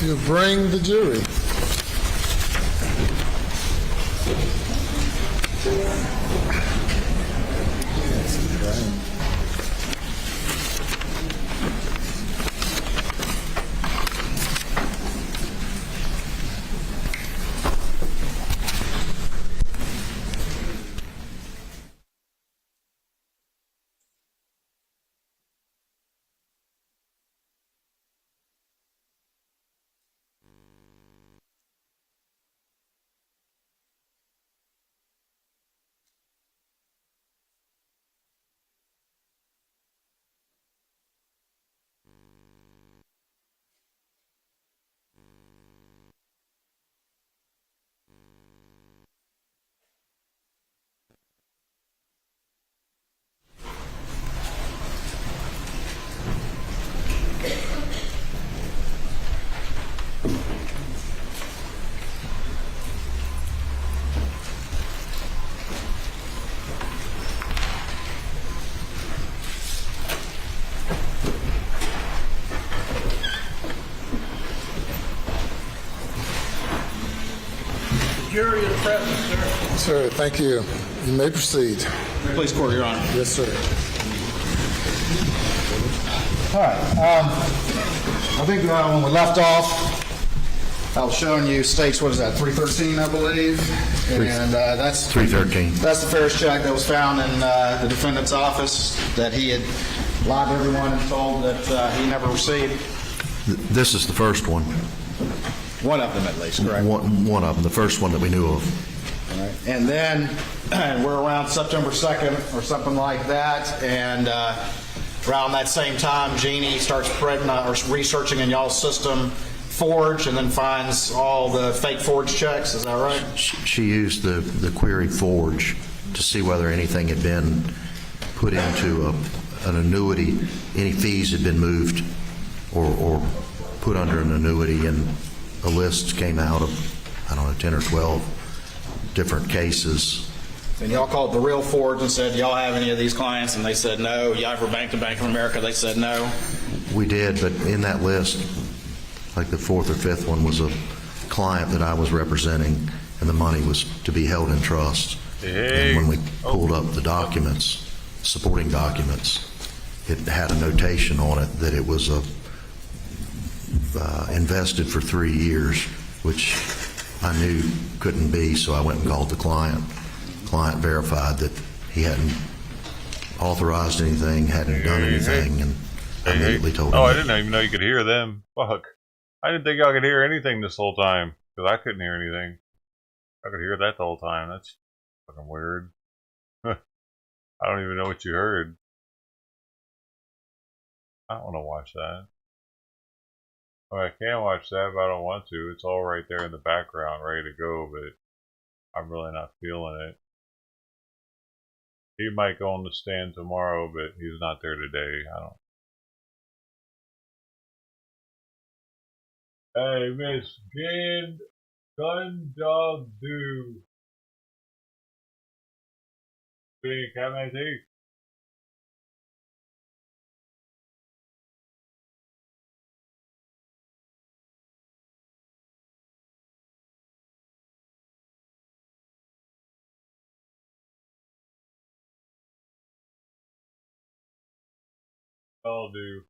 You bring the jury. Jury is present, sir. Sir, thank you. You may proceed. Please, court, Your Honor. Yes, sir. All right. I think when we left off, I was showing you states, what is that, 313, I believe? And that's 313. That's the Ferris check that was found in the defendant's office that he had lied to everyone and told that he never received. This is the first one. One of them, at least, correct? One of them, the first one that we knew of. All right. And then we're around September 2nd or something like that, and around that same time, Jeannie starts researching in y'all's system forge, and then finds all the fake forge checks. Is that right? She used the query forge to see whether anything had been put into an annuity, any fees had been moved or put under an annuity, and a list came out of, I don't know, 10 or 12 different cases. And y'all called the real forge and said, y'all have any of these clients? And they said no. Y'all ever banked in Bank of America? They said no. We did, but in that list, like the fourth or fifth one was a client that I was representing, and the money was to be held in trust. And when we pulled up the documents, supporting documents, it had a notation on it that it was invested for 3 years, which I knew couldn't be, so I went and called the client. Client verified that he hadn't authorized anything, hadn't done anything, and I immediately told him. Oh, I didn't even know you could hear them. Fuck. I didn't think I could hear anything this whole time, because I couldn't hear anything. I could hear that the whole time. That's fucking weird. I don't even know what you heard. I don't want to watch that. Oh, I can watch that, but I don't want to. It's all right there in the background, ready to go, but I'm really not feeling it. He might go on the stand tomorrow, but he's not there today. I don't. Hey, Miss Gun Dog Do. Being Kamati. I'll do.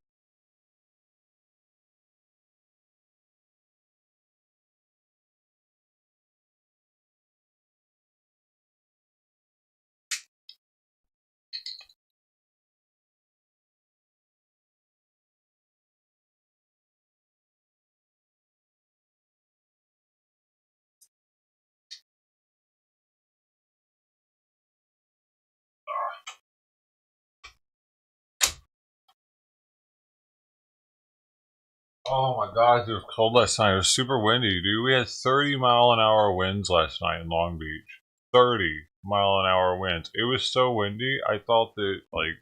Oh my gosh, it was cold last night. It was super windy, dude. We had 30-mile-an-hour winds last night in Long Beach. 30-mile-an-hour winds. It was so windy, I thought that, like,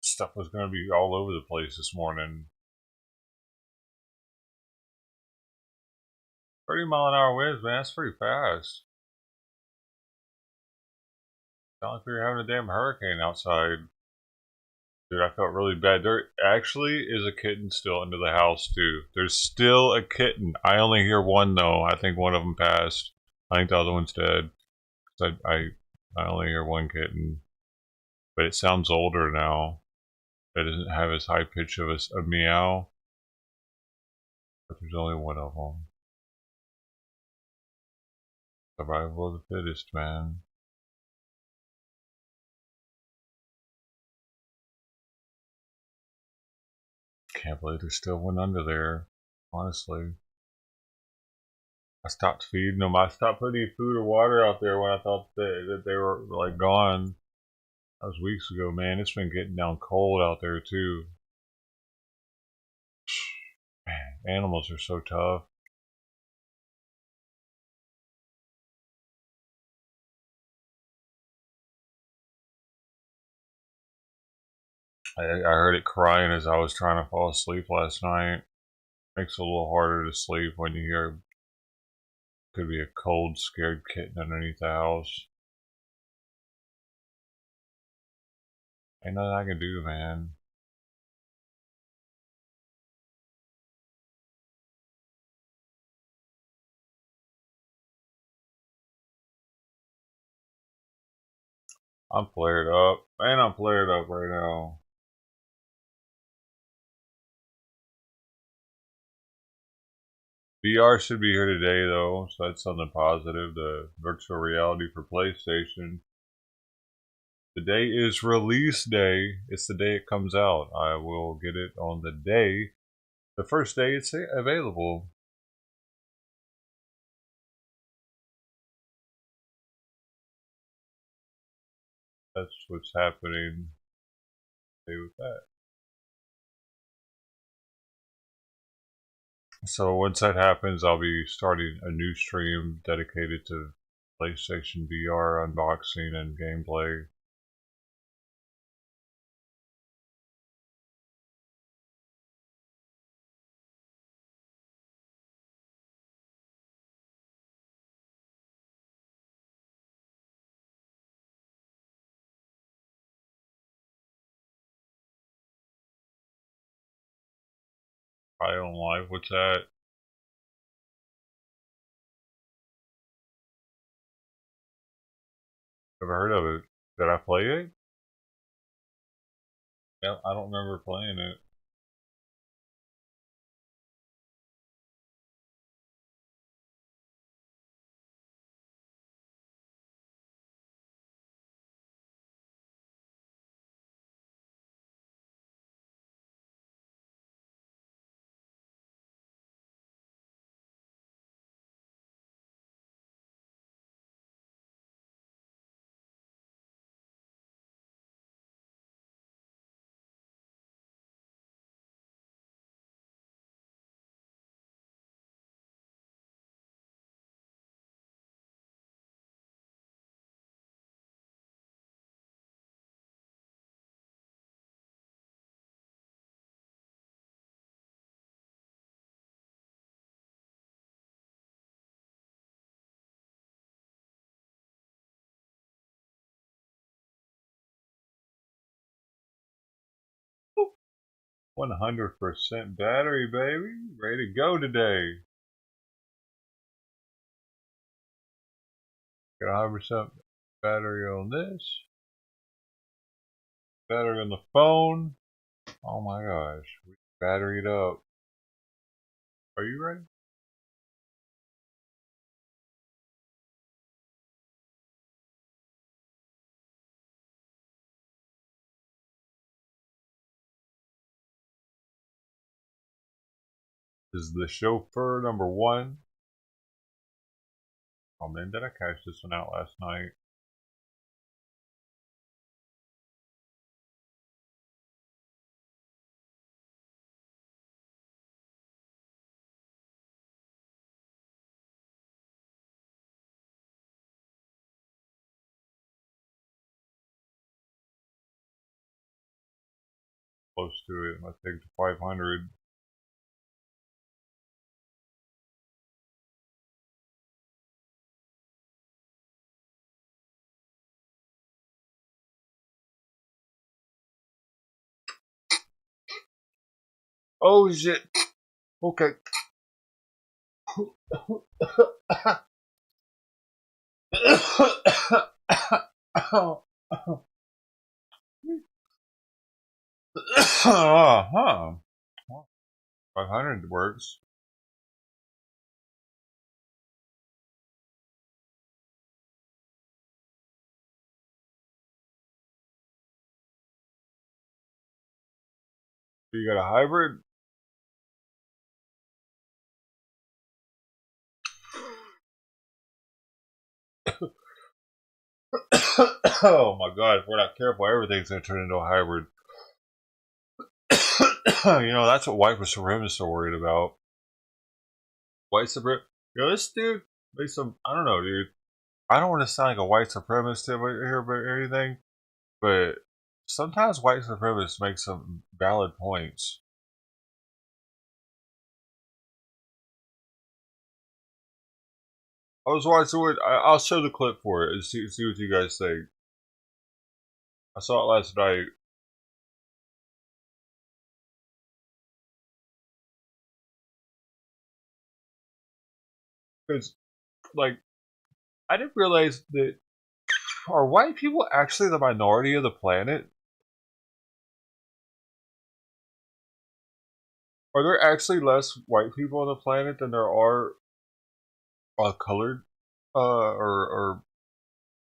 stuff was going to be all over the place this morning. 30-mile-an-hour winds, man, that's pretty fast. Sounds like we were having a damn hurricane outside. Dude, I felt really bad. There actually is a kitten still under the house too. There's still a kitten. I only hear one though. I think one of them passed. I think the other one's dead. I only hear one kitten, but it sounds older now. It doesn't have as high pitch of a meow. But there's only one of them. Survival of the fittest, man. Can't believe there's still one under there. Honestly. I stopped feeding them. I stopped putting food or water out there when I thought that they were like gone. That was weeks ago, man. It's been getting down cold out there too. Man, animals are so tough. I heard it crying as I was trying to fall asleep last night. Makes it a little harder to sleep when you hear could be a cold, scared kitten underneath the house. Ain't nothing I can do, man. I'm flared up. Man, I'm flared up right now. VR should be here today, though, so that's something positive. The virtual reality for PlayStation. Today is release day. It's the day it comes out. I will get it on the day, the first day it's available. That's what's happening today with that. So once that happens, I'll be starting a new stream dedicated to PlayStation VR unboxing and gameplay. Probably on live. What's that? Never heard of it. Did I play it? Yeah, I don't remember playing it. Woo! 100% battery, baby. Ready to go today. Got 100% battery on this. Battery on the phone. Oh my gosh. We batteried up. Are you ready? This is the chauffeur number 1. Oh man, did I catch this one out last night? Close to it. I think to 500. Oh shit. Okay. Huh. 500 works. You got a hybrid? Oh my god, if we're not careful, everything's gonna turn into a hybrid. You know, that's what white supremacists are worried about. White supremacist. You know, this dude makes some. I don't know, dude. I don't want to sound like a white supremacist here or anything, but sometimes white supremacists make some valid points. I was watching it. I'll show the clip for it and see what you guys think. I saw it last night. Because, like, I didn't realize that. Are white people actually the minority of the planet? Are there actually less white people on the planet than there are colored or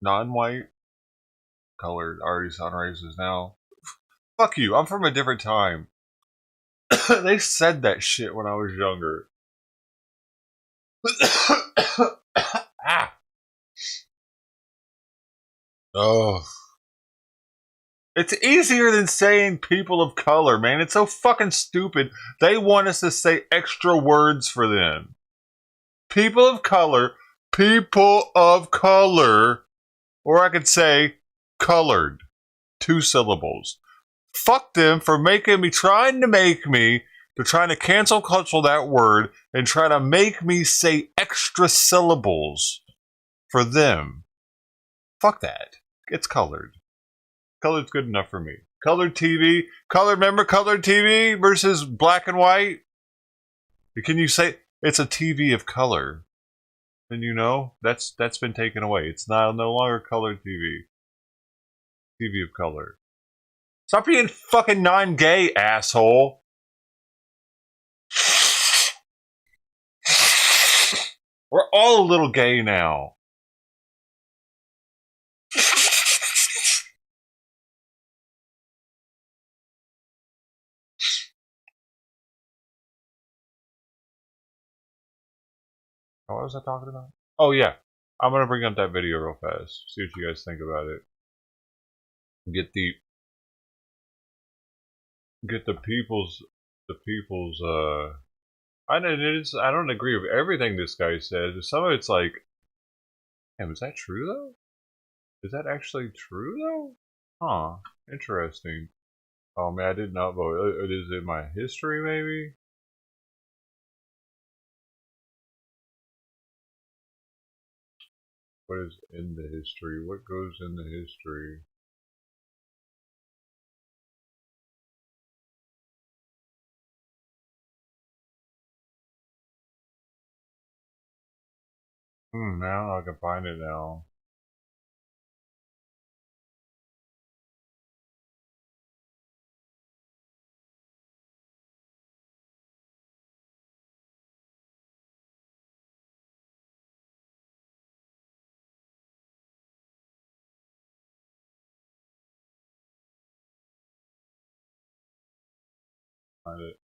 non-white? Colored. I already sound racist now. Fuck you. I'm from a different time. They said that shit when I was younger. Ah. Oh. It's easier than saying people of color, man. It's so fucking stupid. They want us to say extra words for them. People of color, or I could say colored. 2 syllables. Fuck them for trying to cancel culture that word and try to make me say extra syllables for them. Fuck that. It's colored. Colored's good enough for me. Colored TV, remember colored TV versus black and white? Can you say it's a TV of color? Then you know that's been taken away. It's no longer colored TV. TV of color. Stop being fucking non-gay, asshole. We're all a little gay now. What was I talking about? Oh yeah, I'm gonna bring up that video real fast. See what you guys think about it. Get the people's. I don't agree with everything this guy says. Some of it's like, damn, is that true though? Is that actually true though? Huh. Interesting. Oh man, I did not vote. Is it my history maybe? What is in the history? What goes in the history? Now I can find it now. Find it.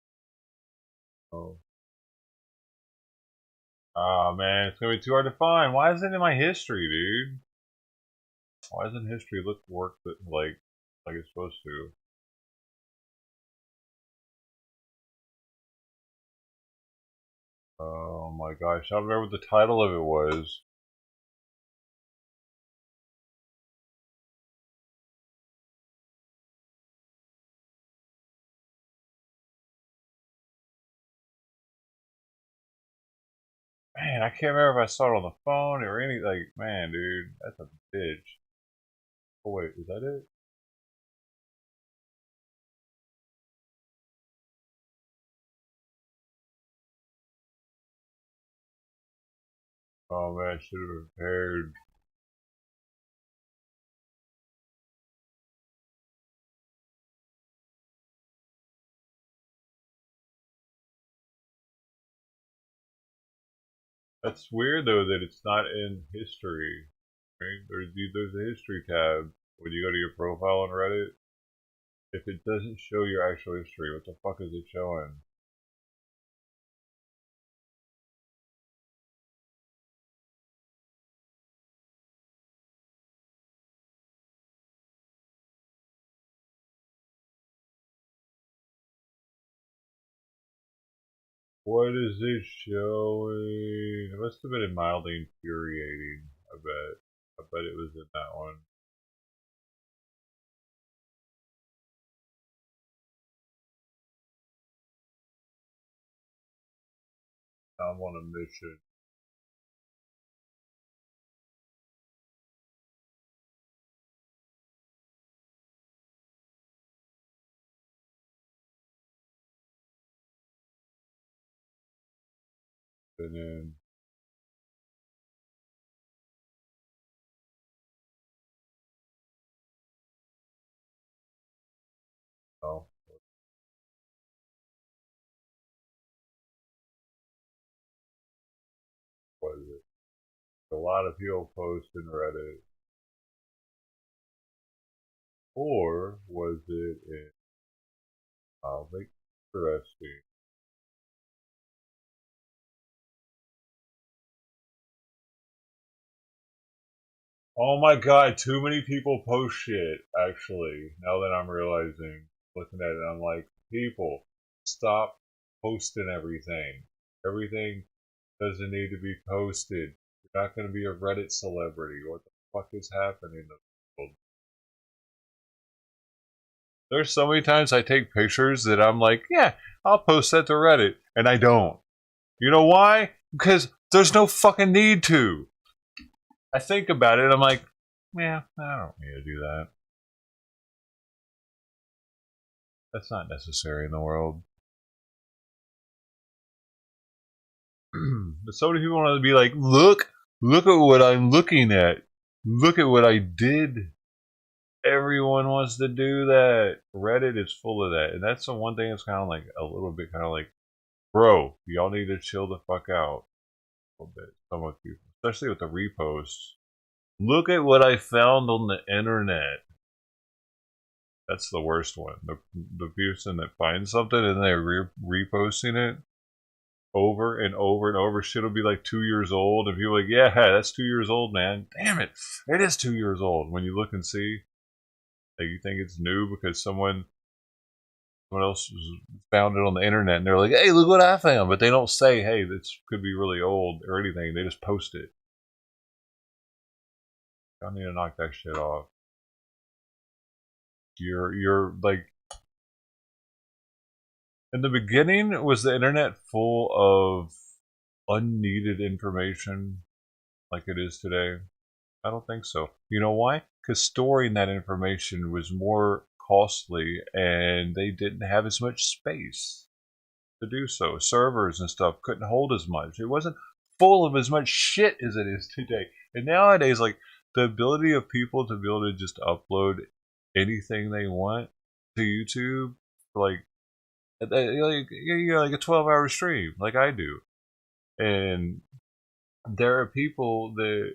Oh. Ah man, it's gonna be too hard to find. Why isn't it in my history, dude? Why doesn't history work that like it's supposed to? Oh my gosh, I don't remember what the title of it was. Man, I can't remember if I saw it on the phone or any man, dude, that's a bitch. Oh wait, is that it? Oh man, I should have prepared. That's weird though that it's not in history. Right? There's a history tab when you go to your profile on Reddit. If it doesn't show your actual history, what the fuck is it showing? What is it showing? It must have been mildly infuriating, I bet. I bet it was in that one. I'm on a mission. And then, oh, what is it? A lot of people post in Reddit. Or was it in, I'll make it interesting. Oh my god, too many people post shit, actually, now that I'm realizing, looking at it, I'm like, people, stop posting everything. Everything doesn't need to be posted. You're not going to be a Reddit celebrity. What the fuck is happening in the world? There's so many times I take pictures that I'm like, yeah, I'll post that to Reddit, and I don't. You know why? Because there's no fucking need to. I think about it, I'm like, yeah, I don't need to do that. That's not necessary in the world. But so many people want to be like, look at what I'm looking at. Look at what I did. Everyone wants to do that. Reddit is full of that. And that's the one thing that's kind of like a little bit kind of like, bro, y'all need to chill the fuck out a little bit. Some of people, especially with the reposts. Look at what I found on the internet. That's the worst one. The person that finds something and they're reposting it over and over and over. Shit'll be like 2 years old, and people are like, yeah, that's 2 years old, man. Damn it, it is 2 years old. When you look and see, like, you think it's new because someone else found it on the internet, and they're like, hey, look what I found, but they don't say, hey, this could be really old or anything. They just post it. I need to knock that shit off. You're like, in the beginning, was the internet full of unneeded information like it is today? I don't think so. You know why? Because storing that information was more costly and they didn't have as much space to do so. Servers and stuff couldn't hold as much. It wasn't full of as much shit as it is today. And nowadays, like, the ability of people to be able to just upload anything they want to YouTube, like, like a 12-hour stream, like I do. And there are people that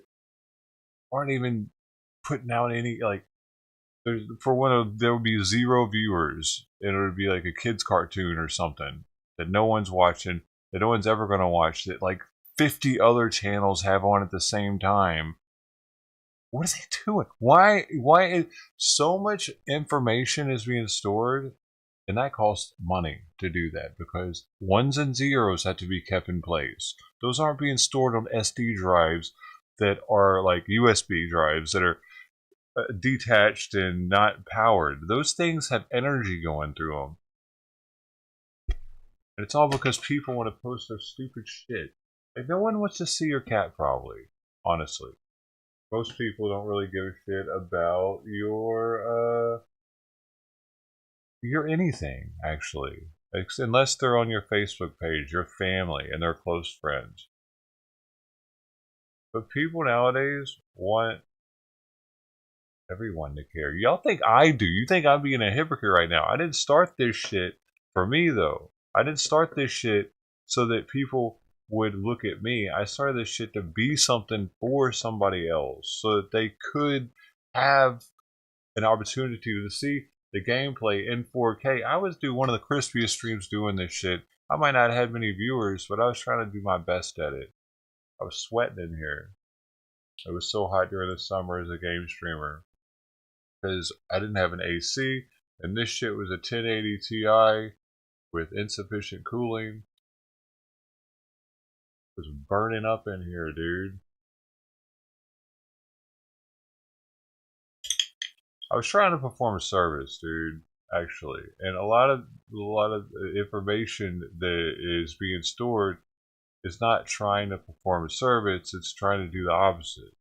aren't even putting out any, like, there's, for one of, there would be 0 viewers and it would be like a kid's cartoon or something that no one's watching, that no one's ever going to watch, that like 50 other channels have on at the same time. What are they doing? Why is so much information is being stored? And that costs money to do that because ones and zeros have to be kept in place. Those aren't being stored on SD drives that are like USB drives that are detached and not powered. Those things have energy going through them. And it's all because people want to post their stupid shit. Like, no one wants to see your cat, probably. Honestly. Most people don't really give a shit about your anything, actually. Unless they're on your Facebook page, your family, and their close friends. But people nowadays want everyone to care. Y'all think I do. You think I'm being a hypocrite right now. I didn't start this shit for me, though. I didn't start this shit so that people would look at me. I started this shit to be something for somebody else so that they could have an opportunity to see the gameplay in 4K. I was doing one of the crispiest streams doing this shit. I might not have had many viewers, but I was trying to do my best at it. I was sweating in here. It was so hot during the summer as a game streamer because I didn't have an AC, and this shit was a 1080 Ti with insufficient cooling. It was burning up in here, dude. I was trying to perform a service, dude, actually, and a lot of information that is being stored is not trying to perform a service; it's trying to do the opposite.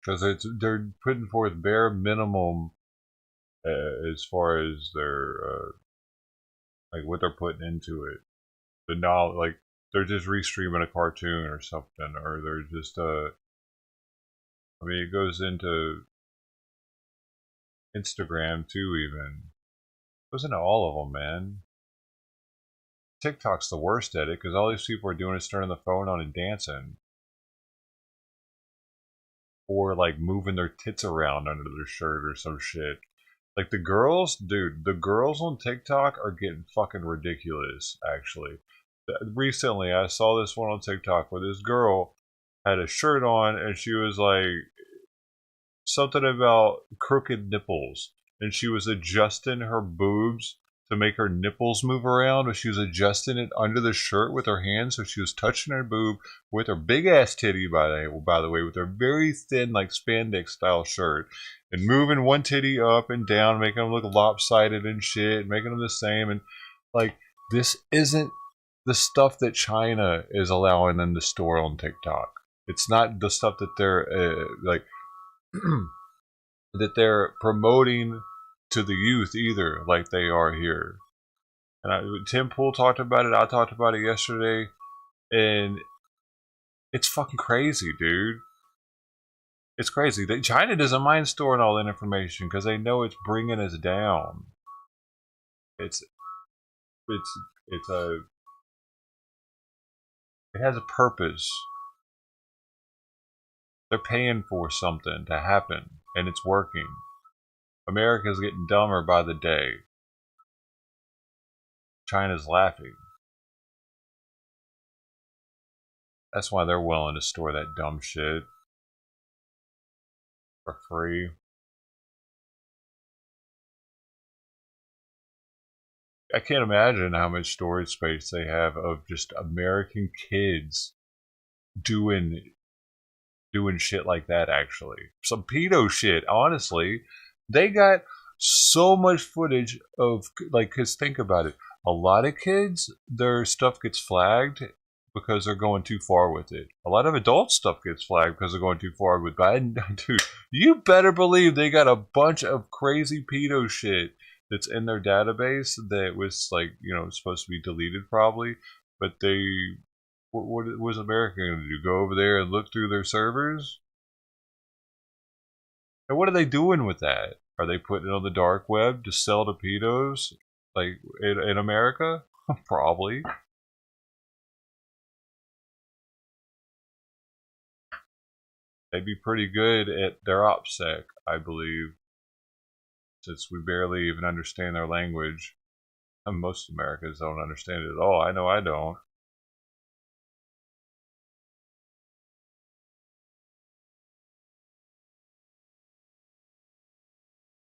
Because they're putting forth bare minimum as far as their like what they're putting into it. The knowledge, like they're just restreaming a cartoon or something, or they're just I mean, it goes into Instagram too, even. It goes into all of them, man. TikTok's the worst at it because all these people are doing is turning the phone on and dancing. Or like moving their tits around under their shirt or some shit. Like the girls, dude, the girls on TikTok are getting fucking ridiculous, actually. Recently, I saw this one on TikTok where this girl had a shirt on and she was like something about crooked nipples. And she was adjusting her boobs to make her nipples move around, but she was adjusting it under the shirt with her hands, so she was touching her boob with her big ass titty, by the way, with her very thin, like spandex style shirt, and moving one titty up and down, making them look lopsided and shit, making them the same, and like this isn't the stuff that China is allowing them to store on TikTok. It's not the stuff that they're like that they're promoting to the youth either, like they are here. And Tim Pool talked about it. I talked about it yesterday, and it's fucking crazy, dude. It's crazy. China doesn't mind storing all that information because they know it's bringing us down. It has a purpose. They're paying for something to happen, and it's working. America's getting dumber by the day. China's laughing. That's why they're willing to store that dumb shit for free. I can't imagine how much storage space they have of just American kids doing shit like that, actually. Some pedo shit, honestly. They got so much footage of, like, because think about it. A lot of kids, their stuff gets flagged because they're going too far with it. A lot of adult stuff gets flagged because they're going too far with it. Dude, you better believe they got a bunch of crazy pedo shit that's in their database that was, like, you know, supposed to be deleted probably, but they... What was America going to do? Go over there and look through their servers? And what are they doing with that? Are they putting it on the dark web to sell to pedos? Like, in America? Probably. They'd be pretty good at their OPSEC, I believe. Since we barely even understand their language. And most Americans don't understand it at all. I know I don't.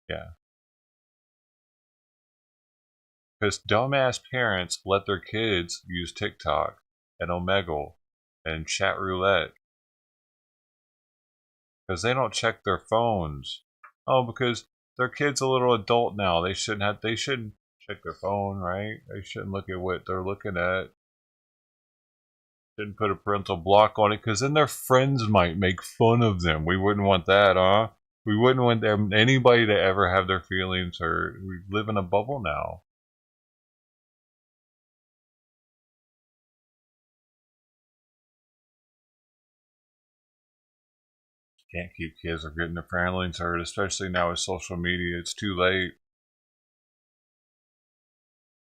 Yeah. Because dumbass parents let their kids use TikTok and Omegle and chat roulette. Because they don't check their phones. Oh, because their kid's a little adult now. They shouldn't check their phone, right? They shouldn't look at what they're looking at. Shouldn't put a parental block on it, because then their friends might make fun of them. We wouldn't want that, huh? We wouldn't want anybody to ever have their feelings hurt. We live in a bubble now. can't keep kids from getting their feelings hurt, especially now with social media. It's too late.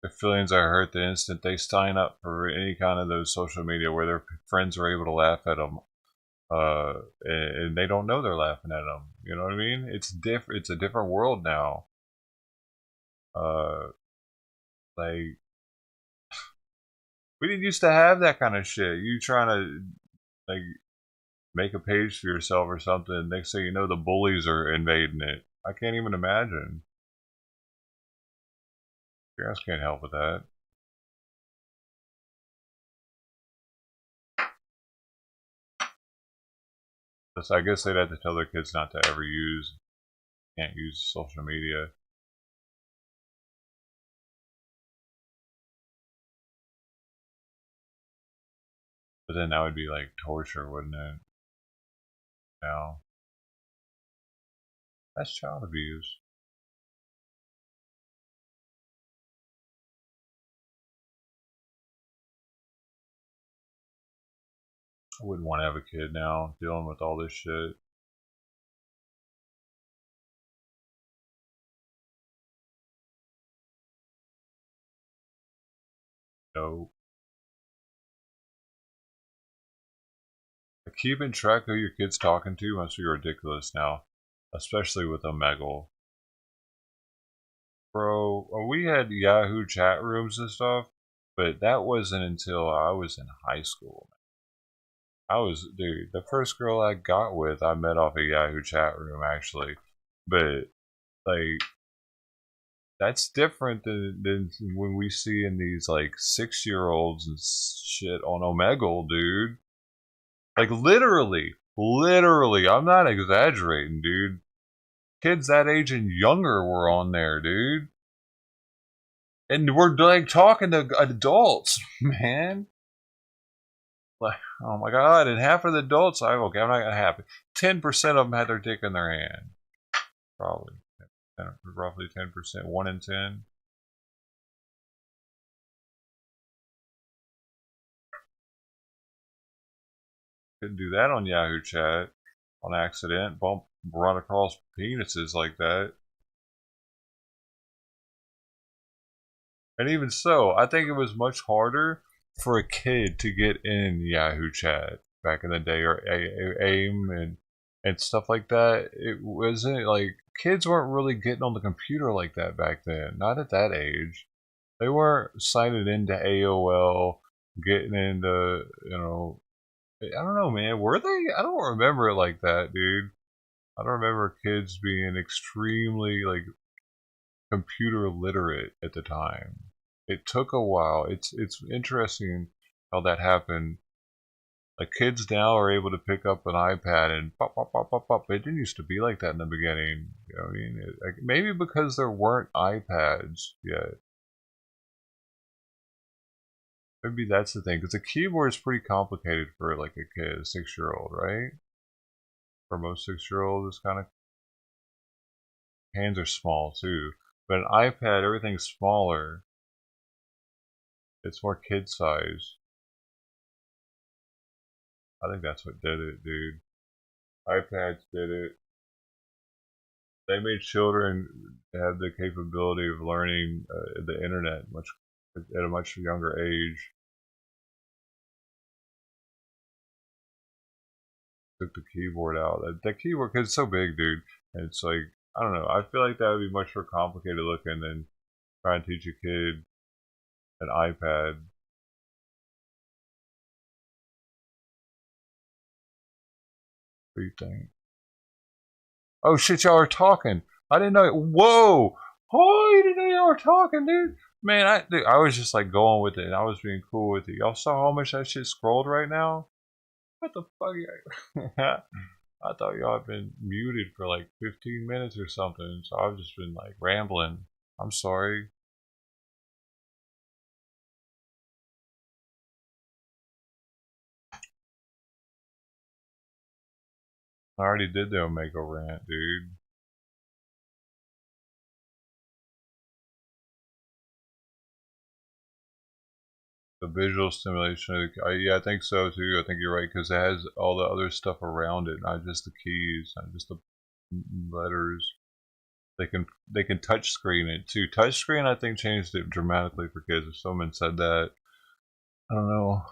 Their feelings are hurt the instant they sign up for any kind of those social media where their friends are able to laugh at them, and they don't know they're laughing at them. You know what I mean? It's different. It's a different world now. Like we didn't used to have that kind of shit. You trying to like make a page for yourself or something. Next thing you know, the bullies are invading it. I can't even imagine. Parents can't help with that. So I guess they'd have to tell their kids not to ever can't use social media. But then that would be like torture, wouldn't it? Now, that's child abuse. I wouldn't want to have a kid now dealing with all this shit. No. Keeping track of who your kid's talking to must be ridiculous now, especially with Omegle. Bro, we had Yahoo chat rooms and stuff, but that wasn't until I was in high school. Dude, the first girl I got with, I met off a Yahoo chat room actually, but like, that's different than when we see in these like 6-year-olds and shit on Omegle, dude. Like literally, I'm not exaggerating, dude. Kids that age and younger were on there, dude. And we're like talking to adults, man. Like, oh my god! And half of the adults, I'm not gonna have it. 10% of them had their dick in their hand, probably. Roughly 10%, 1 in 10. Couldn't do that on Yahoo Chat on accident. Run across penises like that. And even so, I think it was much harder for a kid to get in Yahoo Chat back in the day, or AIM and stuff like that. It wasn't like kids weren't really getting on the computer like that back then. Not at that age. They weren't signing into AOL, getting into, I don't know, man. Were they? I don't remember it like that, dude. I don't remember kids being extremely like computer literate at the time. It took a while. It's interesting how that happened. Like kids now are able to pick up an iPad and pop pop pop pop pop. It didn't used to be like that in the beginning. You know what I mean? Maybe because there weren't iPads yet. Maybe that's the thing. Because the keyboard is pretty complicated for like a kid, a 6-year-old, right? For most 6-year-olds, it's kind of hands are small too. But an iPad, everything's smaller. It's more kid size. I think that's what did it, dude. iPads did it. They made children have the capability of learning the internet at a much younger age. Took the keyboard out. That keyboard, cause it's so big, dude. And it's like, I don't know. I feel like that would be much more complicated looking than trying to teach a kid an iPad. What do you think? Oh shit, y'all are talking. I didn't know it. Whoa! Oh, you didn't know y'all were talking, dude. Man, I was just like going with it, and I was being cool with it. Y'all saw how much that shit scrolled right now? What the fuck? I thought y'all had been muted for like 15 minutes or something, so I've just been like rambling. I'm sorry. I already did the Omega rant, dude. The visual stimulation, yeah, I think so too. I think you're right because it has all the other stuff around it, not just the keys, not just the letters. They can touch screen it too. Touch screen, I think, changed it dramatically for kids. If someone said that, I don't know.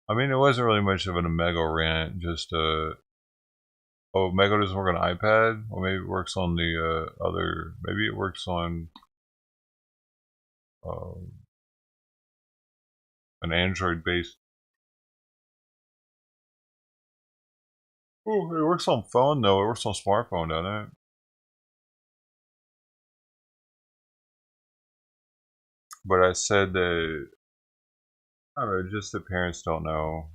I mean, it wasn't really much of a mega rant. Just oh, Mego doesn't work on iPad. Or maybe it works on the other. Maybe it works on um, an Android-based. Oh, it works on phone though. It works on smartphone, doesn't it? But I said that I don't know. Just the parents don't know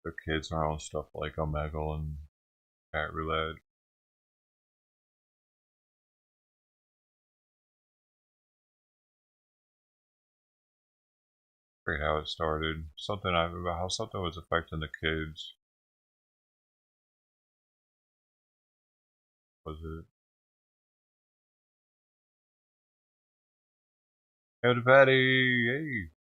their kids are on stuff like Omegle and Cat Roulette. Great how it started. Something about how something was affecting the kids. Was it? Hey, the Patty! Hey!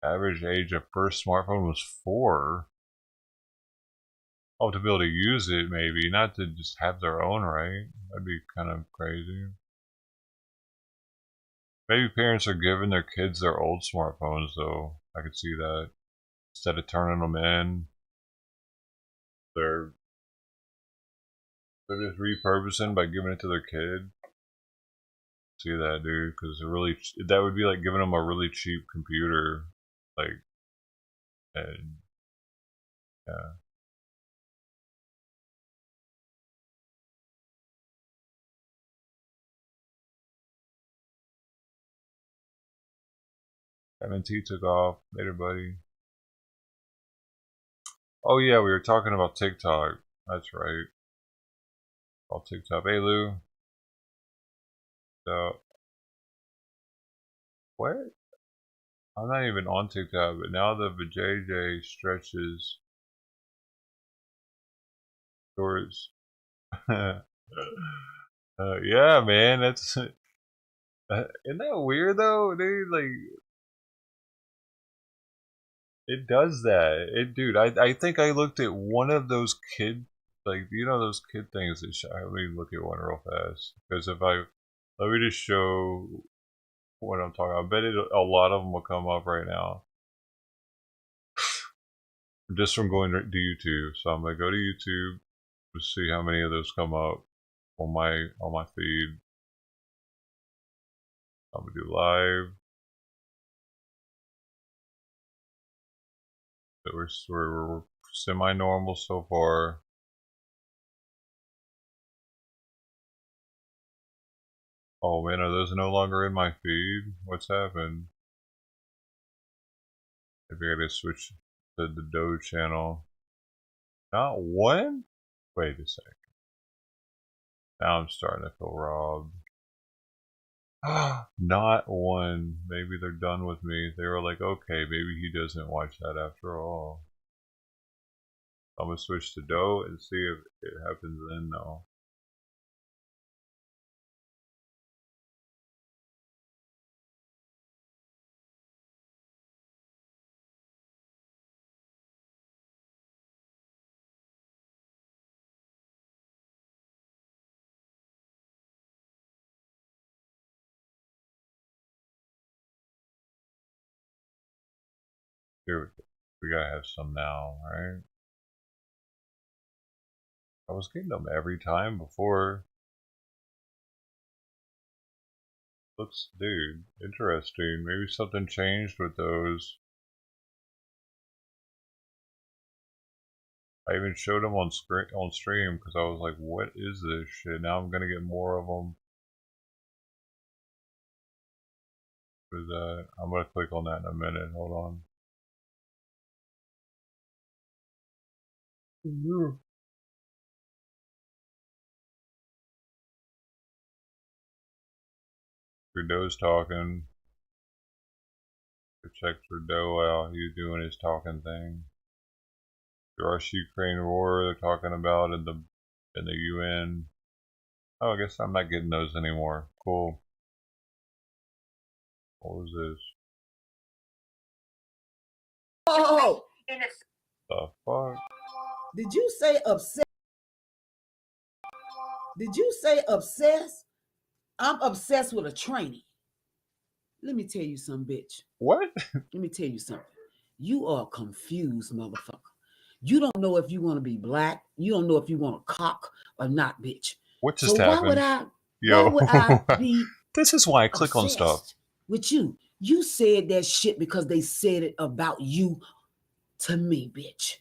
Average age of first smartphone was 4. Oh, to be able to use it, maybe. Not to just have their own, right? That'd be kind of crazy. Maybe parents are giving their kids their old smartphones, though. I could see that. Instead of turning them in, they're they're just repurposing by giving it to their kid. See that, dude? Because that would be like giving them a really cheap computer, like, and yeah. MNT took off. Later, buddy. Oh yeah, we were talking about TikTok. That's right. All TikTok. Hey Lou. So what? I'm not even on TikTok, but now the vajayjay stretches towards. Yeah, man, that's isn't that weird though, dude? Like it does that. Dude. I think I looked at one of those like those kid things that let me look at one real fast because if I let me just show what I'm talking about. I bet a lot of them will come up right now. Just from going to YouTube. So I'm gonna go to YouTube to see how many of those come up on my feed. I'm gonna do live. But we're semi-normal so far. Oh man, are those no longer in my feed? What's happened? Maybe I gotta switch to the Doe channel. Not one? Wait a second. Now I'm starting to feel robbed. Not one. Maybe they're done with me. They were like, okay, maybe he doesn't watch that after all. I'm gonna switch to Doe and see if it happens then though. Here we go. We gotta have some now, right? I was getting them every time before. Looks, dude, interesting. Maybe something changed with those. I even showed them on stream because I was like, "What is this shit?" Now I'm gonna get more of them. What is that? I'm gonna click on that in a minute. Hold on. Trudeau's talking. check for doughow. He's doing his talking thing. The Russia-Ukraine war they're talking about in the UN. Oh, I guess I'm not getting those anymore. Cool. What was this? Oh, The fuck? did you say obsessed? Did you say obsessed? I'm obsessed with a trainee. Let me tell you something, bitch. What? Let me tell you something. You are confused, motherfucker. You don't know if you want to be black. You don't know if you want to cock or not, bitch. What just so happened? Why would I be This is why I click on stuff. With you? You said that shit because they said it about you to me, bitch.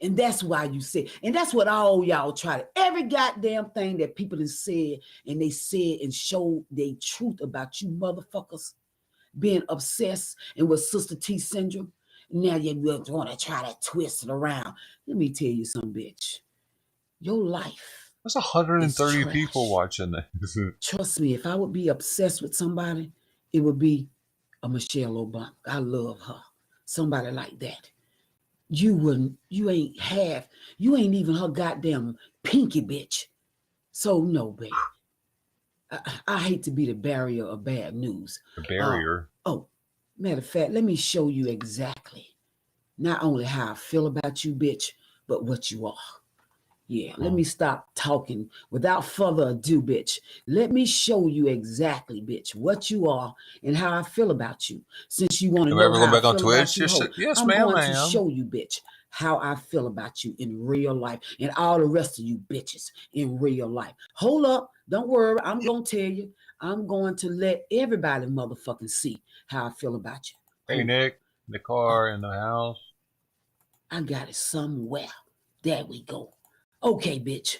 And that's why you said, and that's what all y'all try to, every goddamn thing that people have said, and they said and showed their truth about you motherfuckers being obsessed and with Sister T syndrome. Now you want to try to twist it around. Let me tell you something, bitch. Your life. There's 130 people watching this. Trust me, if I would be obsessed with somebody, it would be a Michelle Obama. I love her. Somebody like that. You ain't even her goddamn pinky bitch. So no, baby. I hate to be the barrier of bad news. The barrier? Matter of fact, let me show you exactly not only how I feel about you, bitch, but what you are. Yeah, let me stop talking. Without further ado, bitch, let me show you exactly, bitch, what you are and how I feel about you. Since you want to know how I feel about you, yes, I'm ma'am, going to show you, bitch, how I feel about you in real life and all the rest of you bitches in real life. Hold up. Don't worry. I'm going to tell you. I'm going to let everybody motherfucking see how I feel about you. Hey, Nick, the car in the house. I got it somewhere. There we go. Okay, bitch.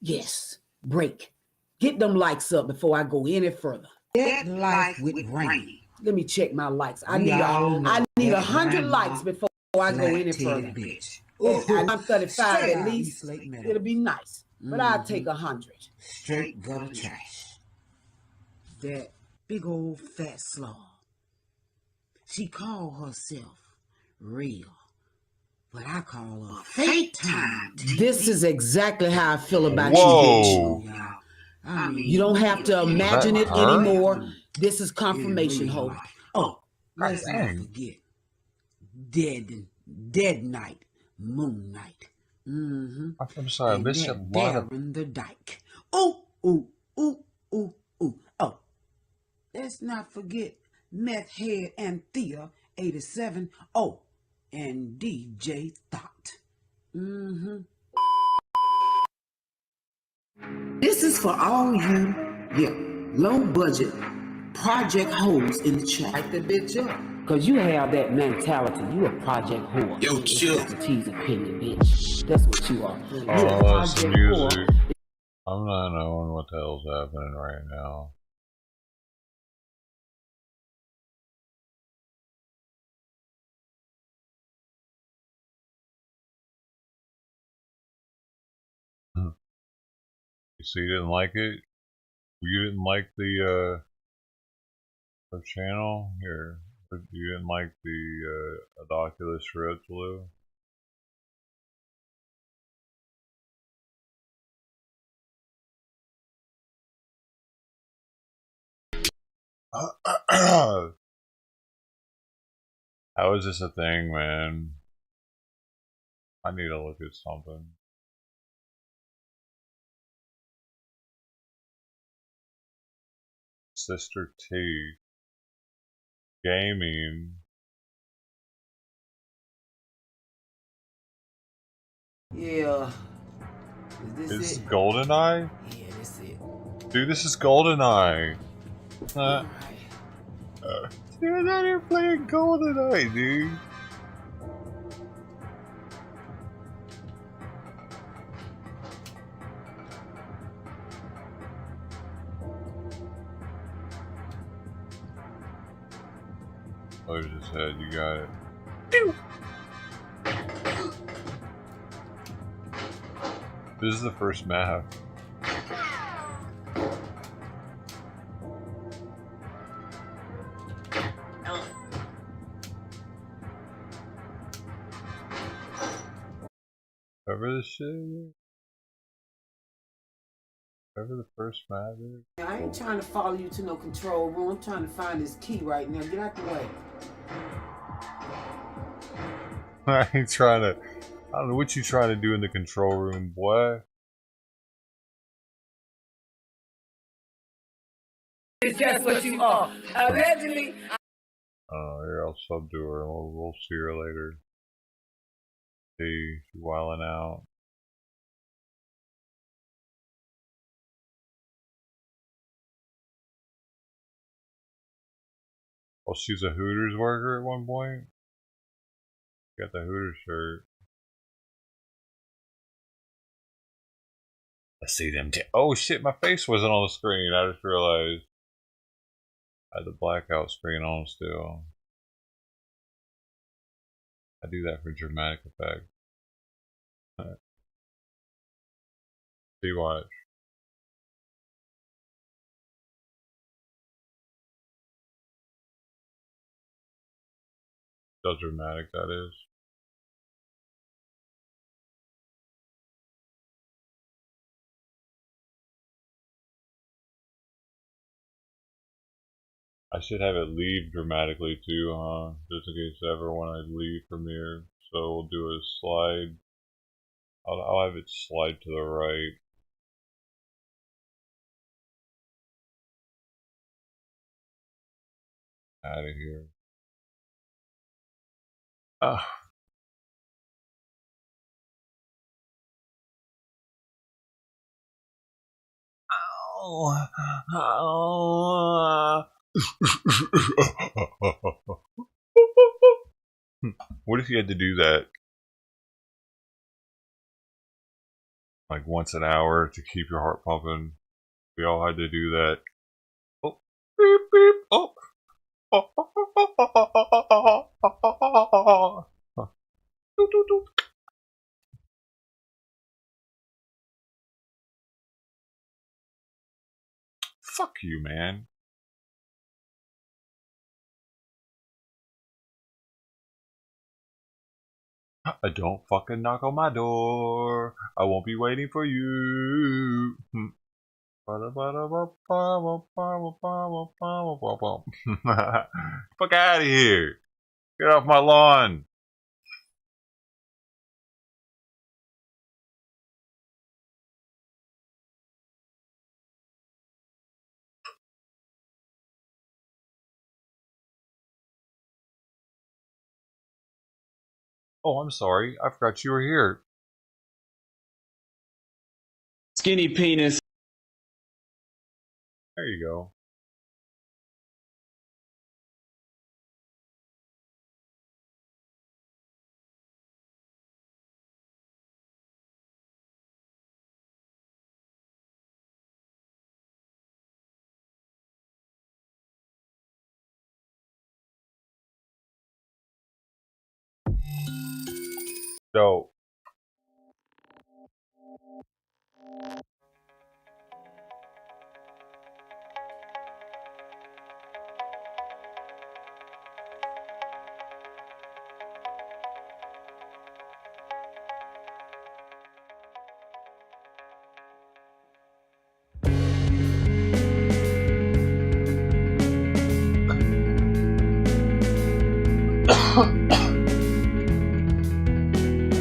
Yes. Break. Get them likes up before I go any further. Get life with rain. Let me check my likes. I need 100 likes before I go any further. Bitch. I'm 35 at least. It'll be nice. But I'll take 100. Straight gutter trash. That big old fat slob. She called herself real. But I call her fake time. This is exactly how I feel about Whoa. you, bitch. You don't have to imagine it anymore. This is confirmation, ho. Let's not forget. Dead night, moon night. I'm sorry, I missed a lot of... the Dyke. Let's not forget Meth Head and Thea 87. And DJ Thought. This is for all you, low budget project hoes in the chat. Like the bitch up. Cause you have that mentality. You a project whore. Yo, chill. It's Sister T's opinion, bitch. That's what you are. You a Oh, that's the project music. whore. I'm not knowing what the hell's happening right now. You see, you didn't like it? You didn't like the her channel? Here. You didn't like the Oculus Rift, Blue? How is this a thing, man? I need to look at something. Sister T. Gaming. Yeah. Is This this it? GoldenEye? Yeah, this it. Dude, this is GoldenEye. Dude, out here playing GoldenEye, dude. Oh, just said you got it. This is the first map. Whatever the first matter. I ain't trying to follow you to no control room. I'm trying to find this key right now. Get out the way. I ain't trying to. I don't know what you trying to do in the control room, boy. It's just what you are. Allegedly. Here, I'll subdue her. We'll see her later. See, she's wilding out. Oh, she's a Hooters worker at one point? Got the Hooters shirt. I see them. Oh shit, my face wasn't on the screen. I just realized I had the blackout screen on still. I do that for dramatic effect. See, watch. How dramatic that is. I should have it leave dramatically too, huh? Just in case ever when I leave from here. So we'll do a slide. I'll have it slide to the right. Out of here. Ah. Oh. Oh. What if you had to do that like once an hour to keep your heart pumping? We all had to do that. Oh, beep, beep. Oh. Fuck you, man. Don't fucking knock on my door. I won't be waiting for you. Fuck out of here. Get off my lawn. Oh, I'm sorry. I forgot you were here. Skinny penis. There you go. Dope.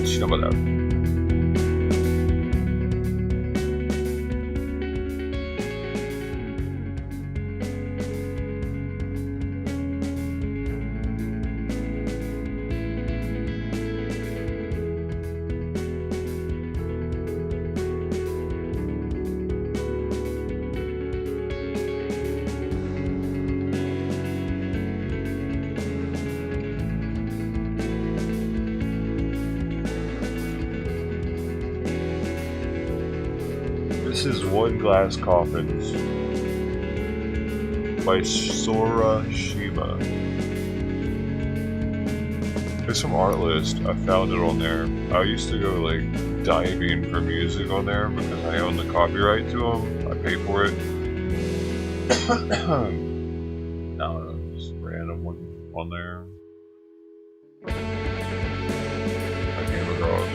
Shove it out. This is One Glass Coffins by Sora Shima. There's some art list. I found it on there. I used to go like diving for music on there because I own the copyright to them. I pay for it. I don't know, just random one on there. I came across.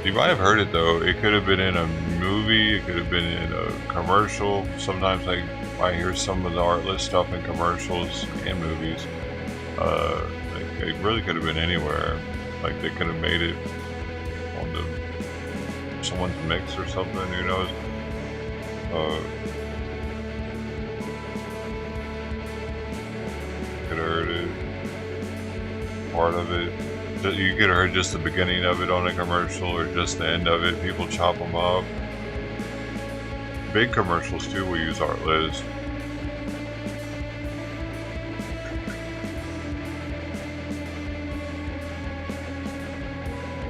You might have heard it though. It could have been in a movie. It could have been in a commercial. Sometimes I hear some of the artless stuff in commercials and movies. It really could have been anywhere. Like they could have made it on someone's mix or something. Who knows? Could have heard it. Part of it. You could have heard just the beginning of it on a commercial or just the end of it. People chop them up. Big commercials too will use artless.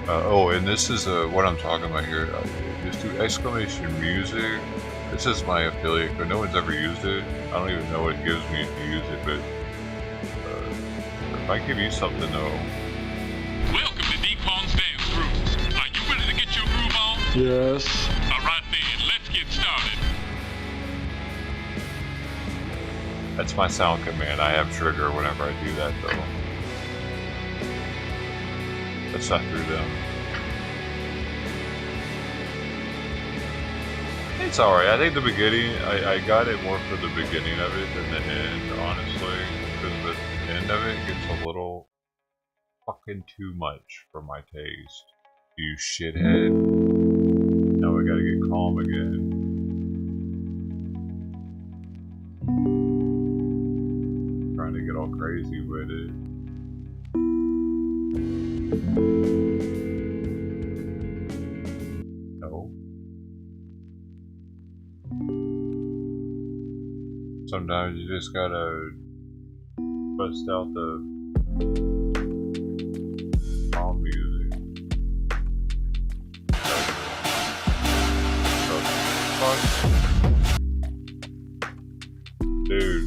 Oh, and this is what I'm talking about here. Just do exclamation music. This is my affiliate code. No one's ever used it. I don't even know what it gives me if you use it, but if I give you something though. Welcome to Dequan's Dance Groove. Are you ready to get your groove on? Yes. Alright then, let's get started. That's my sound command. I have trigger whenever I do that though. That's not through them. It's alright. I think the beginning, I got it more for the beginning of it than the end, honestly. Because the end of it gets a little fucking too much for my taste. You shithead. Now we gotta get calm again. Trying to get all crazy with it. No. Sometimes you just gotta bust out the calm music. Fuck. Dude.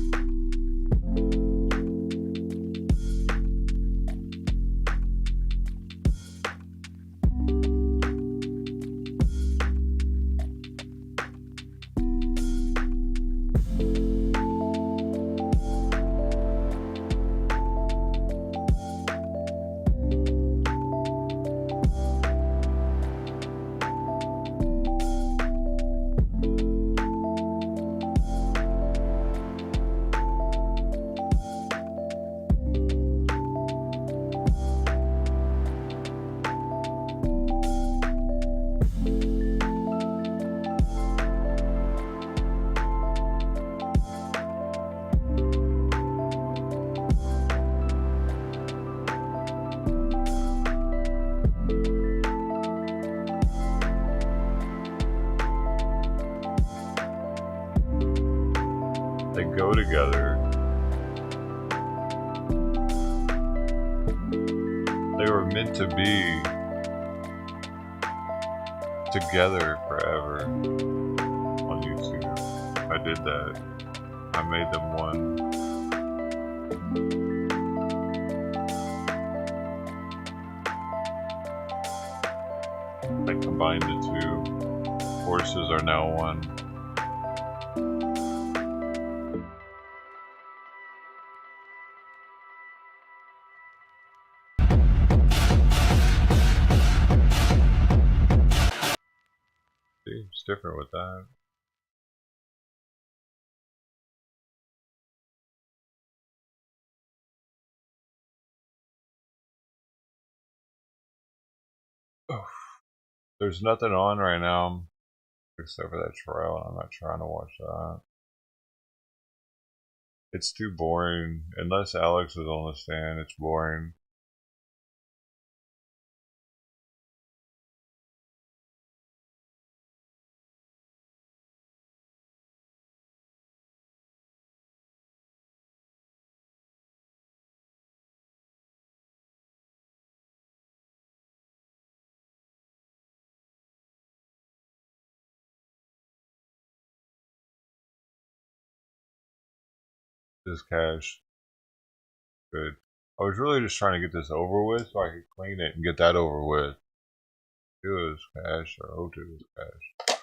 They go together. They were meant to be together forever on YouTube. I did that. I made them one. I combined the two. Forces are now one. It's different with that. Oh, there's nothing on right now except for that trial. I'm not trying to watch that. It's too boring. Unless Alex is on the stand, it's boring. This cash. Good. I was really just trying to get this over with so I could clean it and get that over with. Do this cash or O to this cash.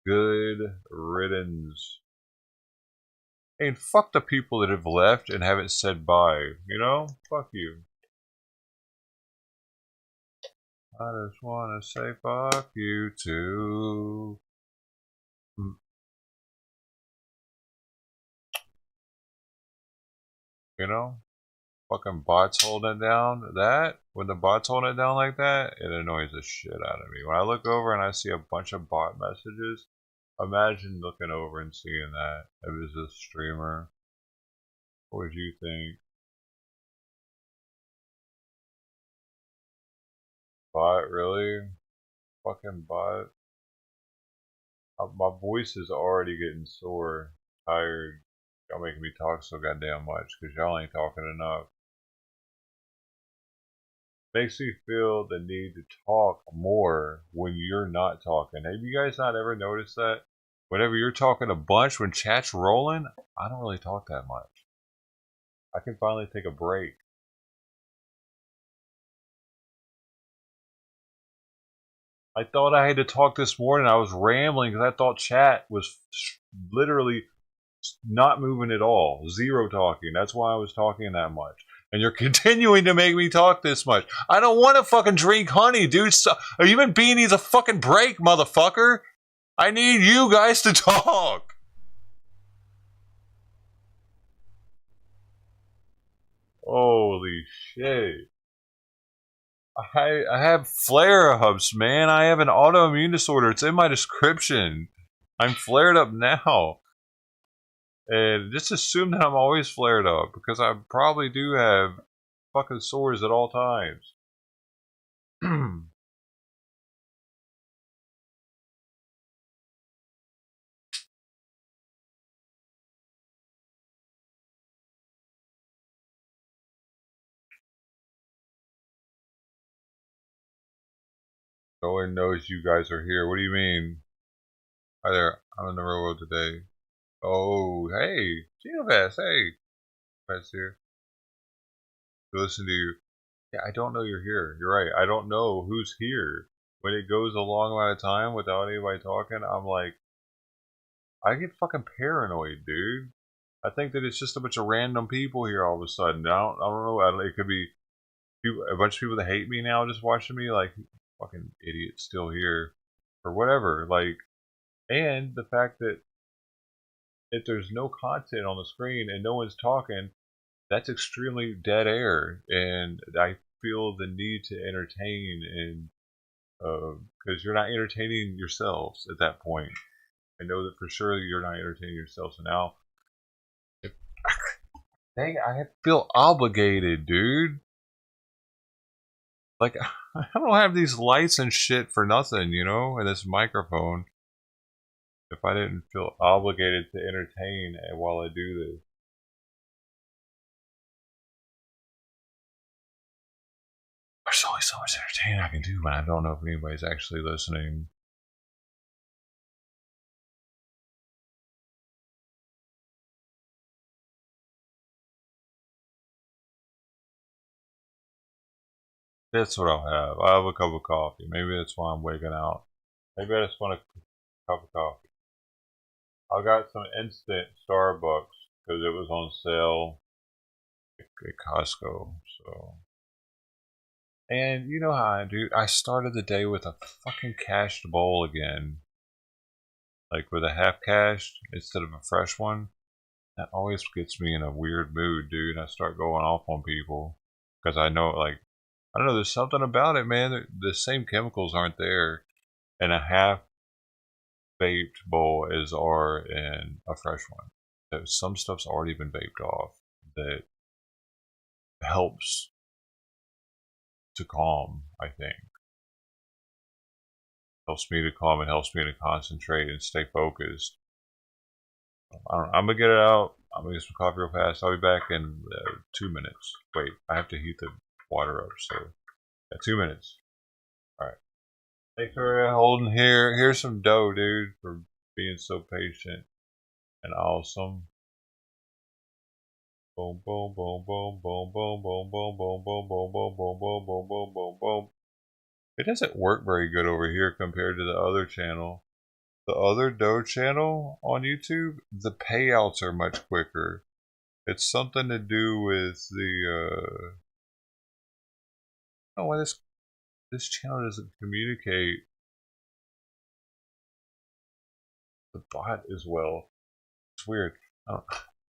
Good riddance. And fuck the people that have left and haven't said bye. You know? Fuck you. I just want to say fuck you too. You know? Fucking bots holding it down. That, when the bots holding it down like that, it annoys the shit out of me. When I look over and I see a bunch of bot messages, imagine looking over and seeing that. If it was a streamer, what would you think? Bot, really? Fucking bot. My voice is already getting sore, tired. Y'all making me talk so goddamn much because y'all ain't talking enough. Makes me feel the need to talk more when you're not talking. Have you guys not ever noticed that? Whenever you're talking a bunch, when chat's rolling, I don't really talk that much. I can finally take a break. I thought I had to talk this morning. I was rambling because I thought chat was literally not moving at all. Zero talking. That's why I was talking that much. And you're continuing to make me talk this much. I don't want to fucking drink honey, dude. A human being needs a fucking break, motherfucker. I need you guys to talk. Holy shit. I have flare-ups, man. I have an autoimmune disorder. It's in my description. I'm flared up now. And just assume that I'm always flared up, because I probably do have fucking sores at all times. No one knows you guys are here. What do you mean? Hi there. I'm in the railroad today. Oh, hey. Genovest, hey. Vest here. To listen to you. Yeah, I don't know you're here. You're right. I don't know who's here. When it goes a long amount of time without anybody talking, I'm like, I get fucking paranoid, dude. I think that it's just a bunch of random people here all of a sudden. I don't know. It could be a bunch of people that hate me now just watching me, like, fucking idiot still here. Or whatever. Like, and the fact that if there's no content on the screen and no one's talking, that's extremely dead air. And I feel the need to entertain, and because you're not entertaining yourselves at that point. I know that for sure you're not entertaining yourself. So now, dang, I feel obligated, dude. Like, I don't have these lights and shit for nothing, you know, and this microphone. If I didn't feel obligated to entertain while I do this. There's only so much entertaining I can do when I don't know if anybody's actually listening. That's what I'll have. I'll have a cup of coffee. Maybe that's why I'm waking out. Maybe I just want a cup of coffee. I got some instant Starbucks because it was on sale at Costco. So, and you know how I do. I started the day with a fucking cashed bowl again, like with a half cashed instead of a fresh one. That always gets me in a weird mood, dude. I start going off on people because I know, like, I don't know. There's something about it, man. The same chemicals aren't there in a half vaped bowl as are in a fresh one. Some stuff's already been vaped off that helps to calm, I think. Helps me to calm, and helps me to concentrate and stay focused. I'm gonna get it out. I'm gonna get some coffee real fast. I'll be back in 2 minutes. Wait, I have to heat the water up, so yeah, 2 minutes. Alright. Thanks for holding here. Here's some dough, dude, for being so patient and awesome. Boom, boom, boom, boom, boom, boom, boom, boom, boom, boom, boom, boom, boom, boom, boom, boom, boom, boom. It doesn't work very good over here compared to the other channel. The other dough channel on YouTube, the payouts are much quicker. It's something to do with the, oh, what is this channel doesn't communicate the bot as well. It's weird. I don't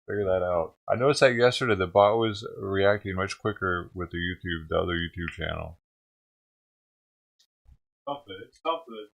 figure that out. I noticed that yesterday the bot was reacting much quicker with the other YouTube channel. Something. It's something.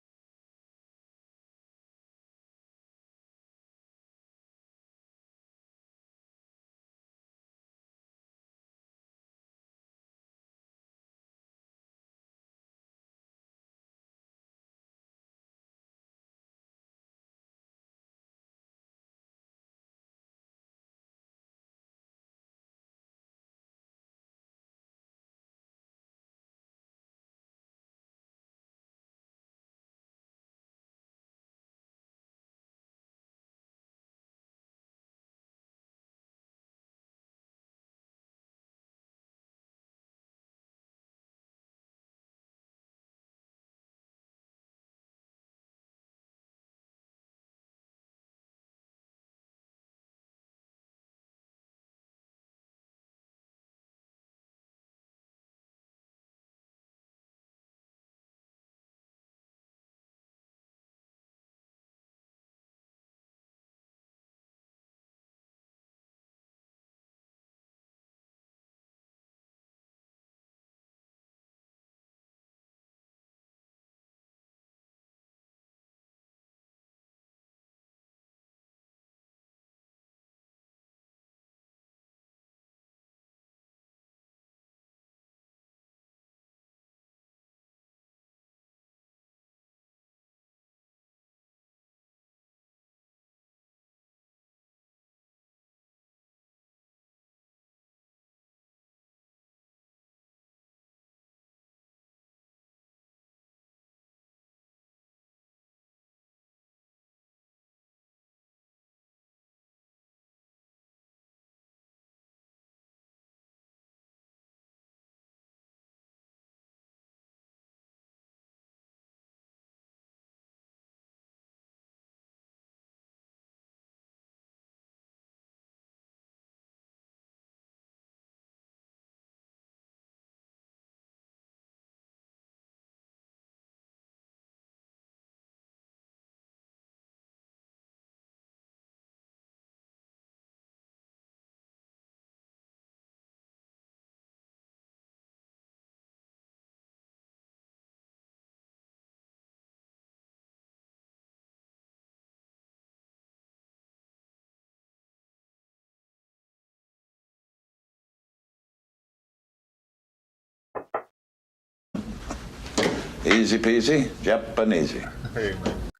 Easy peasy, Japanese. Hey man.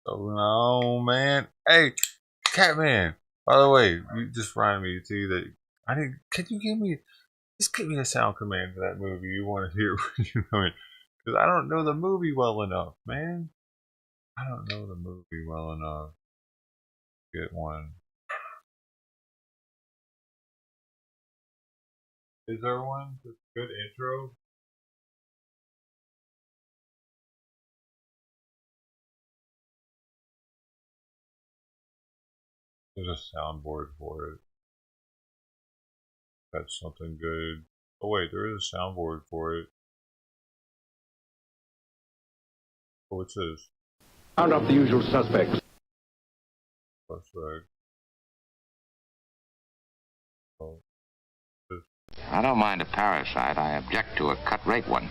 So no man. Hey, Catman. By the way, you just reminded me too that I didn't. Can you give me a sound command for that movie you want to hear? You know it, because I don't know the movie well enough, man. I don't know the movie well enough. Get one. Is there one? That's a good intro. There's a soundboard for it. That's something good. Oh wait, there is a soundboard for it. Oh, what's this? Round up the usual suspects. That's right. Oh, this. I don't mind a parasite. I object to a cut-rate one.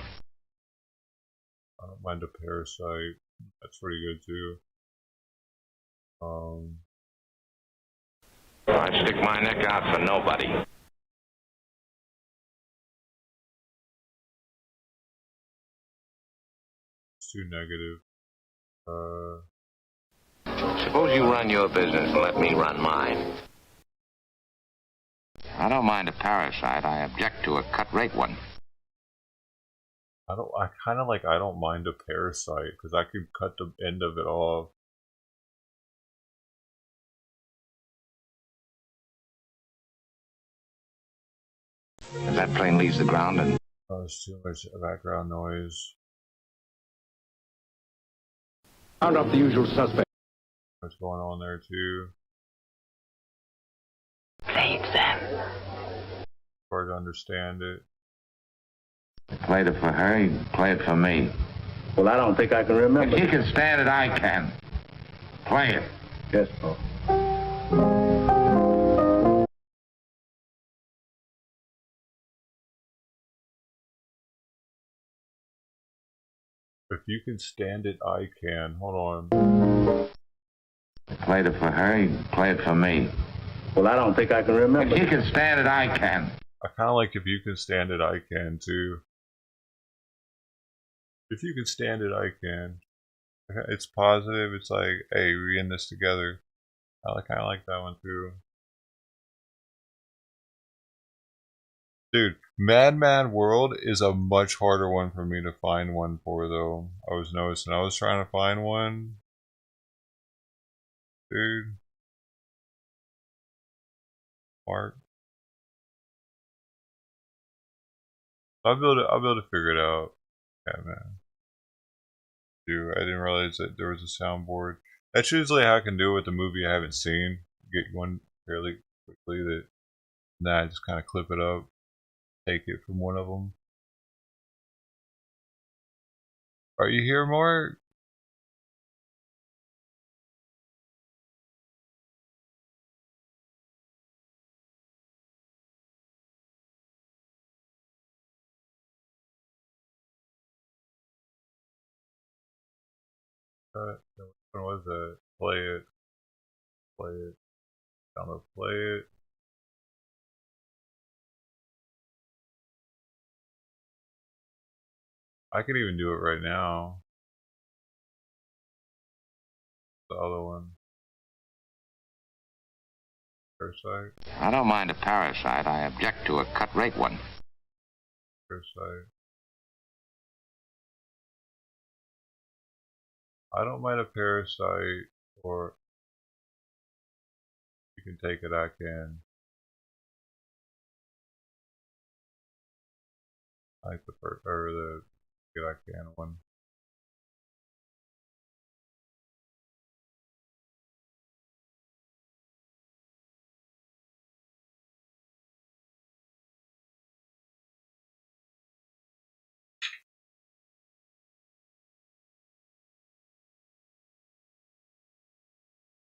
I don't mind a parasite. That's pretty good too. I stick my neck out for nobody. It's too negative. Suppose you run your business and let me run mine. I don't mind a parasite. I object to a cut-rate one. I kind of like I don't mind a parasite because I could cut the end of it off. If that plane leaves the ground and... Oh, there's too much background noise. Round up the usual suspects. What's going on there too? Save them. Hard to understand it. Played it for her, he played it for me. Well, I don't think I can remember. If he can stand it, I can. Play it. Yes, Paul. If you can stand it, I can. Hold on. Played it for her, he played it for me. Well, I don't think I can remember. If he can stand it, I can. I kind of like if you can stand it, I can too. If you can stand it, I can. It's positive. It's like, hey, we in this together. I kind of like that one too. Dude, Madman World is a much harder one for me to find one for, though. I was noticing. I was trying to find one. Dude. Mark. I'll be able to figure it out. Yeah, man. Dude, I didn't realize that there was a soundboard. That's usually how I can do it with a movie I haven't seen. Get one fairly quickly that then I just kind of clip it up, take it from one of them. Are you here, Mark? When was that? Play it. Play it. Download play it. I could even do it right now. The other one. Parasite. I don't mind a parasite. I object to a cut-rate one. Parasite. I don't mind a parasite, or you can take it, I can. I like the first, or the get I can one.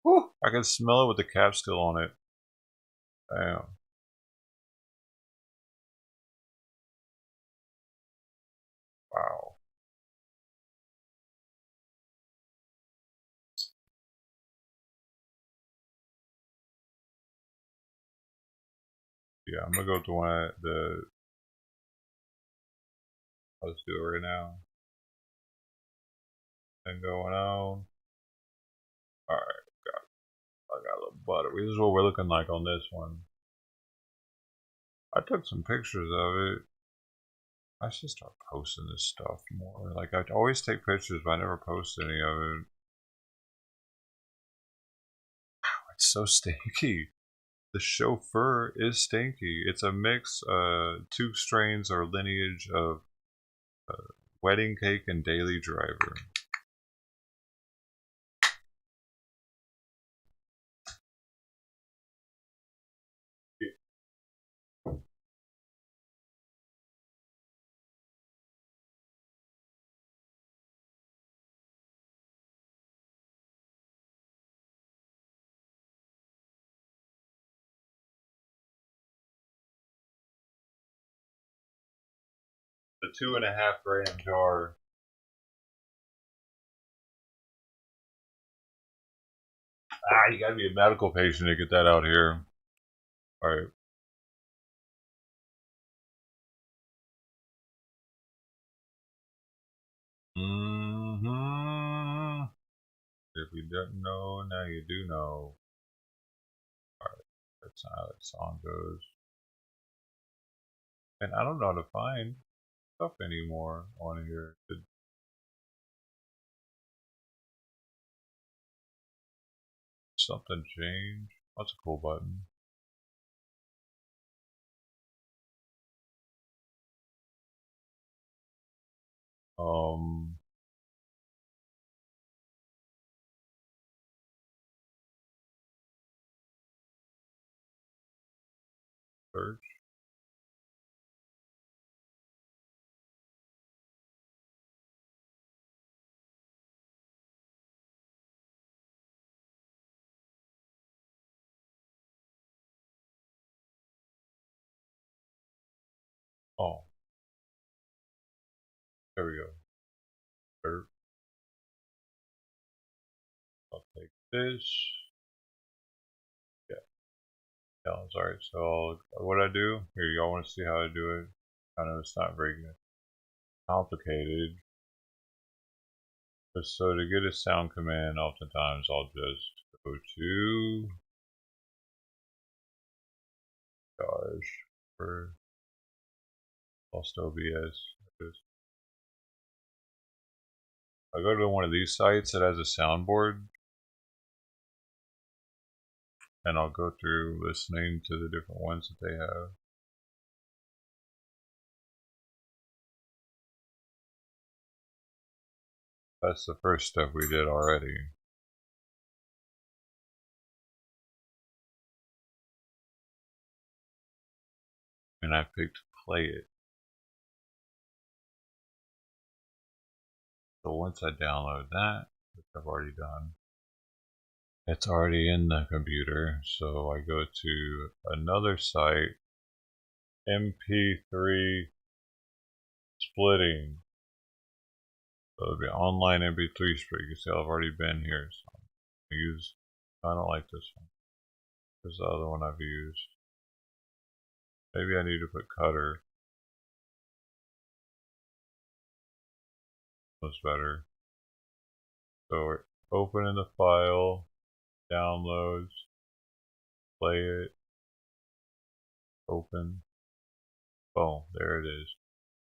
Whew, I can smell it with the cap still on it. Damn. Wow. Yeah, I'm gonna go to one of the. Let's do it right now. And going on. Alright, I got a little butter. This is what we're looking like on this one. I took some pictures of it. I should start posting this stuff more. Like, I always take pictures, but I never post any of it. It's so stinky. The chauffeur is stinky. It's a mix, two strains or lineage of wedding cake and daily driver. The 2.5 gram jar. You gotta be a medical patient to get that out here. Alright. If you didn't know, now you do know. Alright, that's how that song goes. And I don't know how to find stuff anymore on here. Something change? That's a cool button. Search. There we go. There. I'll take this. Yeah. Sounds alright. So what I do here, y'all want to see how I do it? I know it's not very complicated. But so to get a sound command, oftentimes I'll just go to for lost OBS. I go to one of these sites that has a soundboard, and I'll go through listening to the different ones that they have. That's the first step we did already. And I picked play it. So once I download that, which I've already done, it's already in the computer. So I go to another site, MP3 splitting. So it'll be online MP3 split. You can see I've already been here. So I don't like this one. There's the other one I've used. Maybe I need to put Cutter. Was better. So we're opening the file, downloads, play it, open. Boom, there it is.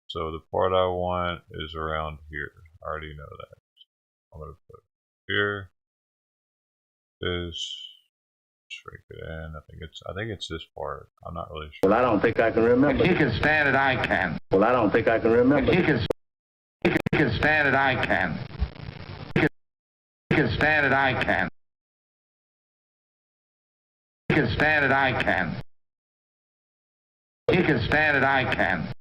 So the part I want is around here. I already know that. I'm gonna put it here. Shrink it in. I think it's this part. I'm not really sure. Well, I don't think I can remember. If he can stand it, I can. Well, I don't think I can remember. If he can stand it, I can. He can stand it, I can. He can stand it, I can. He can stand it, I can.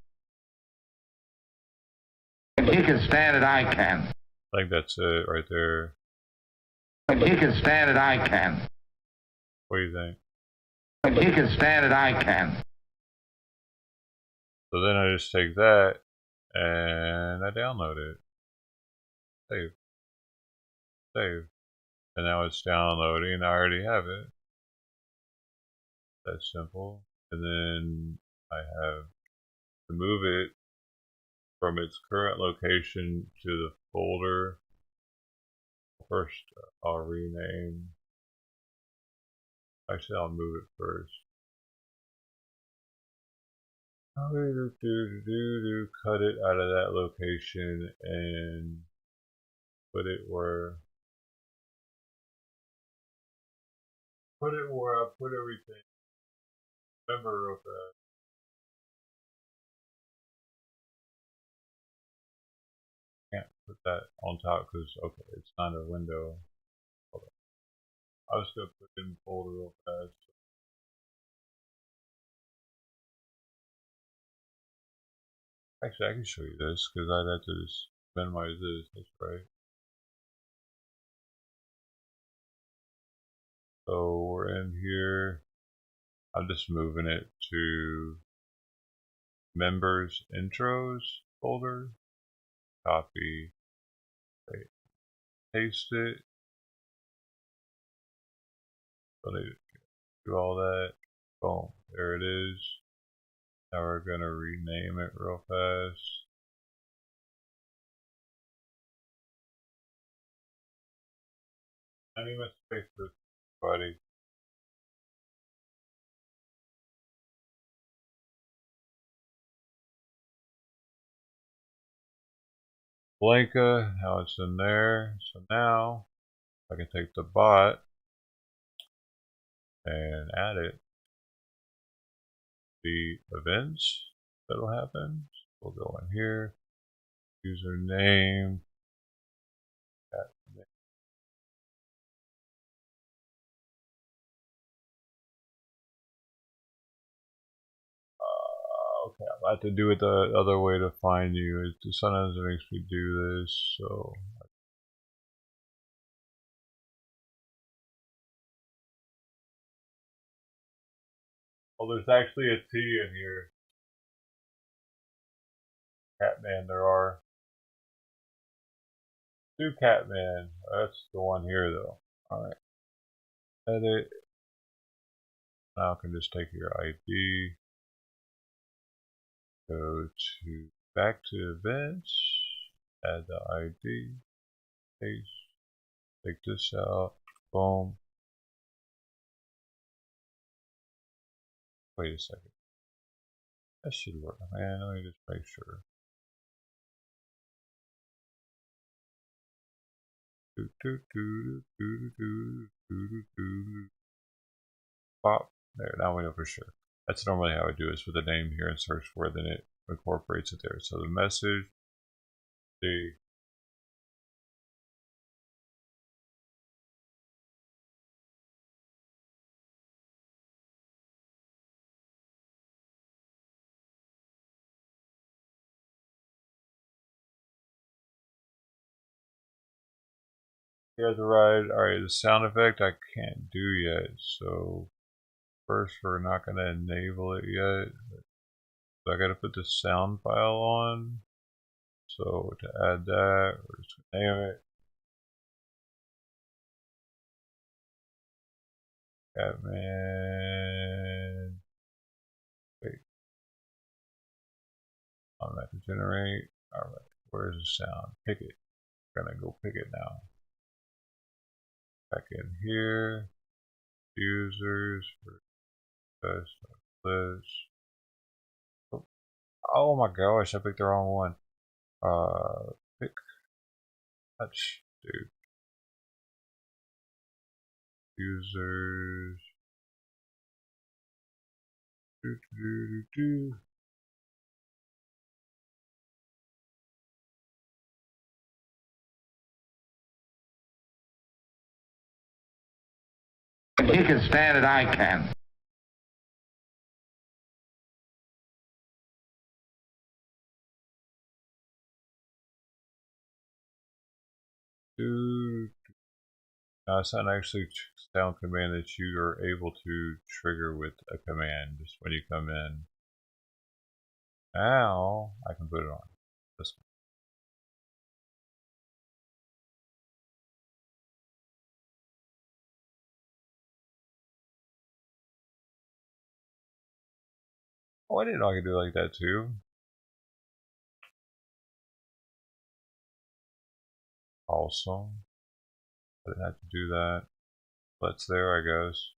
He can stand it, I can. I think that's it right there. He can stand it, I can. What do you think? He can stand it, I can. So then I just take that and I download it. Save. Save. And now it's downloading. I already have it. That's simple. And then I have to move it from its current location to the folder. First, I'll rename. Actually, I'll move it first. Cut it out of that location and put it where I put everything. Remember real fast. Can't put that on top because okay, it's not a window. Hold on. I was gonna put it in the folder real fast. Actually, I can show you this because I'd have to just minimize this. That's right. So we're in here. I'm just moving it to members intros folder. Copy. Paste it. So they do all that. Boom. There it is. Now we're going to rename it real fast. Any mistakes with everybody? Blanca, now it's in there. So now I can take the bot and add it. The events that'll happen. We'll go in here. Username. Okay, I have to do it the other way to find you. Sometimes it makes me do this, so. Oh, there's actually a T in here. Catman, there are. Do Catman. That's the one here, though. Alright. Edit. Now I can just take your ID. Go to back to events. Add the ID. Paste. Take this out. Boom. Wait a second. That should work. Man, let me just make sure. Pop. There, now we know for sure. That's normally how I do it, is with the name here and search for it, then it incorporates it there. So the message, the you guys arrived. Alright, the sound effect I can't do yet, so first we're not going to enable it yet. So I got to put the sound file on. So to add that, we're just going to name it Catman. Wait. I'm going to generate. Alright, where's the sound? Pick it. We're going to go pick it now. Back in here. Users. List. Oh my gosh, I picked the wrong one. Pick. Touch. Dude. Users. He can stand it, I can. Now it's not actually sound command that you are able to trigger with a command just when you come in. Now I can put it on. This one. Oh, I didn't know I could do it like that too. Awesome. I didn't have to do that. But it's there, I guess.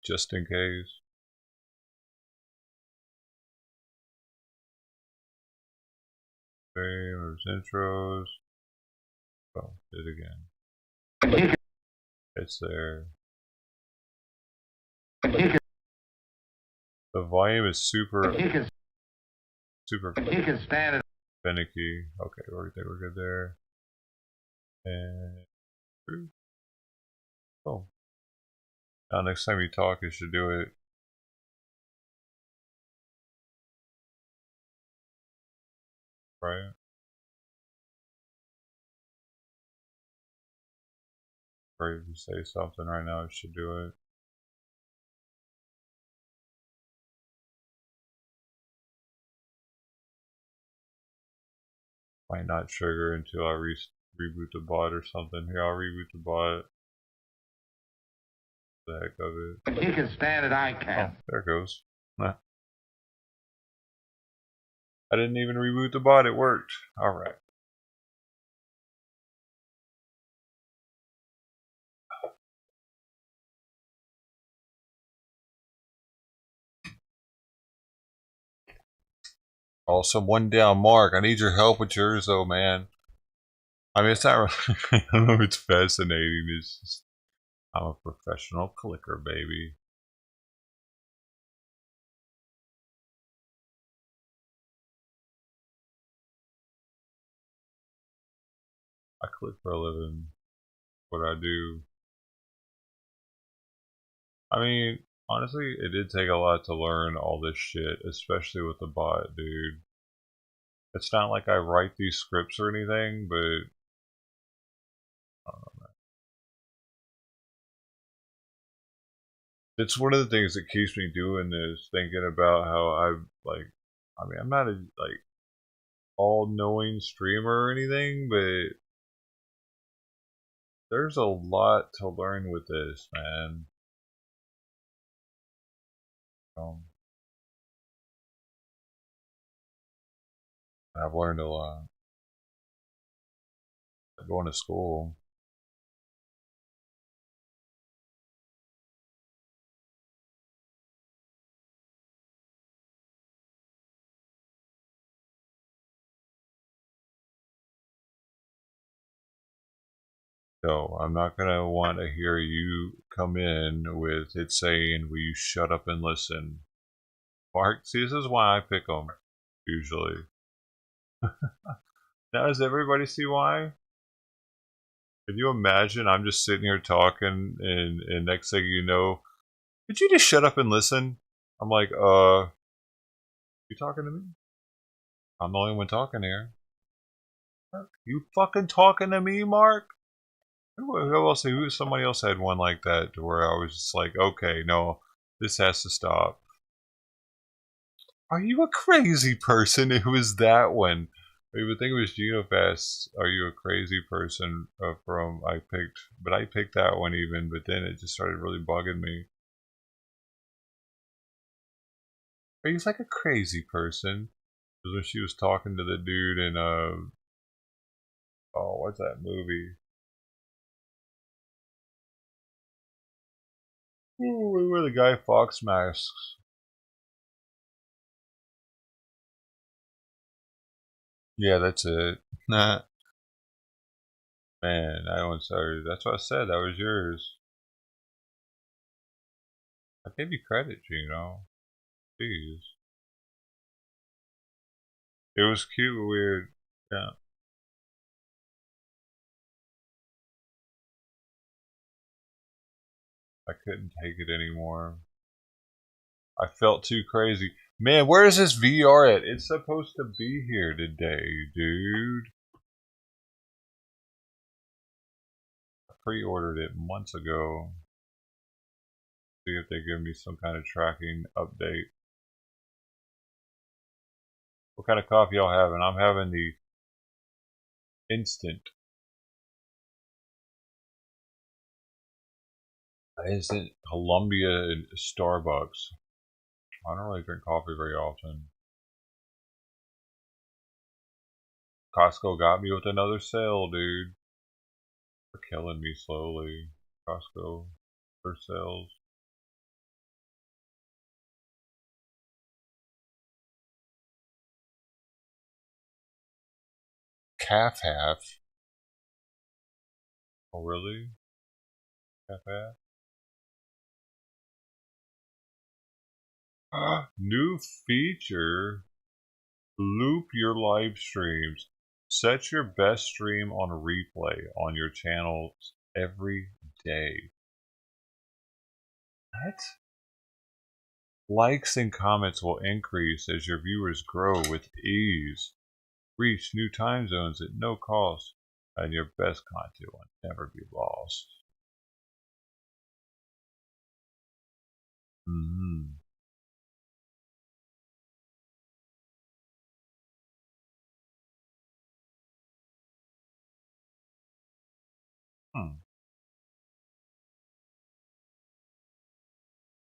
Just in case. Okay, there's intros. Oh, did it again. It's there. The volume is super. Super. He can stand it. Finicky. Okay, we're good there. And oh, now next time you talk, you should do it. Right. Or if you say something right now, you should do it. Might not trigger until I reboot the bot or something. Here, I'll reboot the bot. The heck of it. He can stand it, I can. Oh, there it goes. Nah. I didn't even reboot the bot, it worked. Alright. Awesome, one down, Mark. I need your help with yours, though, man. I mean, it's not really, I don't know if it's fascinating. It's just, I'm a professional clicker, baby. I click for a living. What I do. I mean, honestly, it did take a lot to learn all this shit, especially with the bot, dude. It's not like I write these scripts or anything, but I don't know, man. It's one of the things that keeps me doing this, thinking about how I mean, I'm not all-knowing streamer or anything, but there's a lot to learn with this, man. I've learned a lot. Going to school. So I'm not gonna want to hear you come in with it saying, "Will you shut up and listen?" Mark, see, this is why I pick them usually. Now, does everybody see why? Can you imagine? I'm just sitting here talking, and next thing you know, could you just shut up and listen? I'm like, you talking to me? I'm the only one talking here. You fucking talking to me, Mark? Who else? Somebody else had one like that to where I was just like, okay, no, this has to stop. Are you a crazy person? It was that one. I would think it was GenoFest. Are you a crazy person? From I picked, but I picked that one even. But then it just started really bugging me. Are you like a crazy person? Because when she was talking to the dude in oh, what's that movie? Ooh, where the guy Fox masks. Yeah, that's it. Nah. Man, that one started. That's what I said. That was yours. I gave you credit, Gino. Jeez. It was cute, weird. Yeah. I couldn't take it anymore. I felt too crazy. Man, where is this VR at? It's supposed to be here today, dude. I pre-ordered it months ago. See if they give me some kind of tracking update. What kind of coffee y'all having? I'm having the instant. Instant Columbia and Starbucks. I don't really drink coffee very often. Costco got me with another sale, dude. They're killing me slowly. Costco for sales. Calf half. Oh, really? Calf half? New feature. Loop your live streams. Set your best stream on replay on your channels every day. What? Likes and comments will increase as your viewers grow with ease. Reach new time zones at no cost, and your best content will never be lost. Mm-hmm.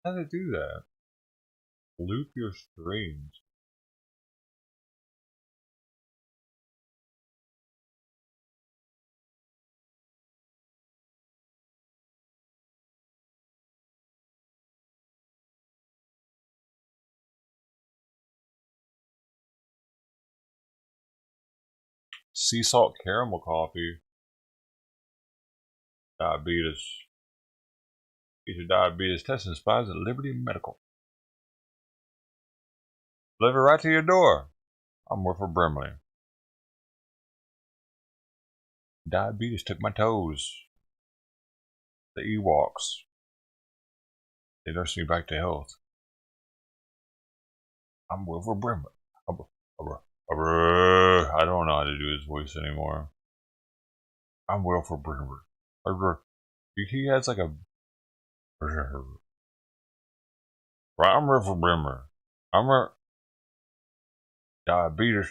How do they do that? Loop your streams. Sea salt caramel coffee. Diabetes. Get your diabetes testing supplies at Liberty Medical. Deliver right to your door. I'm Wilford Brimley. Diabetes took my toes. The Ewoks. They nursed me back to health. I'm Wilford Brimley. I don't know how to do his voice anymore. I'm Wilford Brimley. He has like a. I'm Wilford Brimley. Diabetes.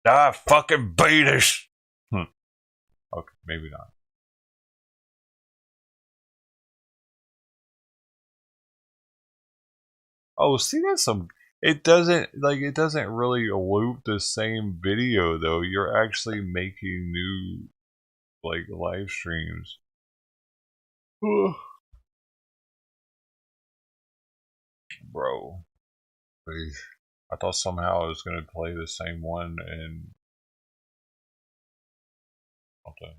Die fucking beaters. Okay, maybe not. Oh, see, that's some. It doesn't really loop the same video though. You're actually making new like live streams. Bro, please. I thought somehow I was gonna play the same one and something.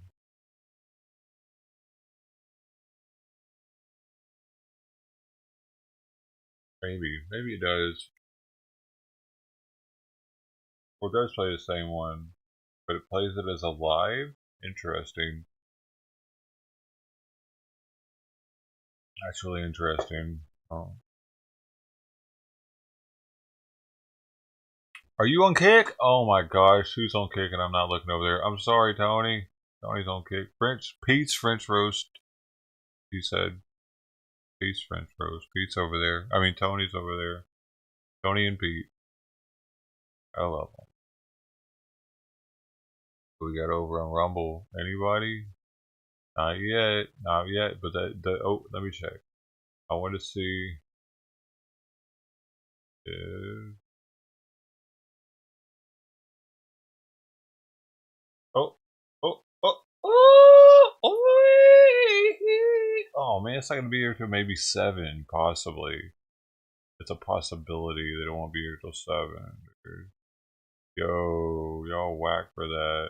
Maybe it does. Well, it does play the same one, but it plays it as a live. Interesting. That's really interesting. Oh. Are you on kick? Oh my gosh, who's on kick and I'm not looking over there? I'm sorry, Tony. Tony's on kick. Pete's French roast. He said. Pete's French roast. Pete's over there. I mean, Tony's over there. Tony and Pete. I love them. Who we got over on Rumble? Anybody? Not yet. Not yet. But oh, let me check. I want to see if. Oh, oh, oh, oh, oh man, it's not gonna be here till maybe 7, possibly. It's a possibility that it won't be here till 7. Yo, y'all whack for that.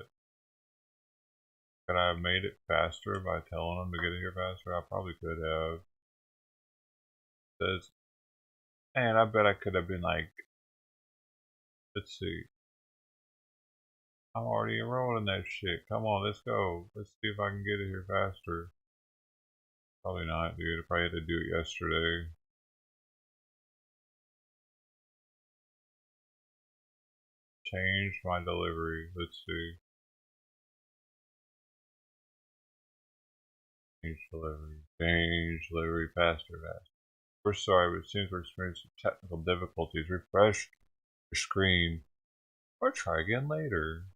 Could I have made it faster by telling them to get it here faster? I probably could have. It says, man, I bet I could have been like, let's see. I'm already enrolled in that shit. Come on, let's go. Let's see if I can get it here faster. Probably not, dude. I probably had to do it yesterday. Change my delivery. Let's see. Change delivery. Change delivery faster. We're sorry, but it seems we're experiencing technical difficulties. Refresh your screen. Or try again later.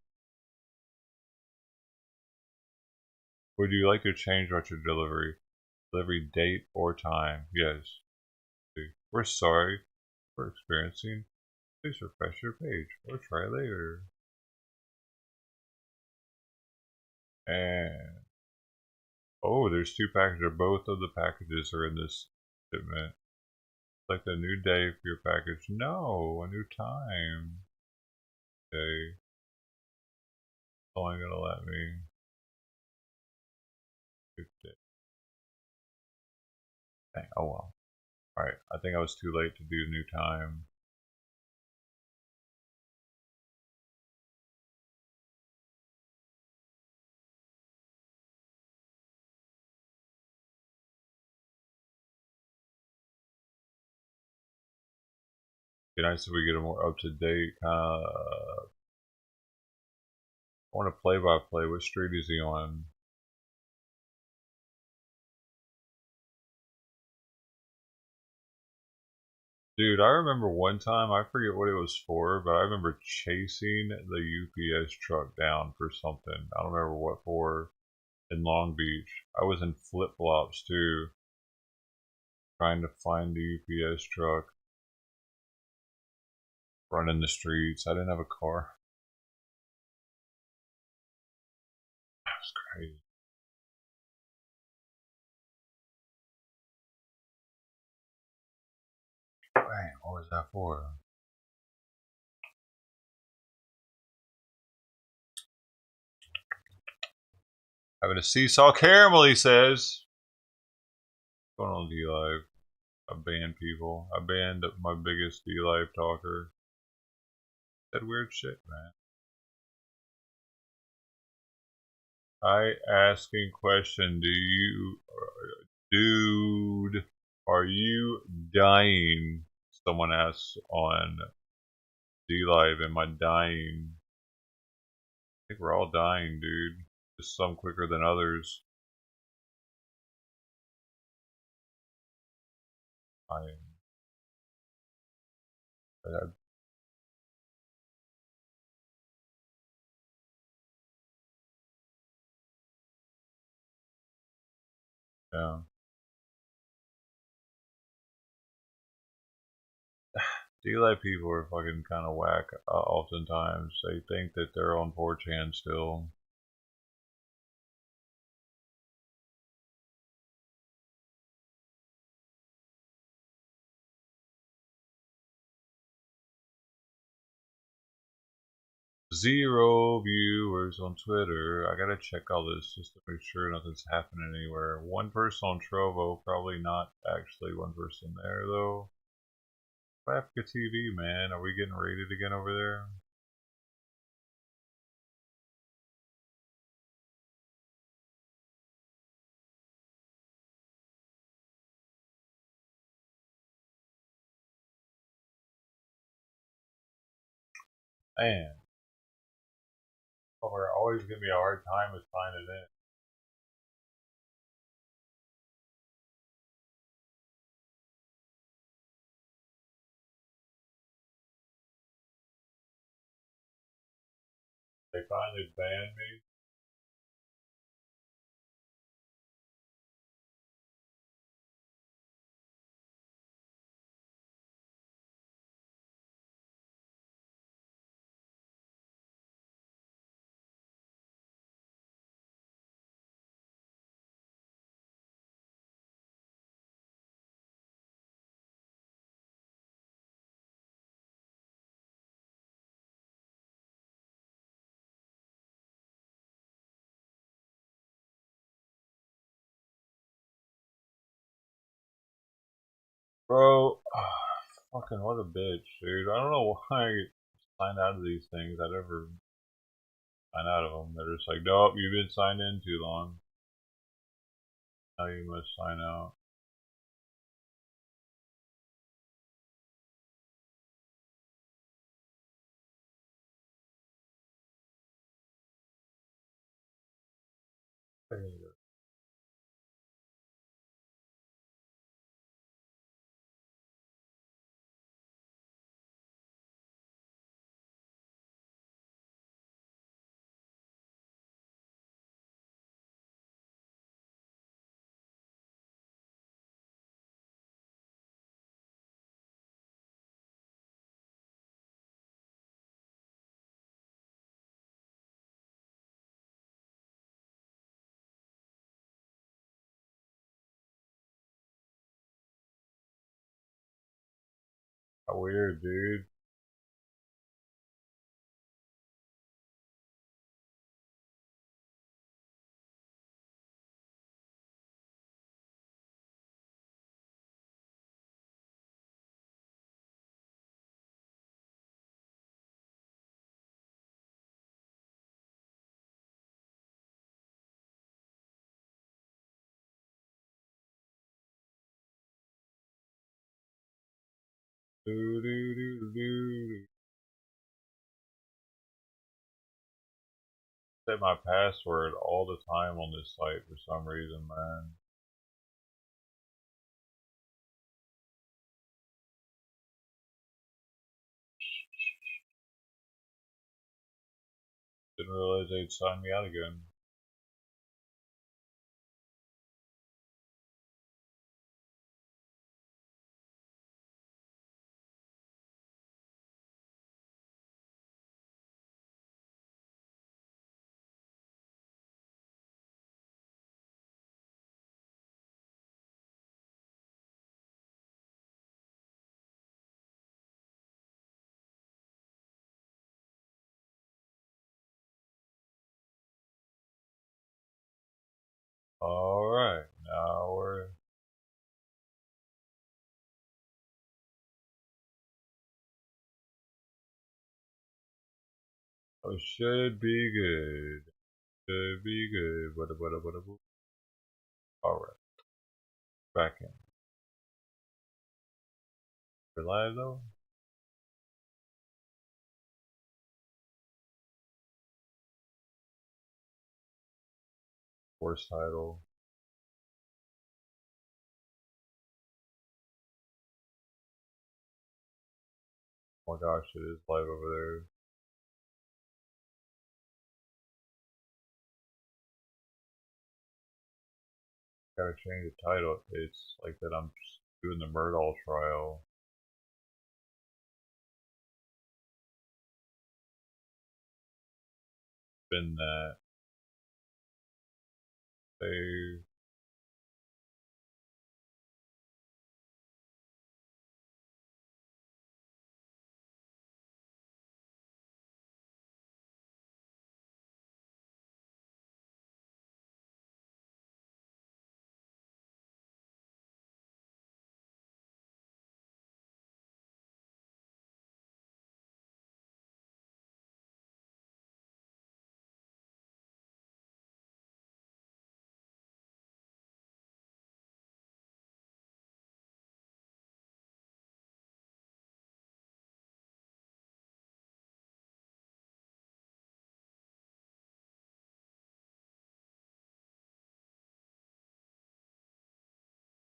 Would you like to change what your delivery date or time? Yes. We're sorry we're experiencing. Please refresh your page or try later. And oh, there's 2 packages. Both of the packages are in this shipment. Select a new day for your package. No, a new time. Okay. It's only gonna let me. Dang, oh well. Alright, I think I was too late to do new time. Be nice if we get a more up-to-date kind of. I want to play-by-play. What street is he on? Dude, I remember one time, I forget what it was for, but I remember chasing the UPS truck down for something. I don't remember what for, in Long Beach. I was in flip-flops too, trying to find the UPS truck. Running the streets. I didn't have a car. That was crazy. Dang, what was that for? Having a seesaw caramel, he says. What's going on D-Live? I banned people. I banned my biggest D-Live talker. Said weird shit, man. I asking question, dude, are you dying? Someone asks on D-Live, am I dying? I think we're all dying, dude. Just some quicker than others. I am. Yeah. D-Light people are fucking kind of whack. Oftentimes, they think that they're on 4chan still. Zero viewers on Twitter. I gotta check all this just to make sure nothing's happening anywhere. One person on Trovo, probably not actually one person there though. Africa TV, man, are we getting rated again over there? Man, they're always giving me a hard time with signing in. They finally banned me. Bro, fucking what a bitch, dude. I don't know why I sign out of these things. I never sign out of them. They're just like, nope, you've been signed in too long. Now you must sign out. How weird, dude. Do, do, do, do. Set my password all the time on this site for some reason, man. Didn't realize they'd sign me out again. Alright, now we're... Oh, should be good. Should be good. What. Alright, back in. We're live though? Course title. Oh my gosh, it is live over there. Gotta change the title. It's like that I'm just doing the Murdahl trial. Been that. Save.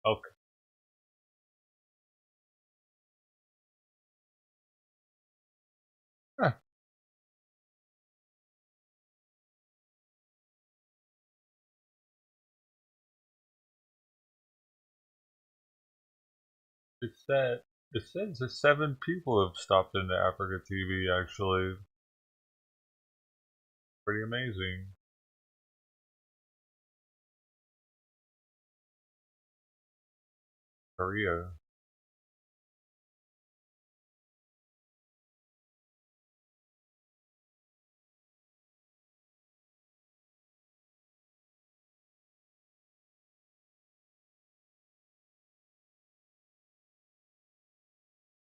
Okay. Huh. It's that. It says that 7 people have stopped into Africa TV actually. Pretty amazing. Korea.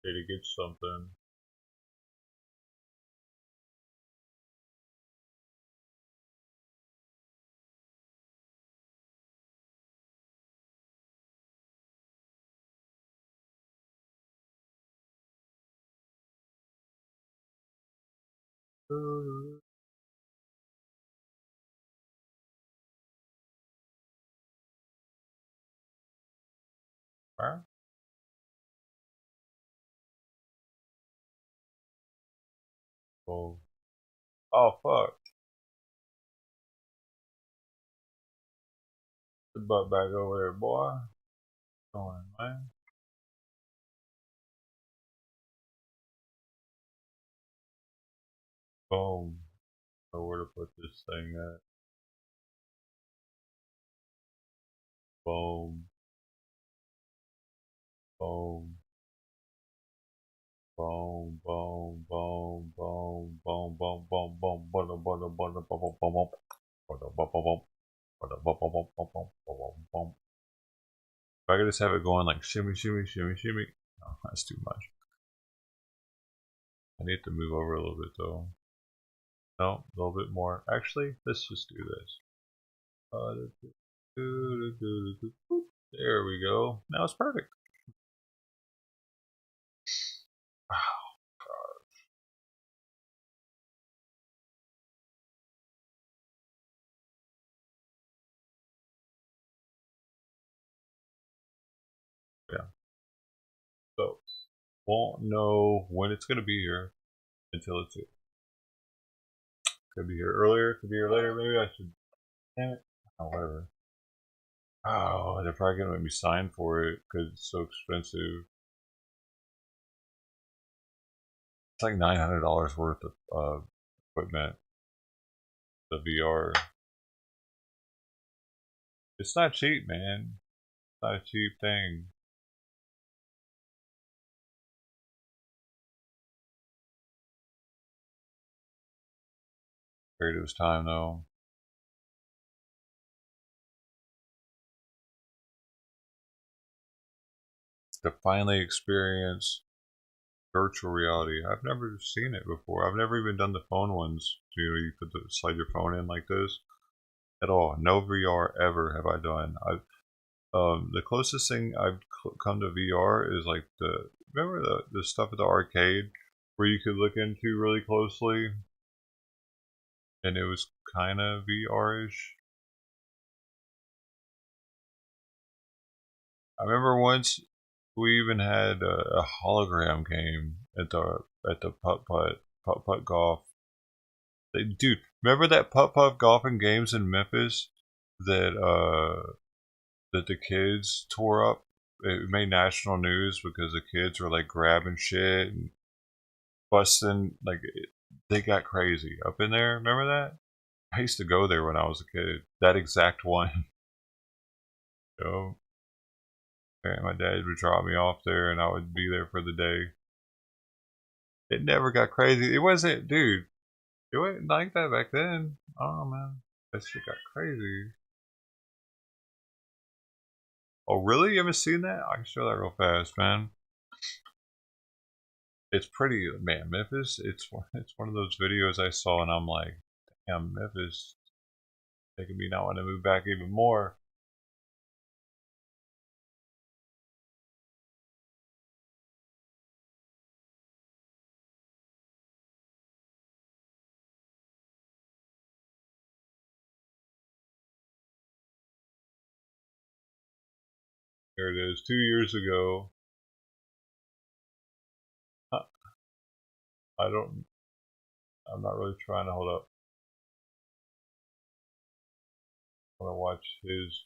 To get something. Huh? Oh. Oh fuck. The butt back over there, boy. Going, man. Boom. Know where to put this thing at. Boom. Boom. Boom. Boom. Boom. Boom. Boom. Boom. Boom. Boom. Boom. Boom. Boom. Boom. Boom. Boom. Boom. Boom. If I could just have it going like shimmy, shimmy, shimmy, shimmy. No, that's too much. I need to move over a little bit though. No, a little bit more. Actually, let's just do this. There we go. Now it's perfect. Yeah. So, won't know when it's going to be here until it's here. Could be here earlier, could be here later. Maybe I should. Damn it. Oh, whatever. Oh, they're probably going to make me sign for it because it's so expensive. It's like $900 worth of equipment. The VR. It's not cheap, man. It's not a cheap thing. Period of his time, though. To finally experience virtual reality. I've never seen it before. I've never even done the phone ones. You put slide your phone in like this. At all. No VR ever have I done. The closest thing I've come to VR is like remember the stuff at the arcade where you could look into really closely, and it was kind of VR-ish. I remember once we even had a hologram game at the at the putt-putt golf. Dude, remember that putt-putt golfing games in Memphis that that the kids tore up? It made national news because the kids were like grabbing shit and busting, like they got crazy up in there. Remember that? I used to go there when I was a kid. That exact one. You know, and my dad would drop me off there, and I would be there for the day. It never got crazy. It wasn't, dude. It wasn't like that back then. Oh man, that shit got crazy. Oh really? You haven't seen that? I can show that real fast, man. It's pretty, man. Memphis. It's one of those videos I saw, and I'm like, damn, Memphis, making me not want to move back even more. Here it is. 2 years ago. I don't. I'm not really trying to hold up. I want to watch his.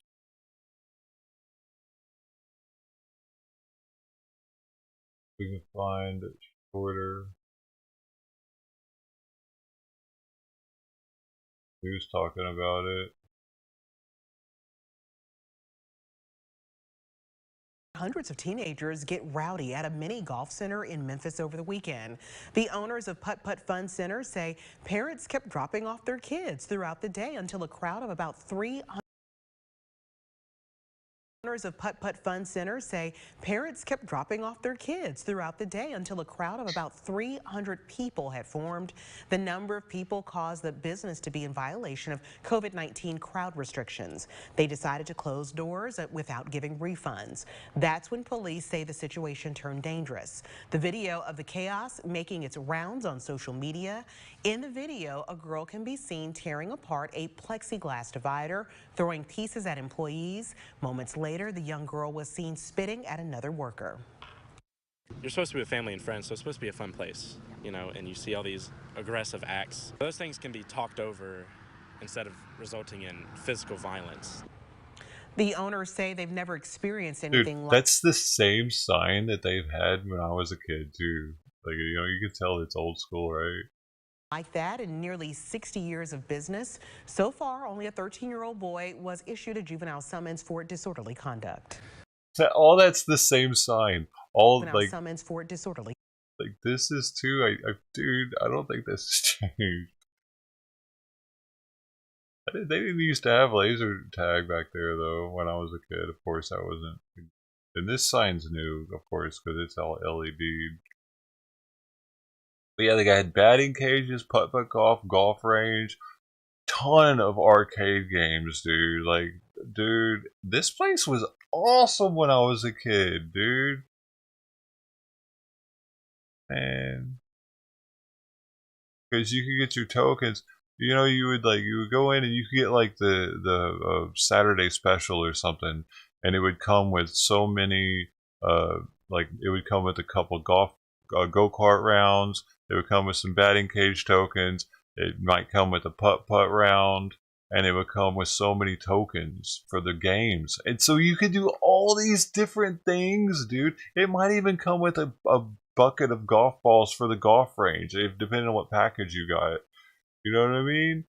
We can find it shorter. He was talking about it. Hundreds of teenagers get rowdy at a mini golf center in Memphis over the weekend. The owners of Putt Putt Fun Center say parents kept dropping off their kids throughout the day until a crowd of about 300. Owners of Putt Putt Fun Center say parents kept dropping off their kids throughout the day until a crowd of about 300 people had formed. The number of people caused the business to be in violation of COVID-19 crowd restrictions. They decided to close doors without giving refunds. That's when police say the situation turned dangerous. The video of the chaos making its rounds on social media. In the video, a girl can be seen tearing apart a plexiglass divider, throwing pieces at employees. Moments later, the young girl was seen spitting at another worker. You're supposed to be with family and friends, so it's supposed to be a fun place, you know, and you see all these aggressive acts. Those things can be talked over instead of resulting in physical violence. The owners say they've never experienced anything Dude, like that's the same sign that they've had when I was a kid too. Like, you know, you can tell it's old school, right? that in nearly 60 years of business. So far, only a 13-year-old boy was issued a juvenile summons for disorderly conduct. All that's the same sign. All Juvenile like summons for disorderly. Like this is too. Dude, I don't think this has changed. They didn't used to have laser tag back there though. When I was a kid, of course, I wasn't. And this sign's new, of course, because it's all LED. But yeah, they got batting cages, putt-putt golf range, ton of arcade games, dude. Like, dude, this place was awesome when I was a kid, dude. Man, because you could get your tokens. You know, you would go in and you could get like the Saturday special or something, and it would come with so many. Like it would come with a couple golf go-kart rounds. It would come with some batting cage tokens. It might come with a putt-putt round, and it would come with so many tokens for the games. And so you could do all these different things, dude. It might even come with a bucket of golf balls for the golf range, depending on what package you got. You know what I mean?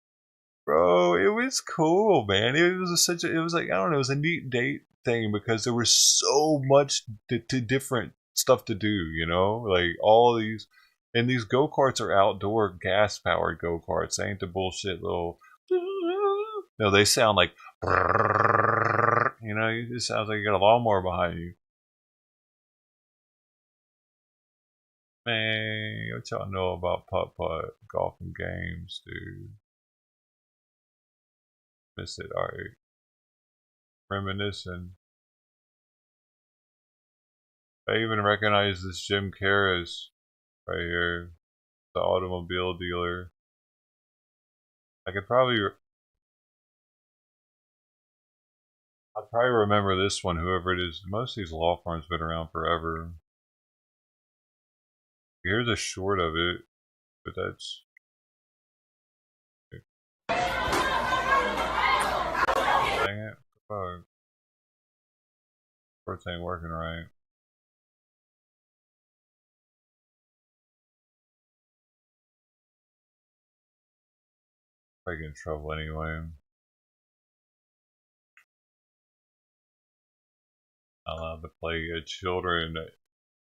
Bro, it was cool, man. It was it was like, I don't know, it was a neat date thing because there was so much different stuff to do, you know? Like all these, and these go-karts are outdoor gas-powered go-karts. They ain't the bullshit little, no, they sound like, you know, it sounds like you got a lawnmower behind you. Man, what y'all know about putt-putt golfing games, dude? Miss it, alright. Reminiscing. I even recognize this Jim Karras right here, the automobile dealer. I could probably, I'll probably remember this one, whoever it is. Most of these law firms have been around forever. Here's a short of it, but that's. Dang it. Fuck. Shorts ain't working right. I get in trouble anyway. Not allowed to play children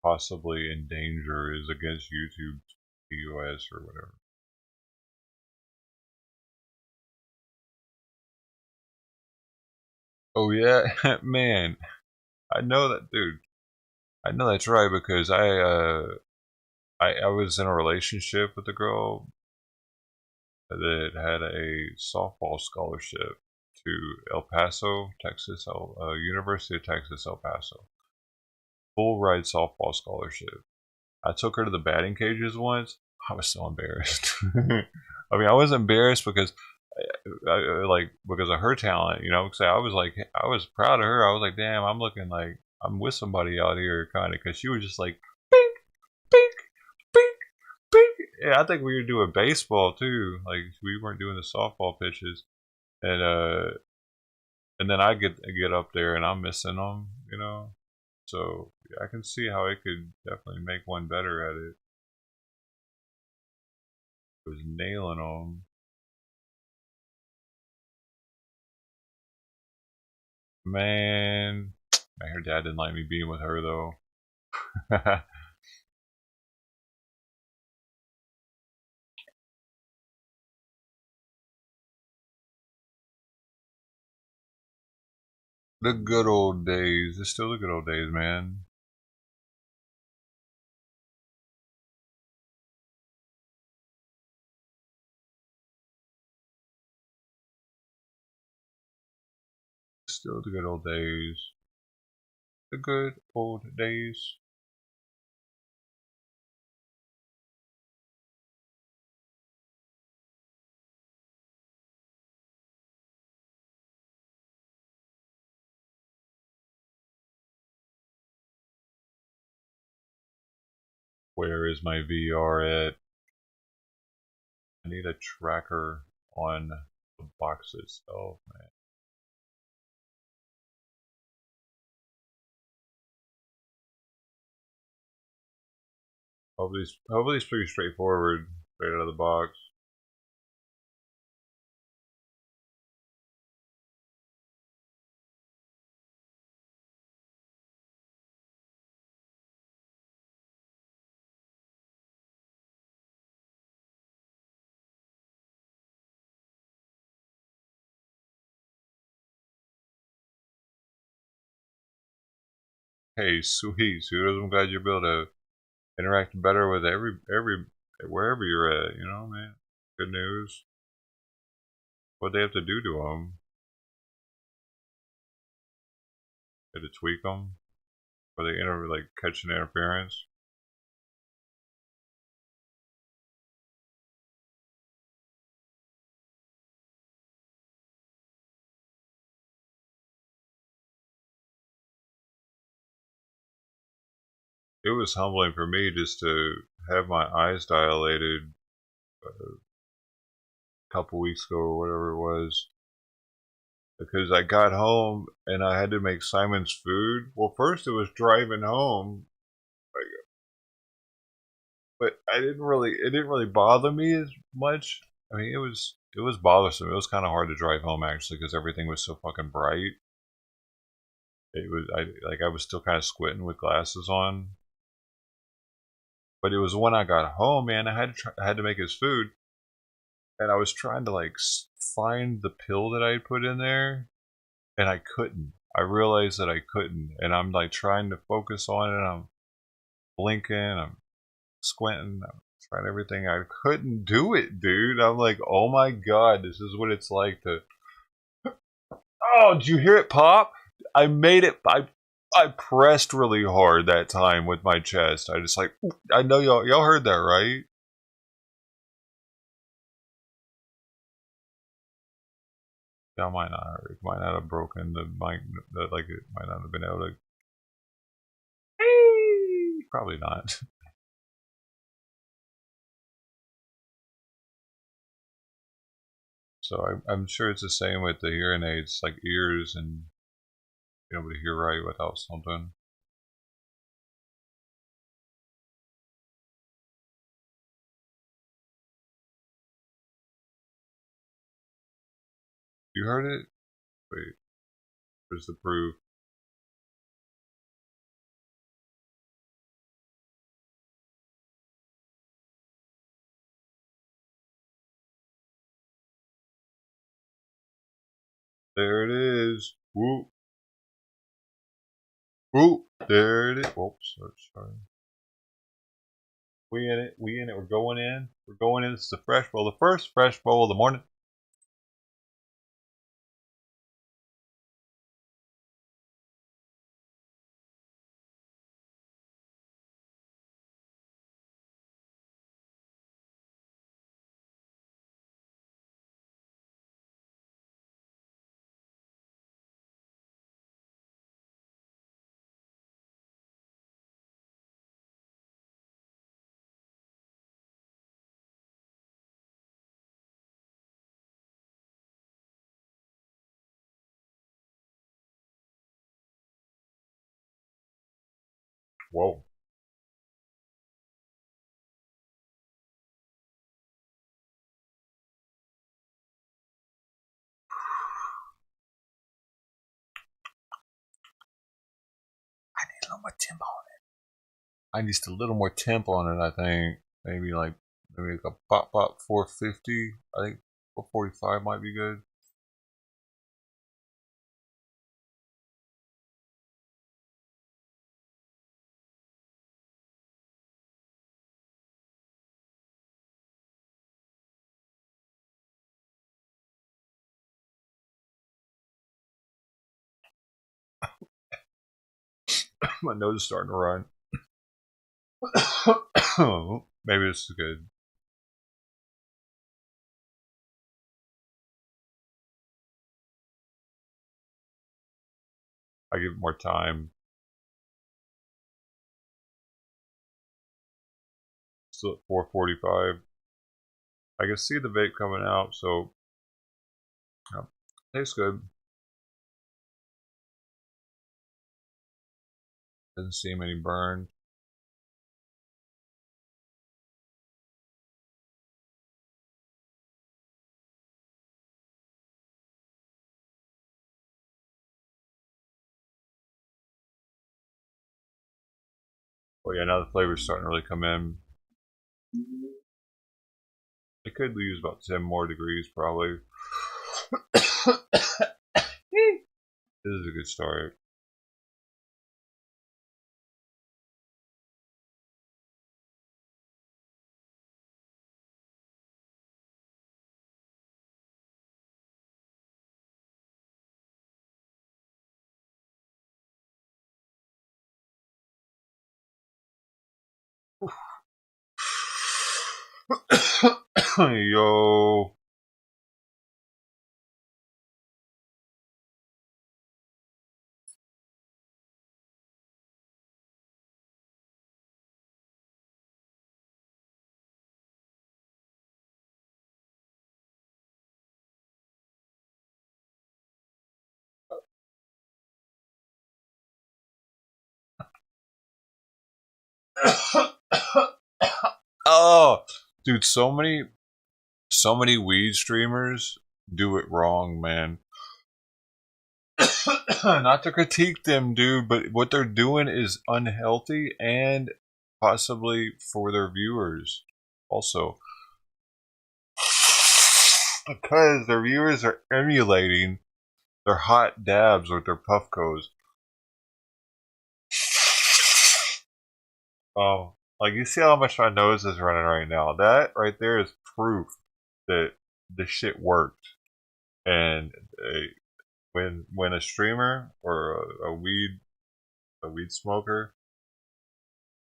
possibly in danger is against YouTube TOS or whatever. Oh yeah, man. I know that, dude. I know that's right because I was in a relationship with a girl that had a softball scholarship to El Paso, Texas, University of Texas, El Paso. Full ride softball scholarship. I took her to the batting cages once. I was so embarrassed. I mean, I was embarrassed because, because of her talent, you know. Because I was proud of her. I was like, damn, I'm looking like I'm with somebody out here, kind of. Because she was just like, bink, bink, bink, bink. Yeah, I think we were doing baseball too. Like we weren't doing the softball pitches, and then I get up there and I'm missing them, you know. So yeah, I can see how it could definitely make one better at it. Was nailing them. Man, her dad didn't like me being with her though. The good old days. It's still the good old days, man. Still the good old days. The good old days. Where is my VR at? I need a tracker on the box itself, man. Hopefully it's pretty straightforward, straight out of the box. Hey, sweet, I'm glad you're able to interact better with every wherever you're at. You know, man. Good news. What they have to do to them? Had to tweak them, or they catch an interference. It was humbling for me just to have my eyes dilated a couple weeks ago or whatever it was, because I got home and I had to make Simon's food. Well, first it was driving home, but it didn't really bother me as much. I mean, it was bothersome. It was kind of hard to drive home actually because everything was so fucking bright. It was I was still kind of squinting with glasses on. But it was when I got home, man. I had to make his food, and I was trying to find the pill that I had put in there, and I couldn't. I realized that I couldn't, and I'm trying to focus on it. I'm blinking, I'm squinting, I'm trying everything. I couldn't do it, dude. I'm like, oh my god, this is what it's like to. Oh, did you hear it pop? I made it. I pressed really hard that time with my chest. I just I know y'all heard that, right? Y'all might not heard. It might not have broken the mic. It might not have been able to. Probably not. So I'm sure it's the same with the hearing aids, like ears and being able to hear right without something. You heard it? Wait, where's the proof? There it is. Whoop. Whoop. There it is. Whoops. Sorry. We in it. We in it. We're going in. We're going in. It's the fresh bowl. The first fresh bowl of the morning. Whoa. I need a little more tempo on it. I need a little more tempo on it, I think. Maybe like a pop 450. I think 445 might be good. My nose is starting to run. Maybe this is good. I give it more time. Still at 445. I can see the vape coming out, so yeah, tastes good. Doesn't seem any burn. Oh yeah, now the flavor's starting to really come in. It could use about 10 more degrees probably. This is a good start. Yo. Oh, dude, so many weed streamers do it wrong, man. Not to critique them, dude, but what they're doing is unhealthy and possibly for their viewers also. Because their viewers are emulating their hot dabs with their puffcos. Oh, like you see how much my nose is running right now? That right there is proof that the shit worked. And when a streamer or a weed smoker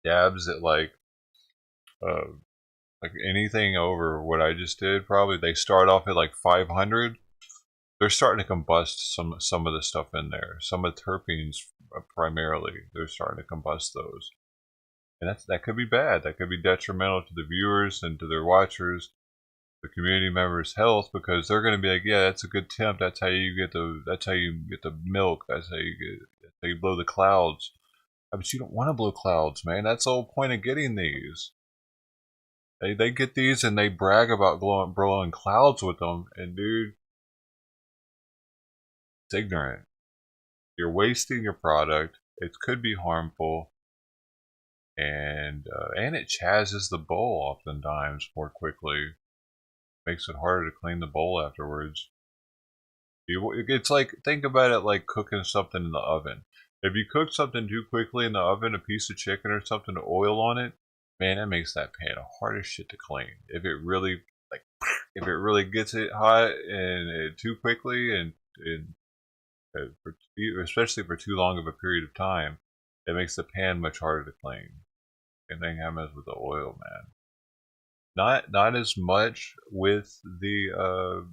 dabs at like anything over what I just did, probably they start off at like 500. They're starting to combust some of the stuff in there. Some of the terpenes primarily, they're starting to combust those, and that could be bad. That could be detrimental to the viewers and to their watchers. the community members' health, because they're going to be like, yeah, that's a good tip. That's how you get the milk. That's how you blow the clouds. But you don't want to blow clouds, man. That's the whole point of getting these. They get these and they brag about blowing clouds with them, and dude, it's ignorant. You're wasting your product. It could be harmful, and it chases the bowl oftentimes more quickly. Makes it harder to clean the bowl afterwards. It's like, think about it like cooking something in the oven. If you cook something too quickly in the oven, a piece of chicken or something, to oil on it, man, that makes that pan hard as shit to clean. If it really gets it hot and too quickly, and especially for too long of a period of time, it makes the pan much harder to clean. Same thing happens with the oil, man. Not as much with the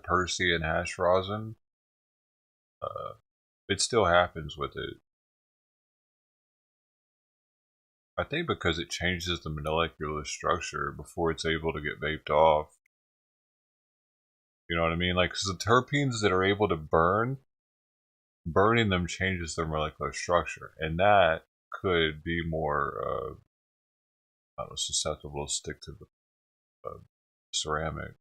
Percy and hash rosin. It still happens with it. I think because it changes the molecular structure before it's able to get vaped off. You know what I mean? Like, cause the terpenes that are able to burning them changes their molecular structure, and that could be more susceptible to stick to the ceramic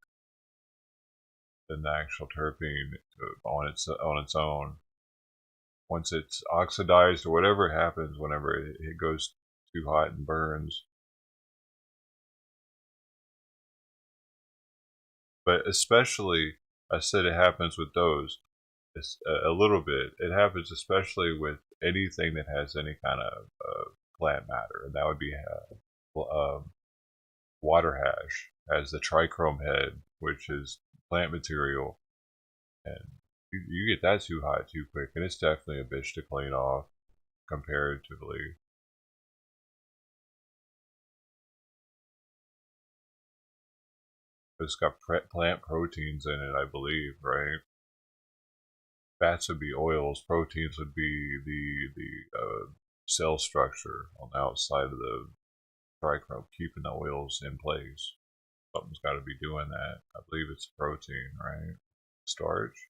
than the actual terpene on its own. Once it's oxidized or whatever happens, whenever it goes too hot and burns. But especially, I said it happens with those. It's a little bit. It happens especially with anything that has any kind of plant matter, and that would be water hash, has the trichrome head, which is plant material, and you get that too hot too quick, and it's definitely a bitch to clean off comparatively. It's got plant proteins in it, I believe, right? Fats would be oils, proteins would be the cell structure on the outside of the trichrome, keeping the oils in place. Something's got to be doing that. I believe it's protein, right? Starch.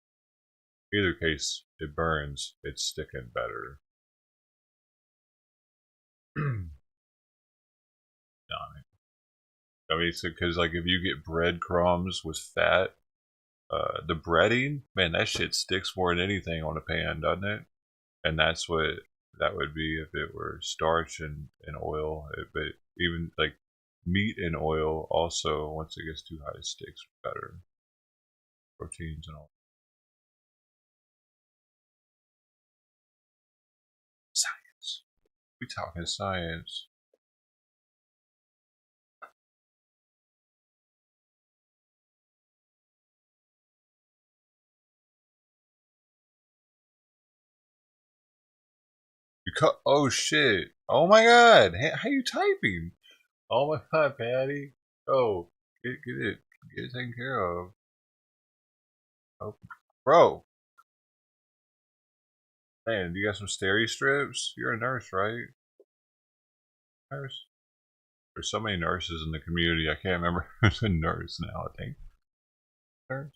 Either case, it burns. It's sticking better. I mean, because like if you get breadcrumbs with fat, the breading, man, that shit sticks more than anything on a pan, doesn't it? And that's what that would be if it were starch and oil. But even like meat and oil, also, once it gets too hot, it sticks better. Proteins and all. Science. We talking science. Oh shit! Oh my god! How you typing? Oh my god, Patty! Oh, get it taken care of. Oh, bro, man, you got some steri strips? You're a nurse, right? Nurse? There's so many nurses in the community. I can't remember who's a nurse now. I think nurse.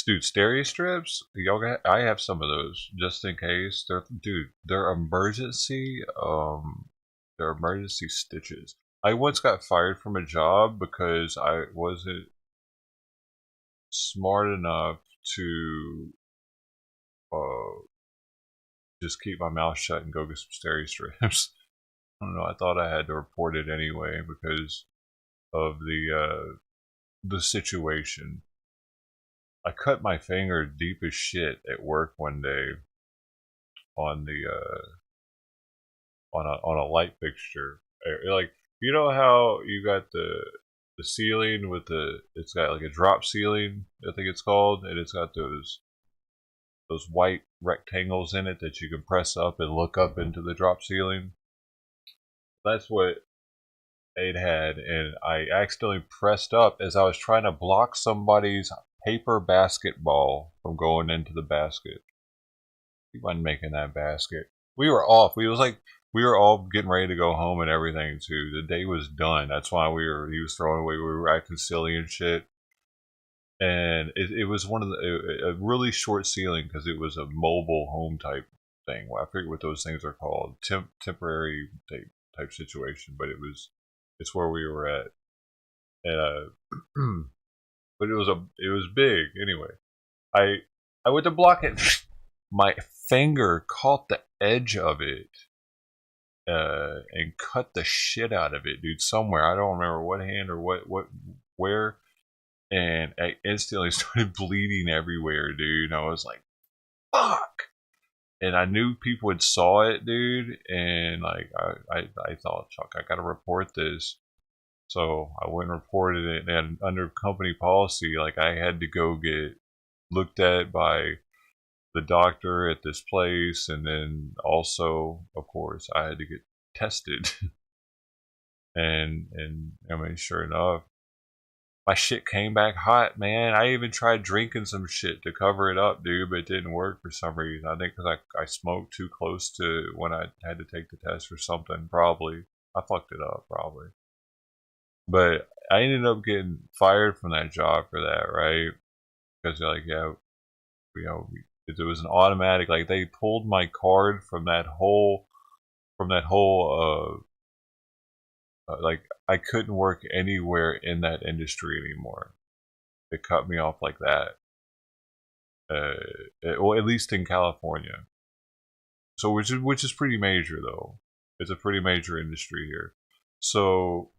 Dude, steri strips? Y'all got? I have some of those just in case. They're emergency. They're emergency stitches. I once got fired from a job because I wasn't smart enough to just keep my mouth shut and go get some steri strips. I don't know. I thought I had to report it anyway because of the situation. I cut my finger deep as shit at work one day on the on a light fixture. Like, you know how you got the ceiling with it's got like a drop ceiling, I think it's called, and it's got those white rectangles in it that you can press up and look up into the drop ceiling. That's what it had, and I accidentally pressed up as I was trying to block somebody's paper basketball from going into the basket. He wasn't making that basket. We were off. We was like we were all getting ready to go home and everything too. The day was done. That's why he was throwing away. We were acting silly and shit. And it was one of a really short ceiling because it was a mobile home type thing. Well, I forget what those things are called. Temporary type situation, but it's where we were at. And but it was big anyway. I went to block it. My finger caught the edge of it and cut the shit out of it, dude. Somewhere, I don't remember what hand or where, and I instantly started bleeding everywhere, dude. And I was like, fuck. And I knew people had saw it, dude, and like I thought, Chuck, I gotta report this. So I went and reported it, and under company policy, like I had to go get looked at by the doctor at this place, and then also, of course, I had to get tested. and I mean, sure enough, my shit came back hot, man. I even tried drinking some shit to cover it up, dude, but it didn't work for some reason. I think because I smoked too close to when I had to take the test or something, probably. I fucked it up, probably. But I ended up getting fired from that job for that, right? Because they're like, yeah, you know, it was an automatic. Like they pulled my card from that whole, like I couldn't work anywhere in that industry anymore. They cut me off like that. Well, at least in California. So which is pretty major though. It's a pretty major industry here. So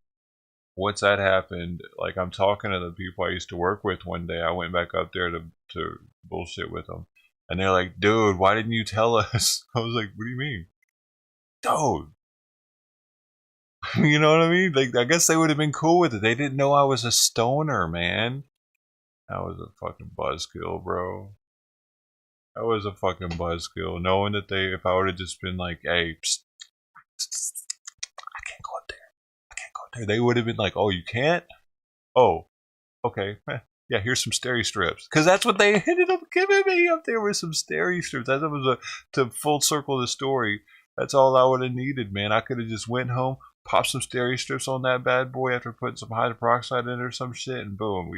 once that happened, like I'm talking to the people I used to work with one day. I went back up there to bullshit with them, and they're like, "Dude, why didn't you tell us?" I was like, "What do you mean, dude?" You know what I mean? Like, I guess they would have been cool with it. They didn't know I was a stoner, man. That was a fucking buzzkill, bro. That was a fucking buzzkill. Knowing that if I would have just been like, "Hey, psst, I can't go up there. I can't go up there," they would have been like, "Oh, you can't? Oh, okay. Yeah, here's some steri strips." Because that's what they ended up giving me up there, with some steri strips. That was to full circle the story. That's all I would have needed, man. I could have just went home, popped some steri strips on that bad boy after putting some hydroperoxide in it or some shit, and boom,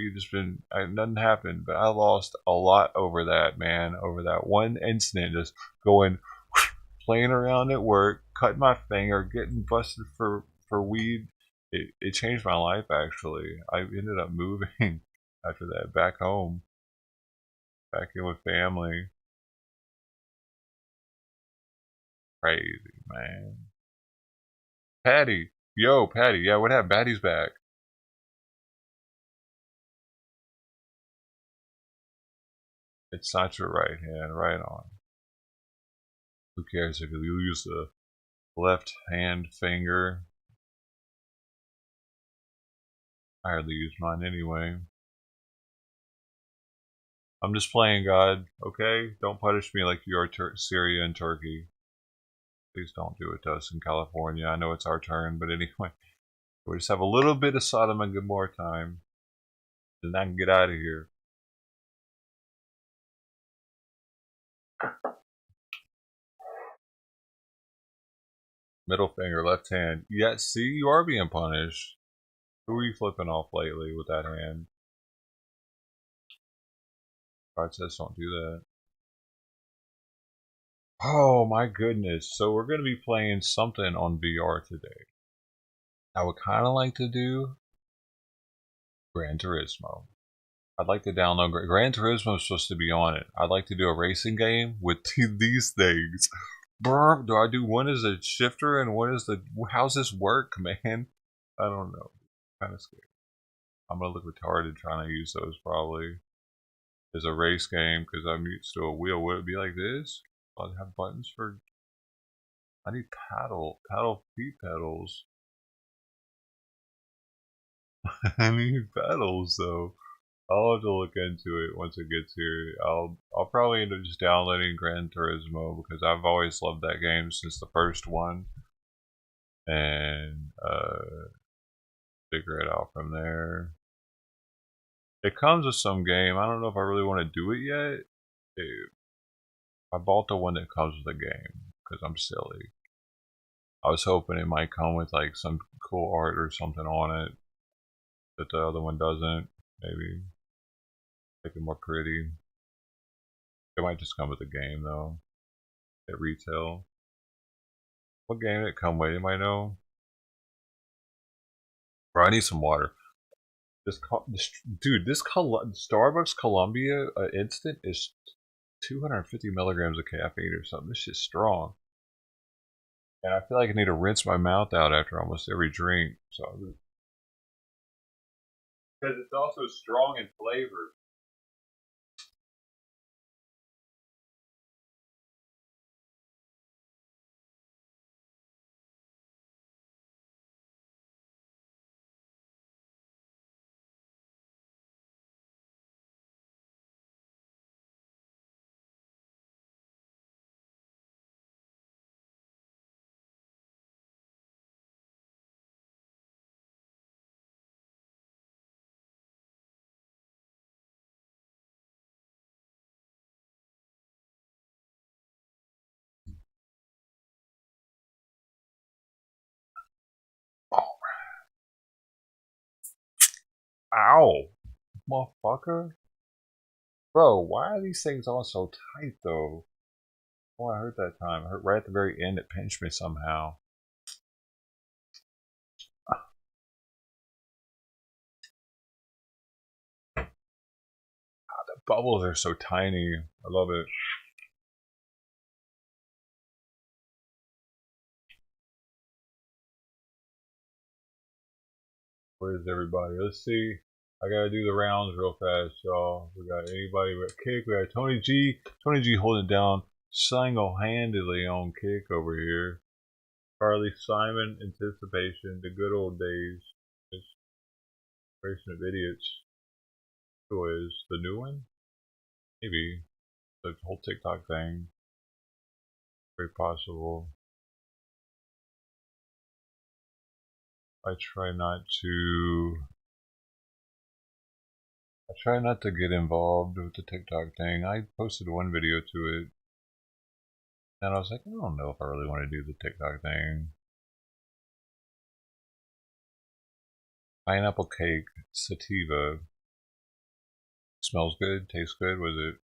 nothing happened. But I lost a lot over that, man. Over that one incident, just going, playing around at work, cutting my finger, getting busted for weed. It changed my life, actually. I ended up moving after that back home, back in with family. Crazy, man. Patty. Yo, Patty. Yeah, what happened? Patty's back. It's not your right hand. Right on. Who cares if you use the left hand finger? I hardly use mine anyway. I'm just playing, God. Okay? Don't punish me like you are Syria and Turkey. Please don't do it to us in California. I know it's our turn, but anyway. We'll just have a little bit of Sodom and Gomorrah time. Then I can get out of here. Middle finger, left hand. Yeah, see, you are being punished. Who are you flipping off lately with that hand? God says don't do that. Oh my goodness. So we're going to be playing something on VR today. I would kind of like to do Gran Turismo. I'd like to download Gran Turismo is supposed to be on it. I'd like to do a racing game with these things. Brr, do I do one as a shifter and one as the... How's this work, man? I don't know. Kind of scared. I'm going to look retarded trying to use those probably as a race game because I'm used to a wheel. Would it be like this? I'll have buttons for... I need feet pedals. I need pedals though. I'll have to look into it once it gets here. I'll probably end up just downloading Gran Turismo because I've always loved that game since the first one, and figure it out from there. It comes with some game. I don't know if I really want to do it yet. I bought the one that comes with the game because I'm silly. I was hoping it might come with like some cool art or something on it that the other one doesn't. Maybe make it more pretty. It might just come with the game though. At retail. What game did it come with? Anybody know? Bro, I need some water. Dude, this Starbucks Columbia instant is 250 milligrams of caffeine or something. This shit's strong. And I feel like I need to rinse my mouth out after almost every drink. So, because it's also strong in flavor. Ow, motherfucker. Bro, why are these things on so tight though? Oh, I hurt that time. I hurt right at the very end. It pinched me somehow. The bubbles are so tiny. I love it. Where's everybody? Let's see. I gotta do the rounds real fast, y'all. We got anybody with Kick. We got Tony G. Tony G holding it down single-handedly on Kick over here. Carly Simon, Anticipation, The Good Old Days, Generation of Idiots. Who is the new one? Maybe. The whole TikTok thing. Very possible. I try not to get involved with the TikTok thing. I posted one video to it, and I was like, I don't know if I really want to do the TikTok thing. Pineapple cake, sativa. Smells good, tastes good, was it?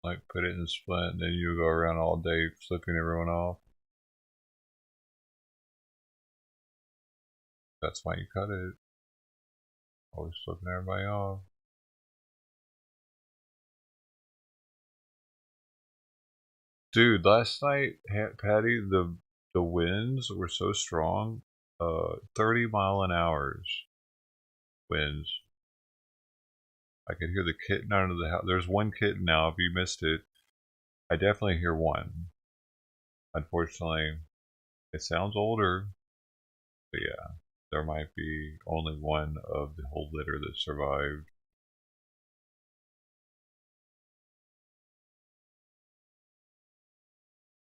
Like, put it in Splint, then you go around all day flipping everyone off. That's why you cut it. Always flipping everybody off. Dude, last night, Patty, the winds were so strong. 30-mile-an-hour winds. I could hear the kitten under the house. There's one kitten now. If you missed it, I definitely hear one. Unfortunately, it sounds older, but yeah, there might be only one of the whole litter that survived.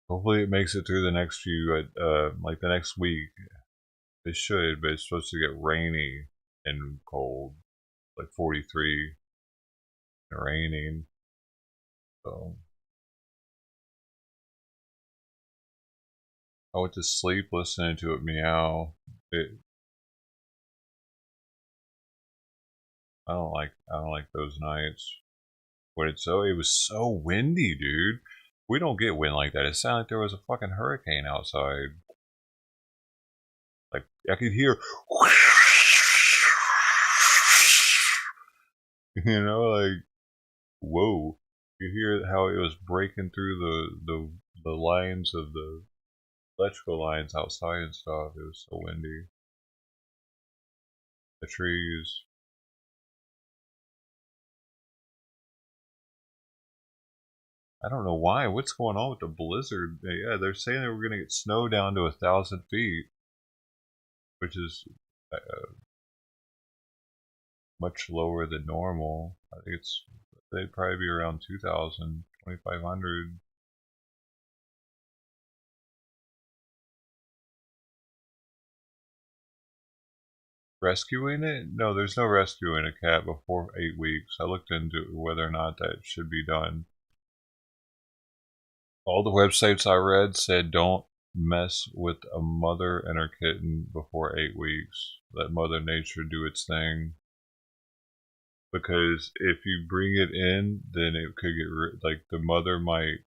Hopefully it makes it through the next few, like the next week. It should, but it's supposed to get rainy and cold, like 43 and raining. So I went to sleep listening to it meow. I don't like those nights when it was so windy, dude. We don't get wind like that. It sounded like there was a fucking hurricane outside. Like I could hear you know, like whoa. You hear how it was breaking through the lines of the electrical lines outside and stuff. It was so windy. The trees. I don't know why. What's going on with the blizzard? Yeah, they're saying that we're going to get snow down to 1,000 feet, which is much lower than normal. I think they'd probably be around 2,000, 2,500. Rescuing it? No, there's no rescuing a cat before 8 weeks. I looked into whether or not that should be done. All the websites I read said don't mess with a mother and her kitten before 8 weeks. Let Mother Nature do its thing. Because if you bring it in, then it could get like the mother might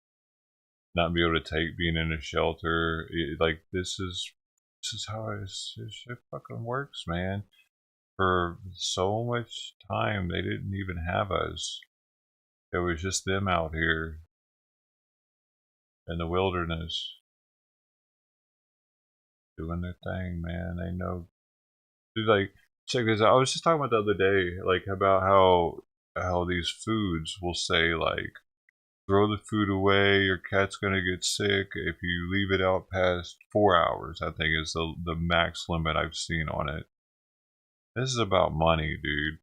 not be able to take being in a shelter. Like this is how this shit fucking works, man. For so much time, they didn't even have us. It was just them out here in the wilderness doing their thing, man. They know. Dude, like, check this out. I was just talking about the other day, like about how these foods will say like, throw the food away, your cat's gonna get sick if you leave it out past 4 hours. I think is the max limit I've seen on it. This is about money, dude.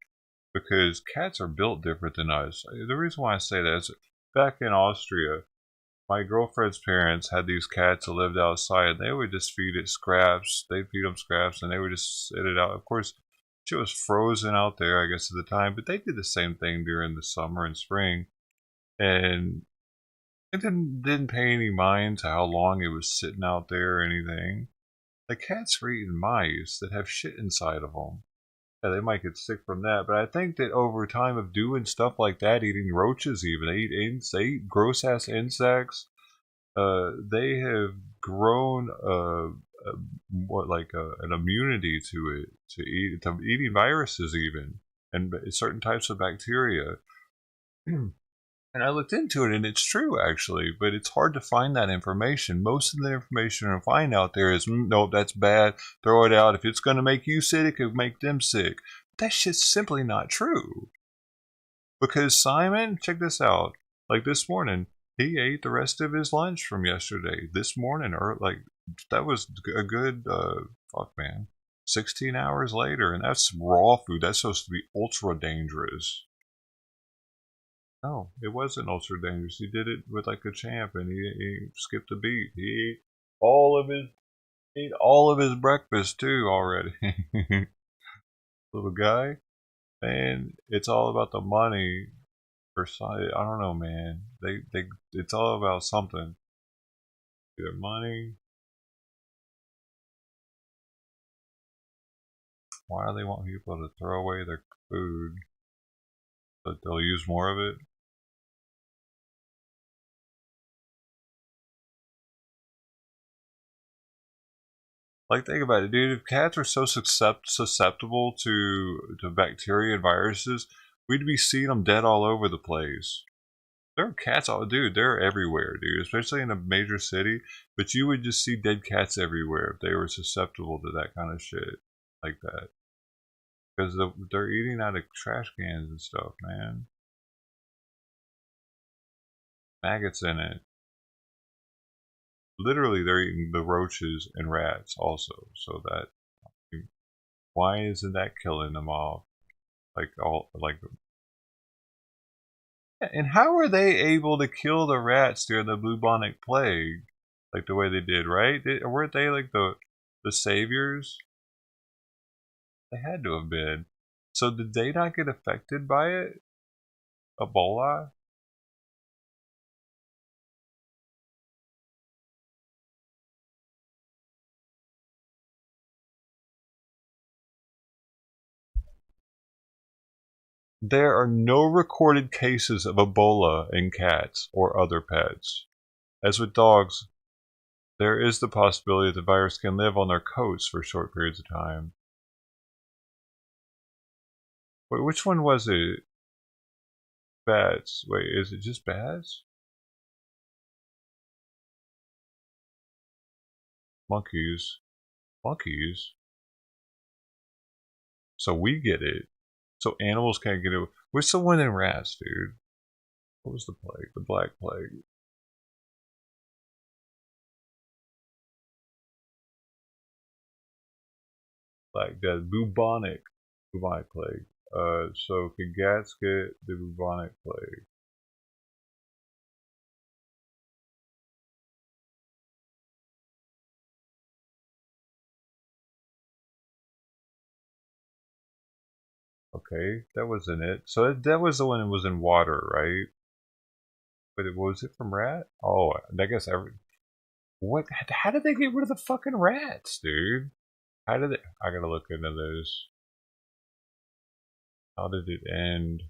Because cats are built different than us. The reason why I say that is back in Austria, my girlfriend's parents had these cats that lived outside, and they would just feed it scraps. They'd feed them scraps, and they would just sit it out. Of course, shit was frozen out there, I guess, at the time, but they did the same thing during the summer and spring. And it didn't pay any mind to how long it was sitting out there or anything. The cats were eating mice that have shit inside of them. Yeah, they might get sick from that, but I think that over time of doing stuff like that, eating roaches even, they eat gross ass insects. They have grown an immunity to it, to eating viruses even, and certain types of bacteria. And I looked into it, and it's true actually, but it's hard to find that information. Most of the information I find out there is, nope, that's bad. Throw it out. If it's going to make you sick, it could make them sick. That shit's simply not true. Because Simon, check this out. Like this morning, he ate the rest of his lunch from yesterday. This morning, or like that was a good fuck, man. 16 hours later, and that's raw food. That's supposed to be ultra dangerous. No, it wasn't ultra dangerous. He did it with like a champ, and he skipped a beat. He ate all of his breakfast too already. Little guy, man, it's all about the money. Or I don't know, man. It's all about something. Either money. Why do they want people to throw away their food? But they'll use more of it. Like, think about it, dude. If cats are so susceptible to bacteria and viruses, we'd be seeing them dead all over the place. There are cats, dude. They're everywhere, dude. Especially in a major city. But you would just see dead cats everywhere if they were susceptible to that kind of shit, like that. Because they're eating out of trash cans and stuff, man. Maggots in it. Literally, they're eating the roaches and rats also. So that, why isn't that killing them off? And how are they able to kill the rats during the bubonic plague, like the way they did? Right? Weren't they like the saviors? They had to have been. So did they not get affected by it? Ebola? There are no recorded cases of Ebola in cats or other pets. As with dogs, there is the possibility that the virus can live on their coats for short periods of time. Wait, which one was it? Bats. Wait, is it just bats? Monkeys. Monkeys? So we get it. So animals can't get it. What's the one in rats, dude? What was the plague? The Black Plague. Like that bubonic plague. So can cats get the bubonic plague? Okay, that wasn't it. So that was the one that was in water, right? But was it from rat? Oh, I guess every. What? How did they get rid of the fucking rats, dude? How did it? I gotta look into this. How did it end?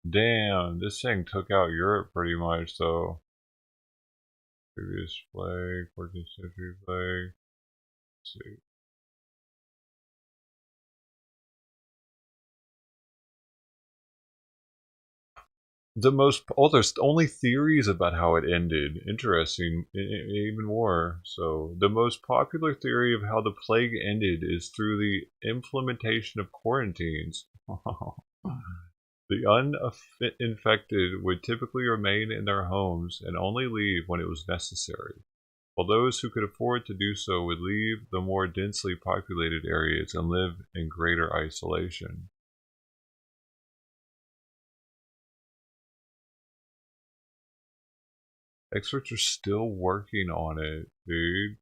Damn, this thing took out Europe pretty much, though. Previous plague, 14th century plague. Let's see. There's only theories about how it ended. Interesting, even more. So, the most popular theory of how the plague ended is through the implementation of quarantines. The uninfected would typically remain in their homes and only leave when it was necessary, while those who could afford to do so would leave the more densely populated areas and live in greater isolation. Experts are still working on it, dude.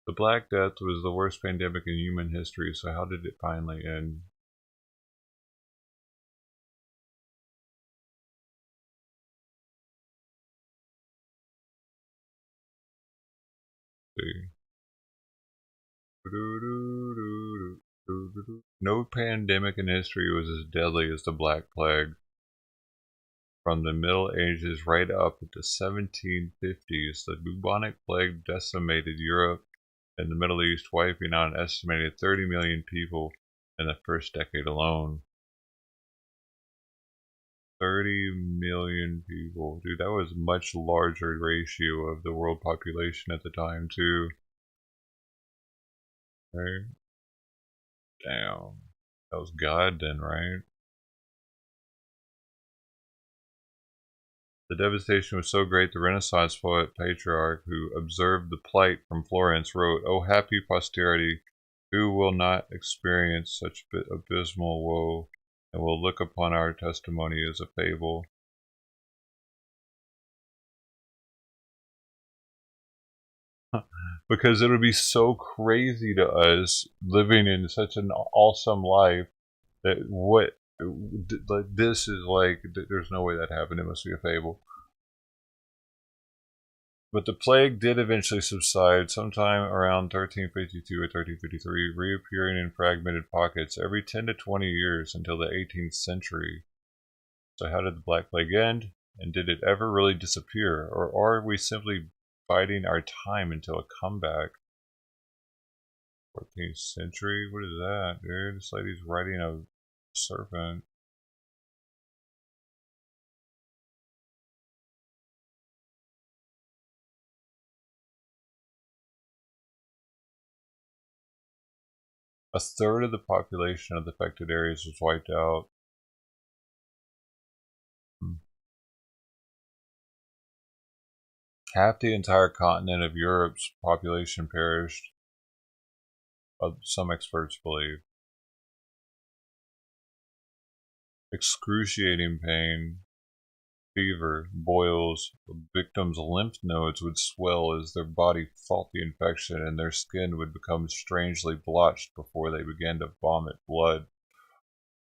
The Black Death was the worst pandemic in human history, so how did it finally end? See. No pandemic in history was as deadly as the Black Plague. From the Middle Ages right up to the 1750s, the bubonic plague decimated Europe and the Middle East, wiping out an estimated 30 million people in the first decade alone. 30 million people. Dude, that was a much larger ratio of the world population at the time, too. Right? Damn. That was God then, right? The devastation was so great the Renaissance poet Petrarch, who observed the plight from Florence, wrote, "O happy posterity, who will not experience such abysmal woe, and will look upon our testimony as a fable." Because it would be so crazy to us living in such an awesome life that like this is like, there's no way that happened. It must be a fable. But the plague did eventually subside sometime around 1352 or 1353, reappearing in fragmented pockets every 10 to 20 years until the 18th century. So how did the Black Plague end? And did it ever really disappear? Or are we simply biding our time until a comeback? 14th century? What is that, dude? This lady's riding a serpent. A third of the population of the affected areas was wiped out. Half the entire continent of Europe's population perished, some experts believe. Excruciating pain, fever, boils. The victims' lymph nodes would swell as their body fought the infection, and their skin would become strangely blotched before they began to vomit blood.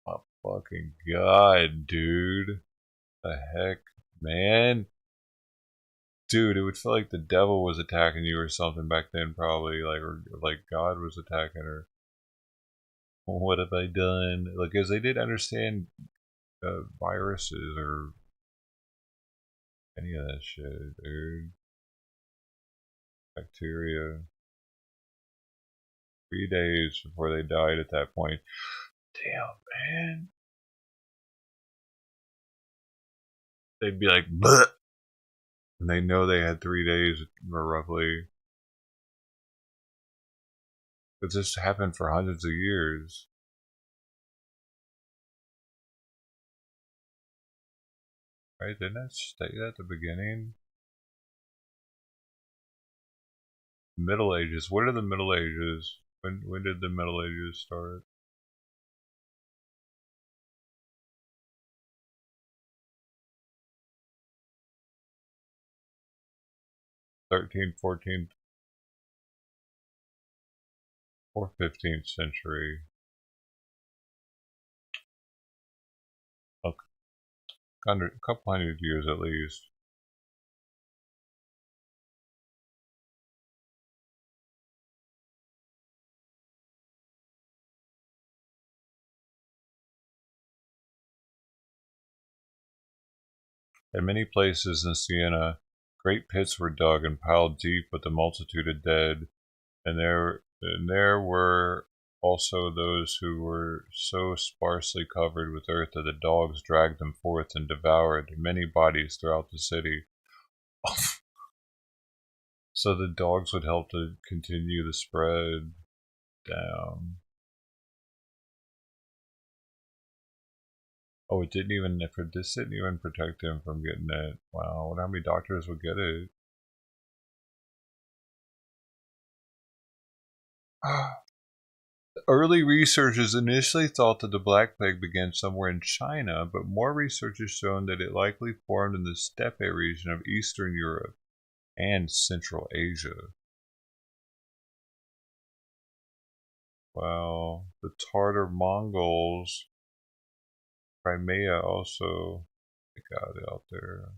Oh, fucking God, dude. The heck, man? Dude, it would feel like the devil was attacking you or something back then, probably. Like, or like God was attacking her. What have I done? Like, because they didn't understand viruses or any of that shit, dude. Bacteria. 3 days before they died at that point. Damn, man. They'd be like, bleh! And they know they had 3 days, or roughly. But this happened for hundreds of years. Right? Didn't I state that at the beginning? Middle Ages. What are the Middle Ages? When did the Middle Ages start? 13th, 14th, or 15th century. A couple hundred years at least. In many places in Siena, great pits were dug and piled deep with a multitude of dead, and there were also those who were so sparsely covered with earth that the dogs dragged them forth and devoured many bodies throughout the city. So the dogs would help to continue the spread down. Oh, it didn't even, this didn't even protect him from getting it. Wow, I wonder how many doctors would get it. Early researchers initially thought that the Black Plague began somewhere in China, but more research has shown that it likely formed in the steppe region of Eastern Europe and Central Asia. Well, the Tartar Mongols, Crimea also, they got it out there.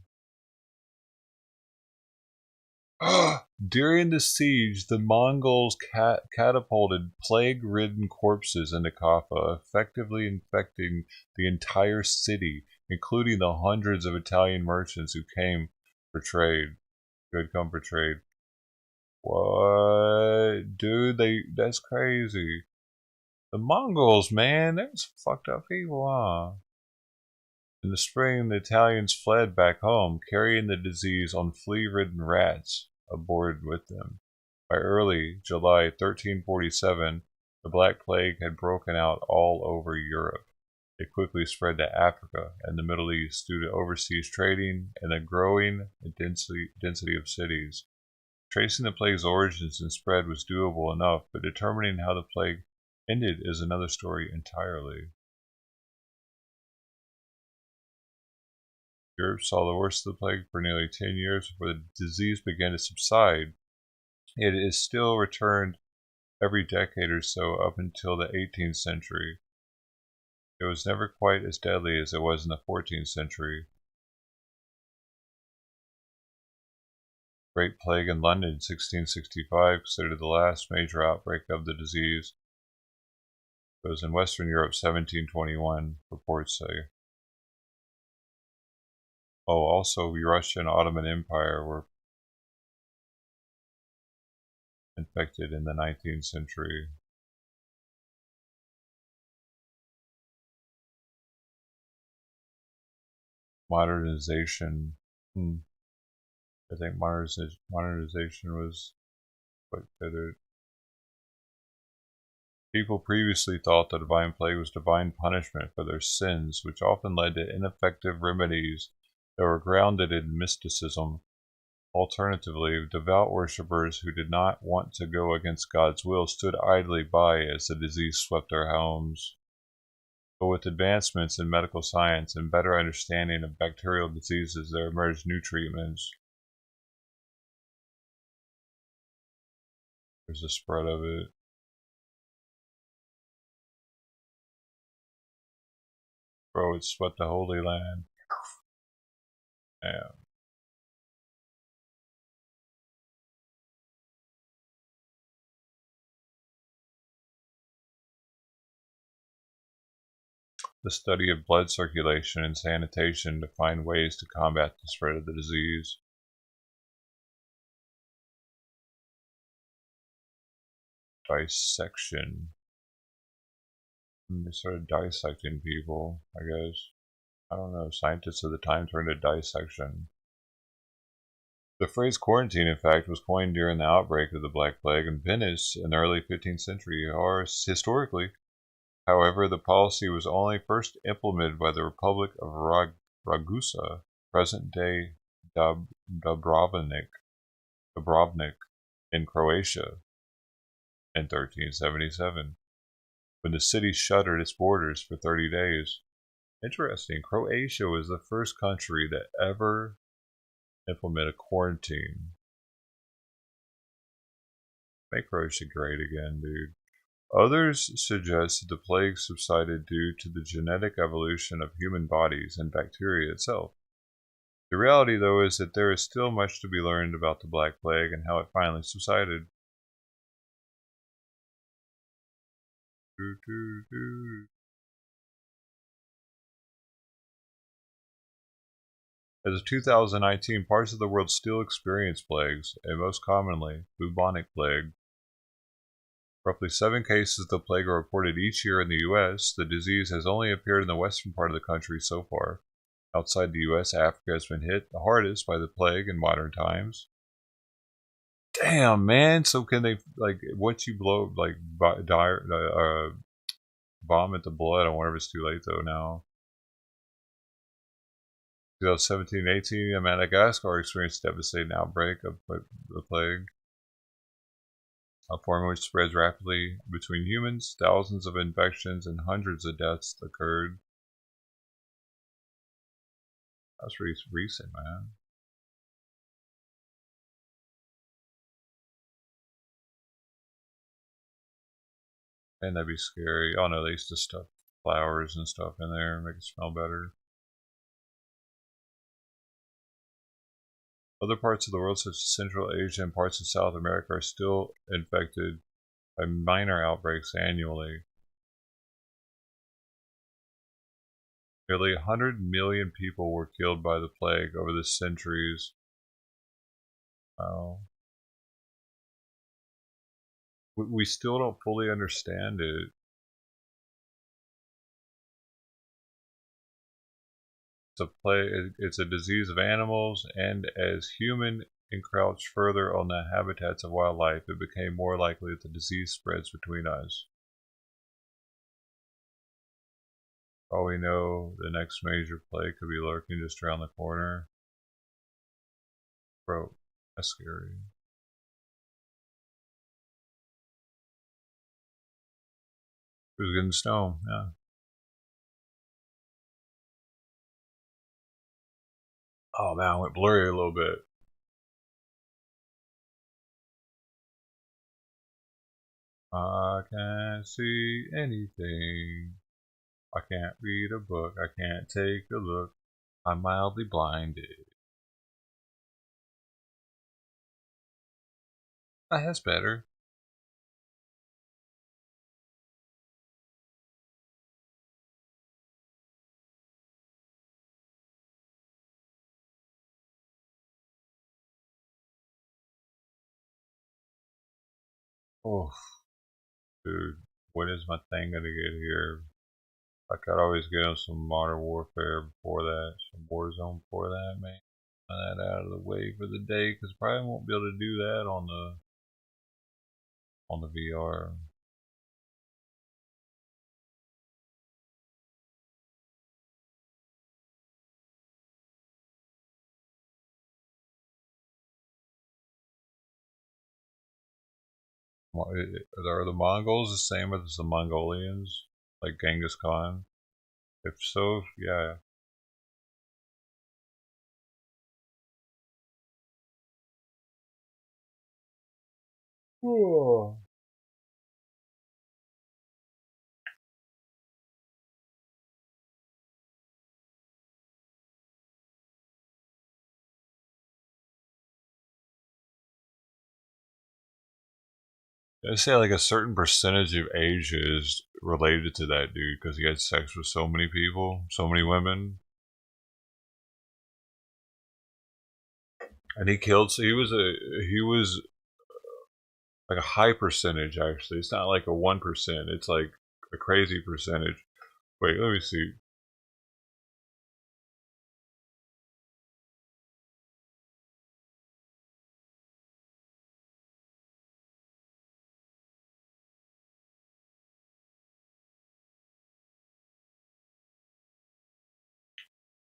During the siege, the Mongols catapulted plague-ridden corpses into Kaffa, effectively infecting the entire city, including the hundreds of Italian merchants who came for trade. Good come for trade. What? Dude, that's crazy. The Mongols, man, they're some fucked up people, huh? In the spring, the Italians fled back home, carrying the disease on flea-ridden rats aboard with them. By early July 1347, the Black Plague had broken out all over Europe. It quickly spread to Africa and the Middle East due to overseas trading and the growing density of cities. Tracing the plague's origins and spread was doable enough, but determining how the plague ended is another story entirely. Europe saw the worst of the plague for nearly 10 years before the disease began to subside. It is still returned every decade or so up until the 18th century. It was never quite as deadly as it was in the 14th century. Great Plague in London in 1665, considered the last major outbreak of the disease. It was in Western Europe 1721, reports say. Oh, also the Russian Ottoman Empire were infected in the 19th century. Modernization. I think modernization was quite fitted. People previously thought the divine plague was divine punishment for their sins, which often led to ineffective remedies that were grounded in mysticism. Alternatively, devout worshippers who did not want to go against God's will stood idly by as the disease swept their homes. But with advancements in medical science and better understanding of bacterial diseases, there emerged new treatments. There's a spread of it. Bro, it swept the Holy Land. Damn. The study of blood circulation and sanitation to find ways to combat the spread of the disease. Dissection. They started dissecting people, I guess. I don't know. Scientists of the time turned to dissection. The phrase quarantine, in fact, was coined during the outbreak of the Black Plague in Venice in the early 15th century. Historically, however, the policy was only first implemented by the Republic of Ragusa, present-day Dubrovnik in Croatia, in 1377, when the city shuttered its borders for 30 days. Interesting, Croatia was the first country that ever implemented quarantine. Make Russia great again, dude. Others suggest that the plague subsided due to the genetic evolution of human bodies and bacteria itself. The reality, though, is that there is still much to be learned about the Black Plague and how it finally subsided. As of 2019, parts of the world still experience plagues, and most commonly, bubonic plague. Roughly 7 cases of the plague are reported each year in the U.S. The disease has only appeared in the western part of the country so far. Outside the U.S., Africa has been hit the hardest by the plague in modern times. Damn, man! So can they, like, once you blow, like, vomit the blood? I wonder if it's too late, though, now. 2017-18, Madagascar experienced a devastating outbreak of the plague. A form which spreads rapidly between humans. Thousands of infections and hundreds of deaths occurred. That's recent, man. And that'd be scary. Oh no, they used to stuff flowers and stuff in there and make it smell better. Other parts of the world, such as Central Asia and parts of South America, are still infected by minor outbreaks annually. Nearly 100 million people were killed by the plague over the centuries. Wow. We still don't fully understand it. It's a disease of animals, and as human encroached further on the habitats of wildlife, it became more likely that the disease spreads between us. For all we know, the next major plague could be lurking just around the corner. Bro, that's scary. Who's getting stoned? Yeah. Oh man, I went blurry a little bit. I can't see anything. I can't read a book. I can't take a look. I'm mildly blinded. That's better. Oh, dude, when is my thing gonna get here? I could always get on some Modern Warfare before that, some Warzone before that, man. Get that out of the way for the day, because probably won't be able to do that on the VR. Are the Mongols the same as the Mongolians, like Genghis Khan? If so, yeah. Oh. They say like a certain percentage of Asia is related to that dude because he had sex with so many people, so many women, and he killed. So he was like a high percentage actually. It's not like a 1%. It's like a crazy percentage. Wait, let me see.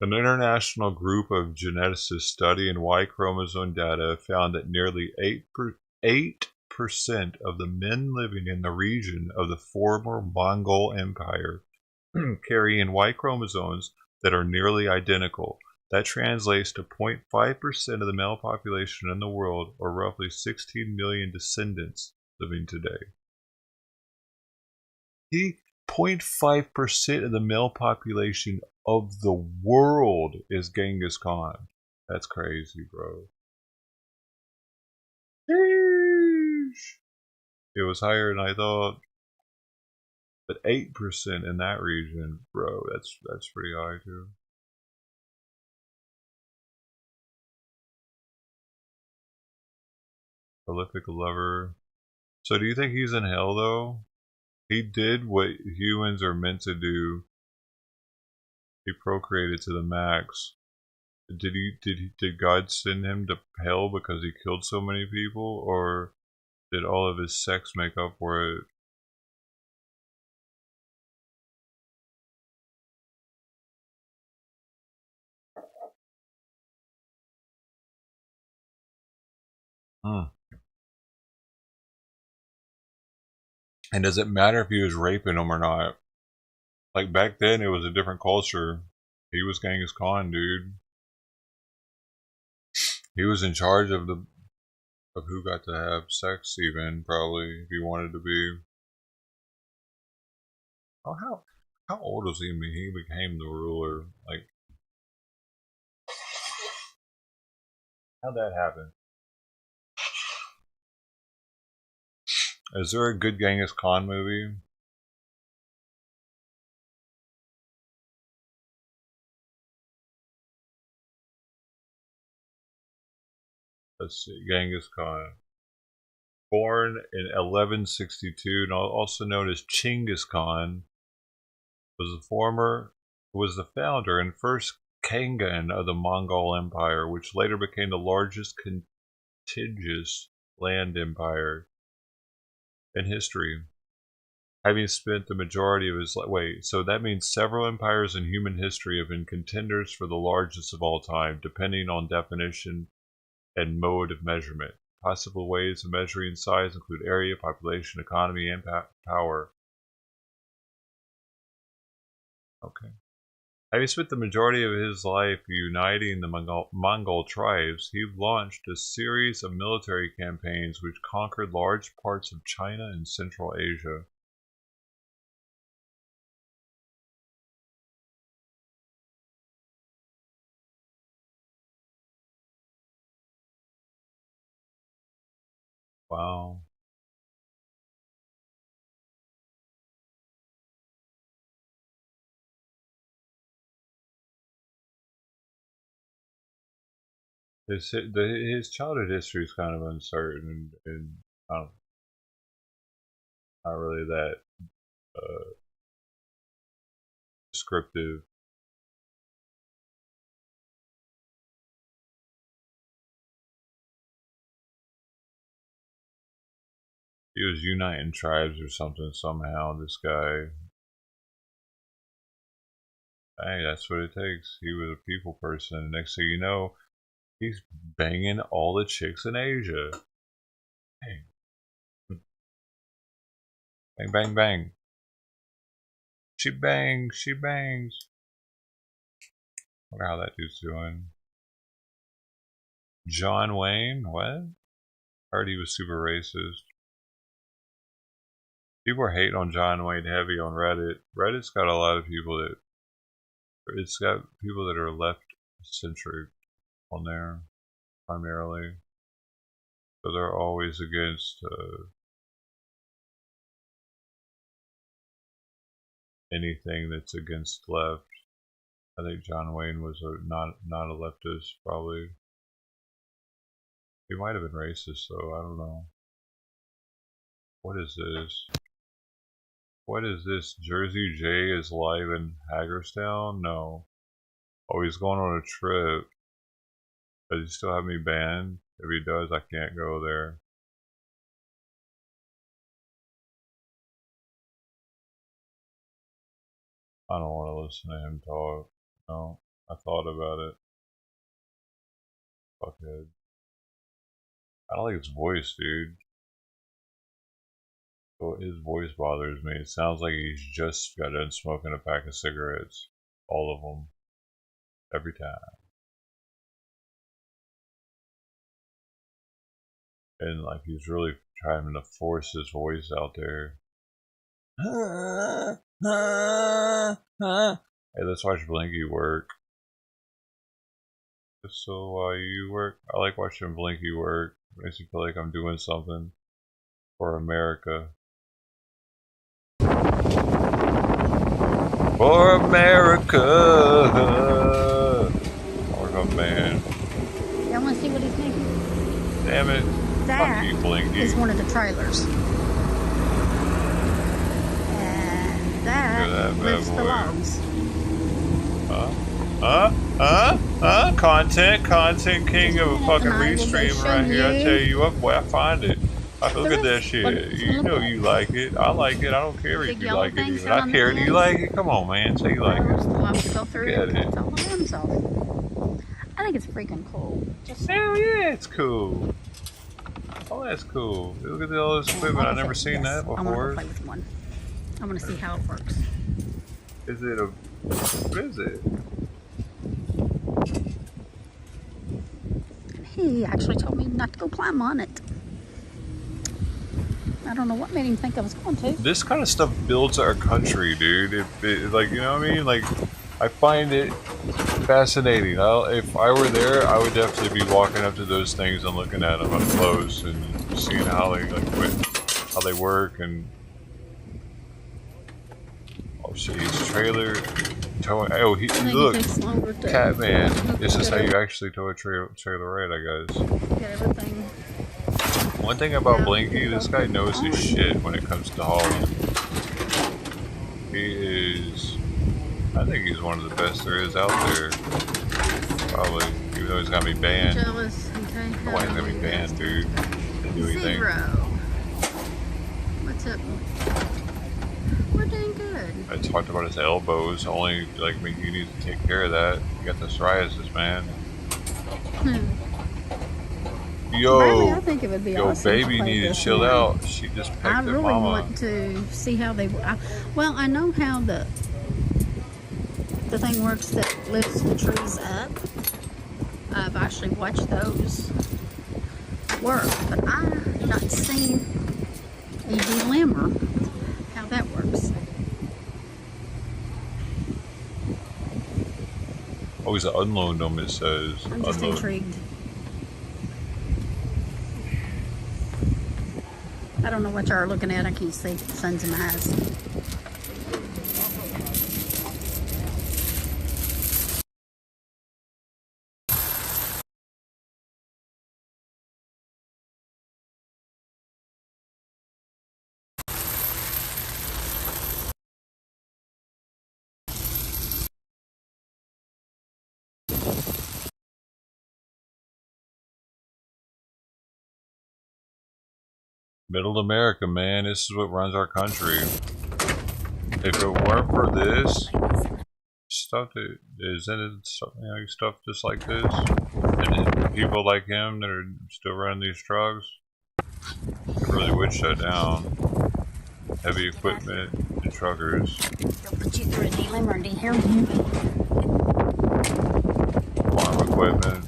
An international group of geneticists studying Y chromosome data found that nearly 8% of the men living in the region of the former Mongol Empire carry in Y chromosomes that are nearly identical. That translates to 0.5% of the male population in the world, or roughly 16 million descendants living today. 0.5% of the male population of the world is Genghis Khan. That's crazy, bro. Sheesh. It was higher than I thought. But 8% in that region, bro, that's pretty high too. Prolific lover. So do you think he's in hell though? He did what humans are meant to do. He procreated to the max. Did God send him to hell because he killed so many people, or did all of his sex make up for it? Hmm. And does it matter if he was raping them or not? Like back then, it was a different culture. He was Genghis Khan, dude. He was in charge of who got to have sex, even probably if he wanted to be. Oh, how old was he when he became the ruler? Like, how'd that happen? Is there a good Genghis Khan movie? Let's see, Genghis Khan. Born in 1162 and also known as Chinggis Khan, was the founder and first Khangan of the Mongol Empire, which later became the largest contiguous land empire in history. Having spent the majority of his so that means several empires in human history have been contenders for the largest of all time, depending on definition and mode of measurement. Possible ways of measuring size include area, population, economy, and power. Okay. Having spent the majority of his life uniting the Mongol tribes, he launched a series of military campaigns which conquered large parts of China and Central Asia. Wow. His childhood history is kind of uncertain and not really that descriptive. He was uniting tribes or something somehow, this guy. Hey, that's what it takes. He was a people person. Next thing you know, he's banging all the chicks in Asia. Hey. Bang, bang, bang. She bangs, she bangs. Wonder how that dude's doing. John Wayne? What? Heard he was super racist. People are hating on John Wayne heavy on Reddit. Reddit's got a lot of people that it's got people that are left centric on there primarily, so they're always against anything that's against left. I think John Wayne was not a leftist, probably. He might have been racist, though. I don't know. What is this? What is this? Jersey J is live in Hagerstown? No. Oh, he's going on a trip. Does he still have me banned? If he does, I can't go there. I don't want to listen to him talk. No, I thought about it. Fuckhead. I don't like his voice, dude. Oh, his voice bothers me. It sounds like he's just got done smoking a pack of cigarettes. All of them. Every time. And like he's really trying to force his voice out there. Hey, let's watch Blinky work. So while you work, I like watching Blinky work. Makes me feel like I'm doing something for America. For America! Oh man. Y'all want to see what he's making? Damn it. That Fuck you, Blinky. is one of the trailers. And that lifts the logs. Content king of a fucking restream right here. I tell you what, boy, I find it. Look at that shit. You know you like it. I like it. I don't care if you like it. Even. I care. Do you like it? Come on, man. Say you like it. Get it. It's all the limbs off. I think it's freaking cool. Hell yeah, it's cool. Oh, that's cool. Look at all this equipment. I've never seen that before. I want to play with one. I want to see how it works. Is it a... What is it? He actually told me not to go climb on it. I don't know what made him think I was going to. This kind of stuff builds our country, dude. Like, you know what I mean? Like, I find it fascinating. If I were there, I would definitely be walking up to those things and looking at them up close and seeing how they how they work and. Oh shit! He's trailer towing. Oh, look, Catman. This is how you actually tow a trailer, right? I guess. Get everything. One thing about Blinky, this guy knows his shit when it comes to hauling. He is. I think he's one of the best there is out there. Probably. Even though he's got me banned. Jealous. Okay. Why he's got me banned, dude? Didn't do anything. Zero. What's up? We're doing good. I talked about his elbows. Only, like, you need to take care of that. You got the psoriasis, man. Yo, really, I think it would be awesome baby needed to chill out. She just pecked I really mama. want to see how they. Well, I know how the thing works that lifts the trees up. I've actually watched those work, but I've not seen a delimber how that works. Oh, he's unloaded them, it says. I'm just intrigued. I don't know what y'all are looking at. I can't see. The sun's in my eyes. Middle America, man, this is what runs our country. If it weren't for this stuff that is in it, stuff just like this, and people like him that are still running these trucks, it really would shut down. Heavy equipment and truckers. They'll put you through a delimber and dehair you. Farm equipment.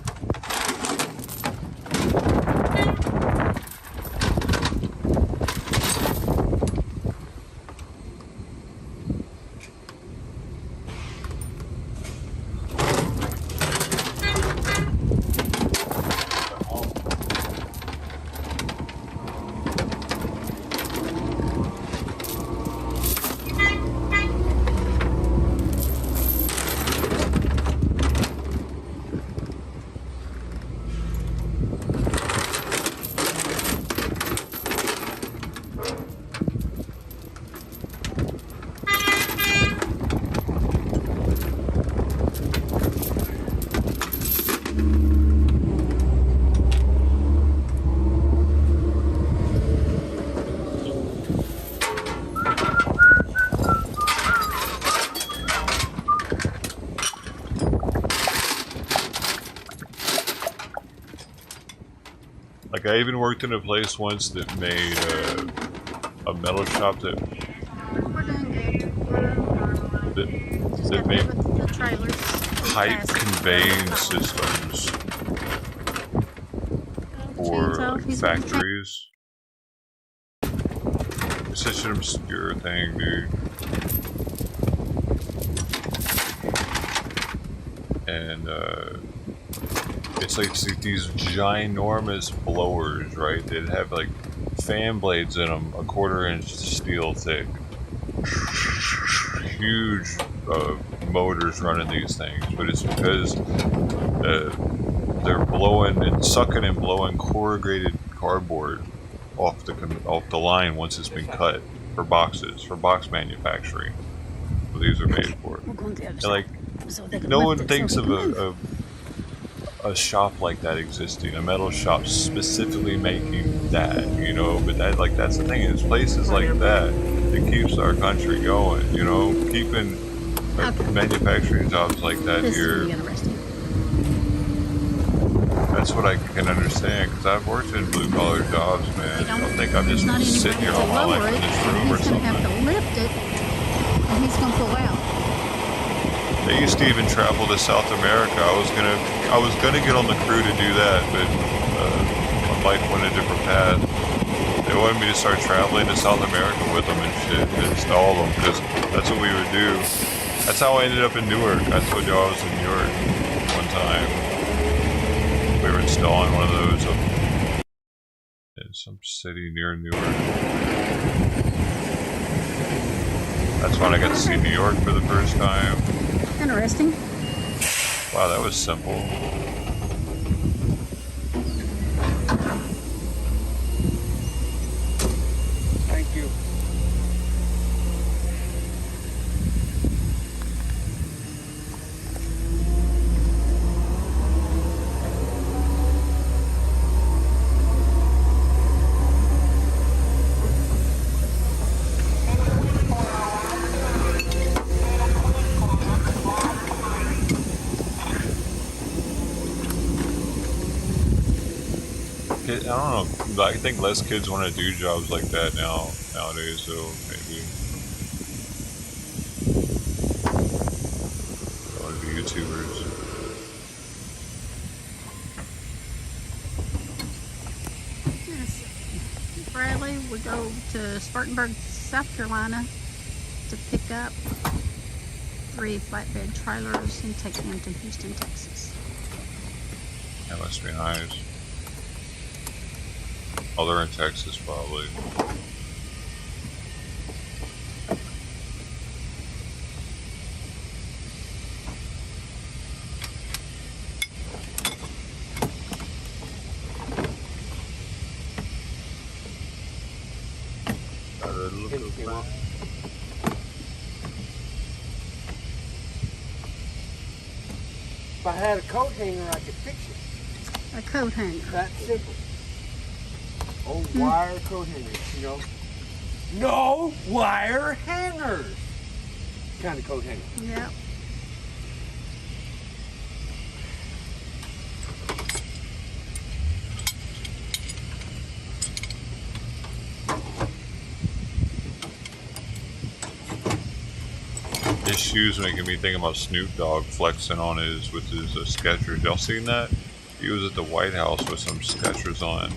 Like, I even worked in a place once that made a metal shop that made pipe conveying systems. for chainsaw. like, He's got the chain- factories. It's such an obscure thing, dude. And it's like these ginormous blowers, right? They'd have like fan blades in them, a 1/4 inch steel thick. Huge motors running these things, but it's because they're blowing and sucking and blowing corrugated cardboard off the line once it's been cut for boxes, for box manufacturing. So these are made for. And like, no one thinks of a shop like that existing, a metal shop specifically making that, you know. But that's the thing. It's places like that that keeps our country going, you know, keeping manufacturing jobs like that here. That's what I can understand, because I've worked in blue-collar jobs, man. I don't think I'm just sitting here all my life in this room or something. He's going to have to lift it, and he's going to pull out. They used to even travel to South America. I was gonna get on the crew to do that, but my life went a different path. They wanted me to start traveling to South America with them and shit, and install them, because that's what we would do. That's how I ended up in Newark. I told you I was in Newark one time. We were installing one of those in some city near Newark. That's when I got to see New York for the first time. Interesting. Wow, that was simple. Thank you. I don't know. I think less kids want to do jobs like that nowadays. So maybe they want to be YouTubers. Yes. Bradley, we go to Spartanburg, South Carolina to pick up 3 flatbed trailers and take them to Houston, Texas. That must be nice. Oh, they're in Texas, probably. If I had a coat hanger, I could fix it. A coat hanger. That simple. Old wire coat hangers, you know. No wire hangers. Kind of coat hanger. Yep. His shoes making me think about Snoop Dogg flexing on his Skechers. Y'all seen that? He was at the White House with some Skechers on,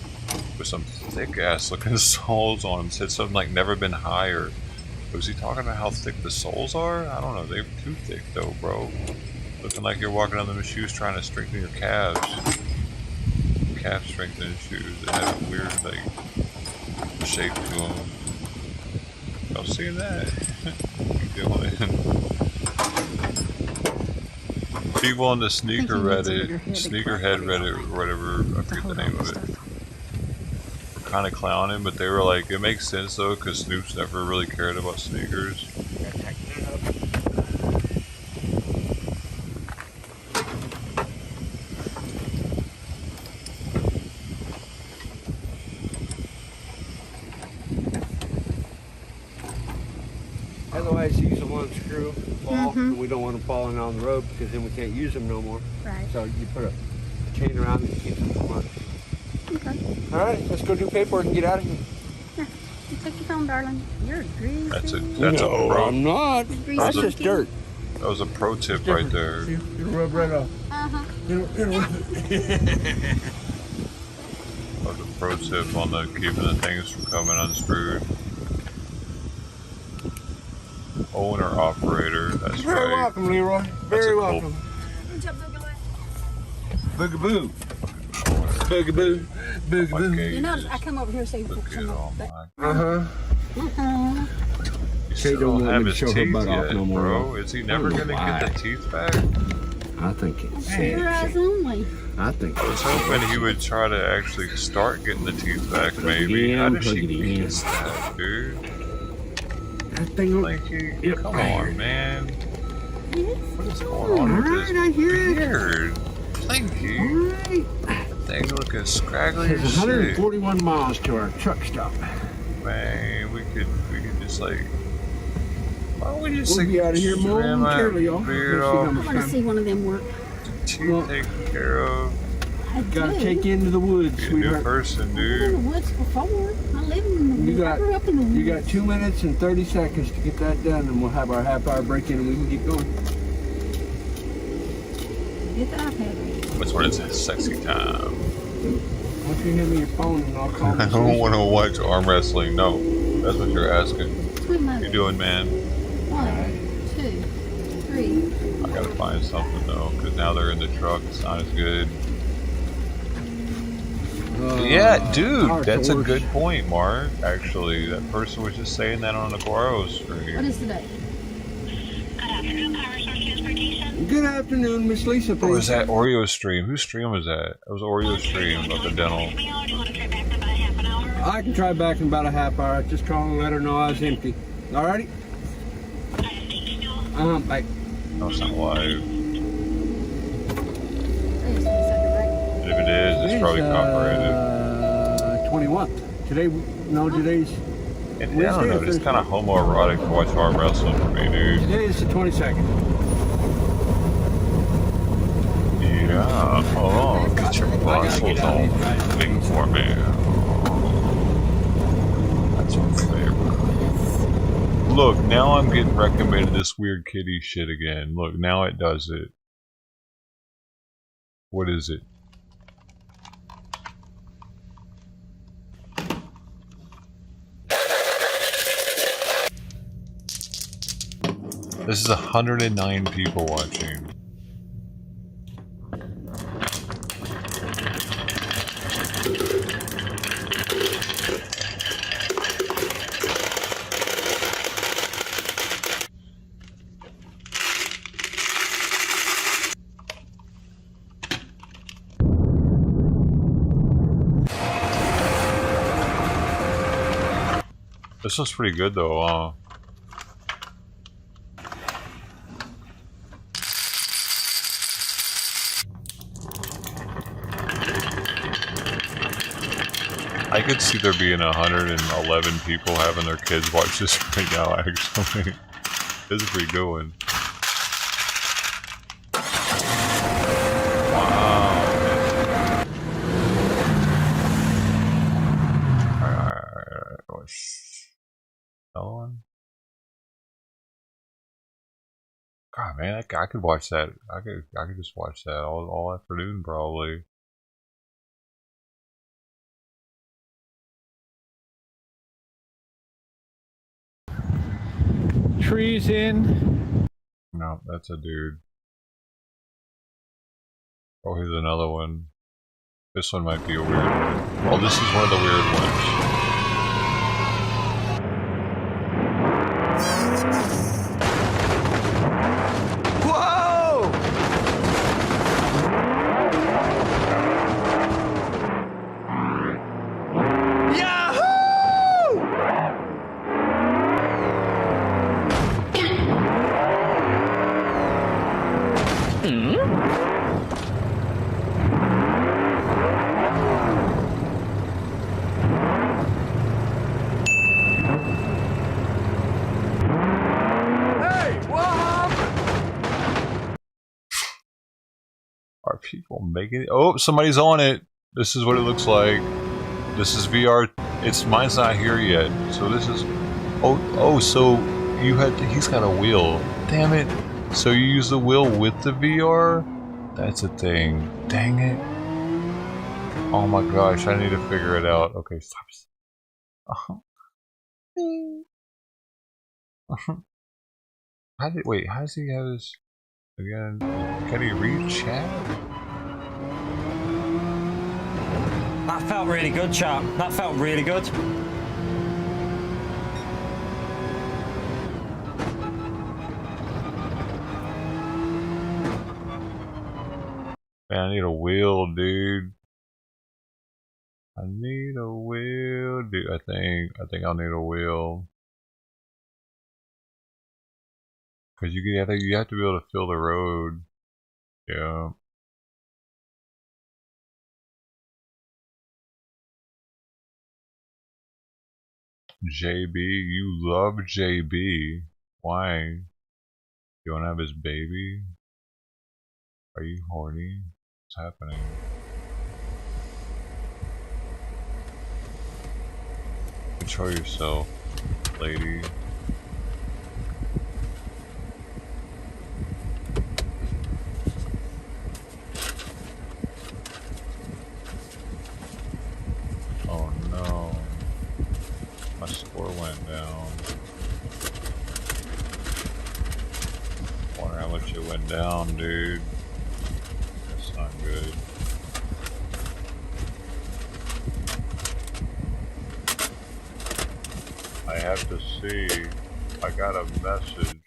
with some thick ass looking soles on him. Said something like "never been higher." Was he talking about how thick the soles are? I don't know. They're too thick though, bro. Looking like you're walking on them shoes trying to strengthen your calves. Calf strengthening shoes. They had a weird like shape to them. Y'all seen that? People on the sneaker Reddit, sneakerhead Reddit, or whatever, I forget the name of it, were kind of clowning, but they were like, it makes sense though, because Snoop's never really cared about sneakers. Otherwise, use them on screw, fall, and we don't want them falling on the road because then we can't use them no more. Right. So you put a chain around it and keep them from running. Okay. All right, let's go do paperwork and get out of here. Yeah. You take your phone, darling. You're greasy. That's a No, pro. I'm not. That's just dirt. That was a pro tip right there. See, it'll rub right off. Uh-huh. It'll pro tip on the keeping the things from coming unscrewed. Owner operator, that's Very right. welcome, Leroy. Very welcome. Boogaboo. Boogaboo. Boogaboo. You know, I come over here and say, come up. Uh-huh. You still don't have his teeth yet, bro. Is he never gonna get the teeth back? I think it's Your eyes only. I think I was hoping he would try to actually start getting the teeth back, maybe. How did she miss that, dude? Thank you. Come on, man. What is going on with this beard? Thank you. That thing looking scraggly It's as shit. 141 miles to our truck stop. Man, we could just like. Why don't we just We'll be out of here momentarily, y'all. Beard I off, want to see one of them work. teeth taken care of. I Gotta do. take you into the woods, Be a new sweetheart. person, I've been dude. in the woods before. I live in the woods. You I grew up in the woods. You got 2 minutes and 30 seconds to get that done, and we'll have our half-hour break in, and we can keep going. Get the iPad ready. That's when it's sexy time. Why don't you hand me your phone and I'll call I you. don't want to watch arm wrestling. No, that's what you're asking. Twin What you doing, man? 1, 2, 3. I gotta find something though, because now they're in the truck. It's not as good. Yeah, dude, that's a good point, Mark. Actually, that person was just saying that on the Guaro stream. What is the date? Good afternoon, Miss Lisa. What was that Oreo stream? Whose stream was that? It was Oreo stream about the dental. I can try back in about a half hour. Just call and let her know I was empty. Alrighty? Bye. No, it's not live. If it is, it's probably copyrighted. 21. Today's I don't know, it's kind of homoerotic to watch arm wrestling for me, dude. Today is the 22nd. Yeah, oh, get your muscles on moving for me. That's your favorite. Look, now I'm getting recommended this weird kitty shit again. Look, now it does it. What is it? This is 109 people watching. This looks pretty good though, huh? I could see there being 111 people having their kids watch this right now, actually. This is a pretty good one. Wow. Alright. What's that one? God, man, I could watch that. I could just watch that all afternoon, probably. Trees in. No, that's a dude. Oh, here's another one. This one might be a weird one. Oh, this is one of the weird ones. Whoa! Yahoo! Are people making it? Oh, somebody's on it. This is what it looks like. This is VR. Mine's not here yet. So this is. Oh, so you had. He's got a wheel. Damn it. So you use the wheel with the VR? That's a thing. Dang it. Oh my gosh, I need to figure it out. Okay, stop. Wait, how does he have this again? Can he read chat? That felt really good, chap. That felt really good. Man, I need a wheel, dude. I need a wheel, dude. I think I'll need a wheel. Cause you have to be able to fill the road. Yeah. JB, you love JB. Why? You wanna have his baby? Are you horny? What's happening? Control yourself, lady. Oh no. My score went down. Wonder how much it went down, dude. That's not good. I have to see. I got a message.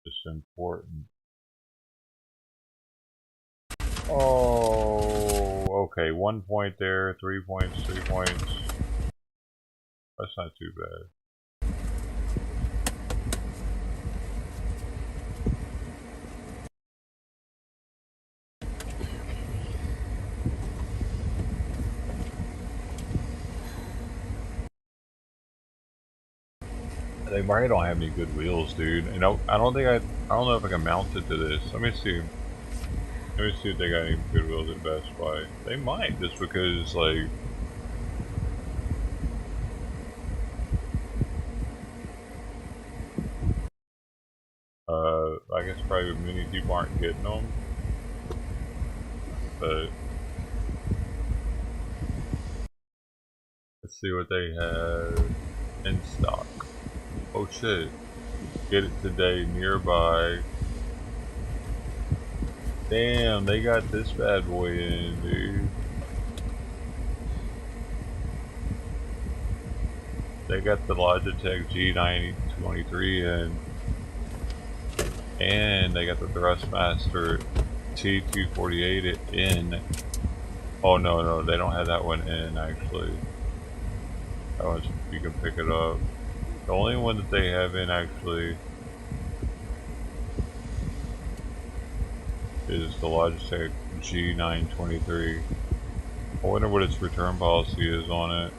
It's important. Oh, okay. 1 point there, 3 points, 3 points. That's not too bad. They probably don't have any good wheels, dude. And I don't know if I can mount it to this. Let me see. Let me see if they got any good wheels at Best Buy. They might, just because, like... I guess probably many people aren't getting them. But... let's see what they have in stock. Oh shit. Get it today nearby. Damn, they got this bad boy in, dude. They got the Logitech G923 in. And they got the Thrustmaster T248 in. Oh no, they don't have that one in actually. That one's, you can pick it up. The only one that they have in actually is the Logitech G923. I wonder what its return policy is on it.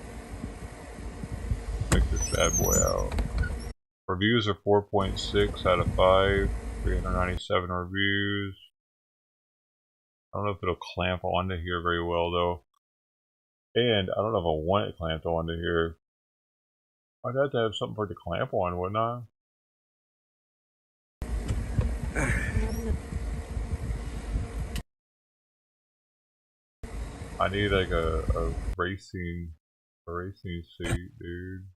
Check this bad boy out. Reviews are 4.6 out of 5. 397 reviews. I don't know if it'll clamp onto here very well though. And I don't know if I want it clamped onto here. I'd have to have something for it to clamp on, wouldn't I? I need like a racing seat, dude.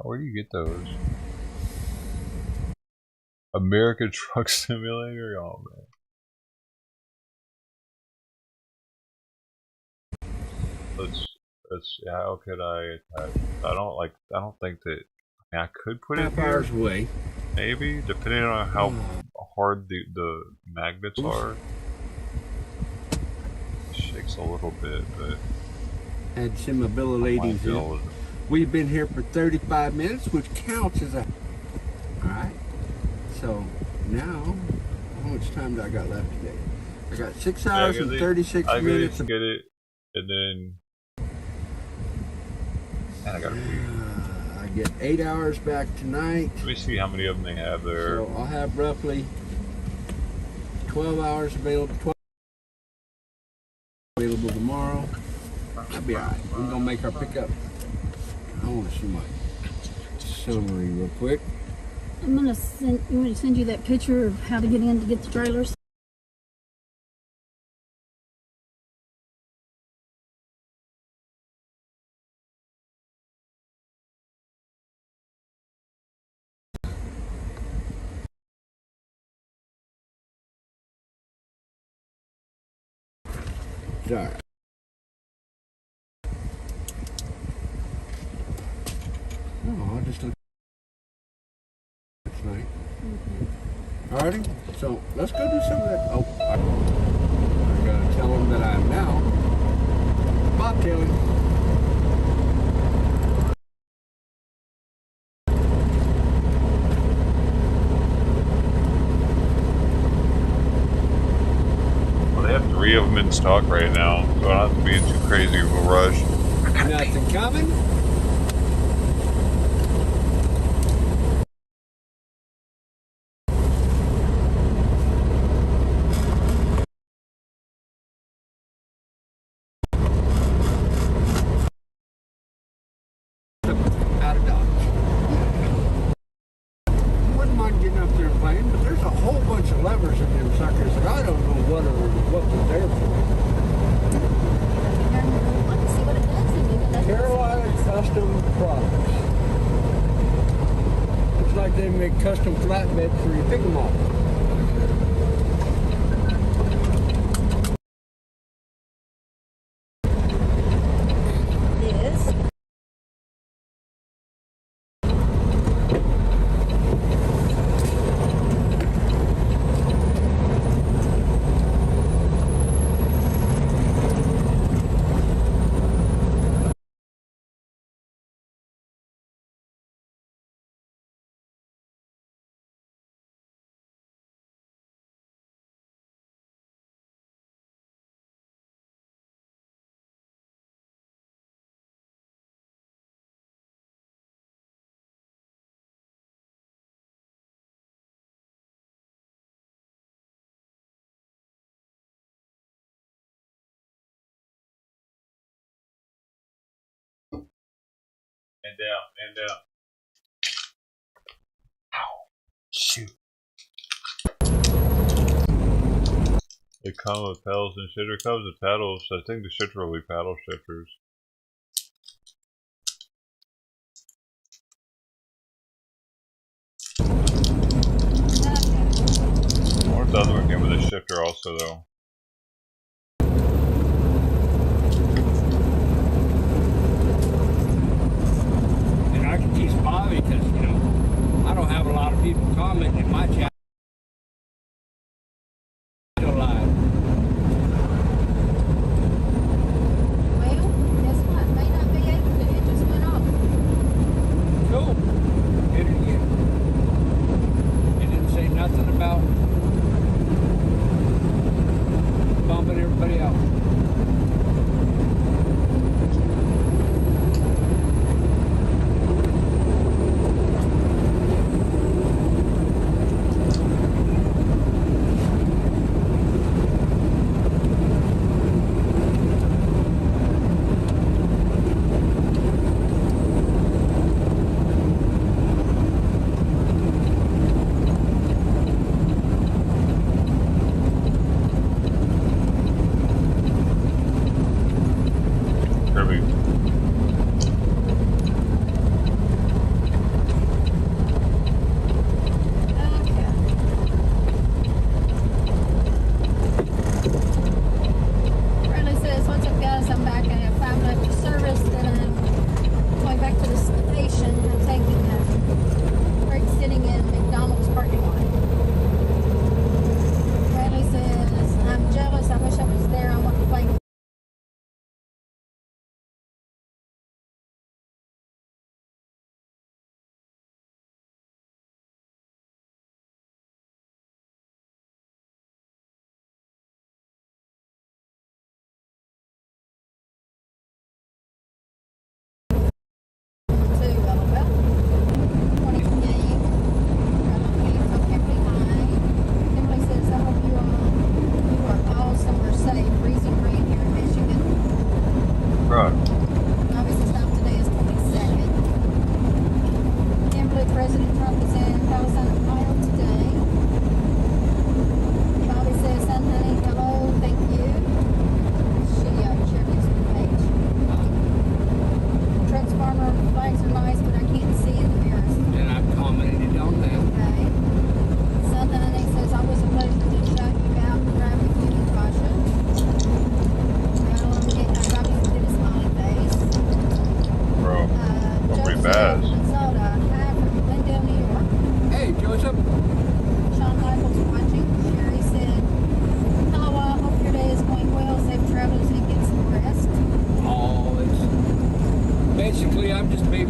Where do you get those? American Truck Simulator? Oh man. Let's how could I attach? I don't think that, I mean, I could put it here. Hours away. Maybe, depending on how hard the magnets are. It shakes a little bit, but Had some of Billa ladies in. We've been here for 35 minutes, which counts as a... Alright. So, now, how much time do I got left today? I got 6 hours and 36 minutes. I get it, and then... Man, I gotta pee. I get 8 hours back tonight. Let me see how many of them they have there. So, I'll have roughly 12 hours available. Available tomorrow. That'll be alright. We're gonna make our pickup. I want to see my summary real quick. I'm gonna send you that picture of how to get in to get the trailers. Sorry. No, I'll just look tonight. Alrighty, so let's go do some of that. Oh, I gotta tell them that I am now bobtailing. Well, they have 3 of them in stock right now, so I don't have to be in too crazy of a rush. Nothing coming. Out of Dodge. Wouldn't mind getting up there and playing, but there's a whole bunch of levers in them suckers that I don't know what was there for. Carolina Custom Products. Looks like they make custom flatbeds for you. Pick them off. And down. Ow. Shoot. They come with pedals and shit. It comes with pedals. I think the shits are really paddle shifters. I wonder if the other one came with a shifter also though. I can tease Bobby because, you know, I don't have a lot of people commenting in my chat. Live. Well, guess what? May not be able to. It just went off. Cool. Hit it again. It didn't say nothing about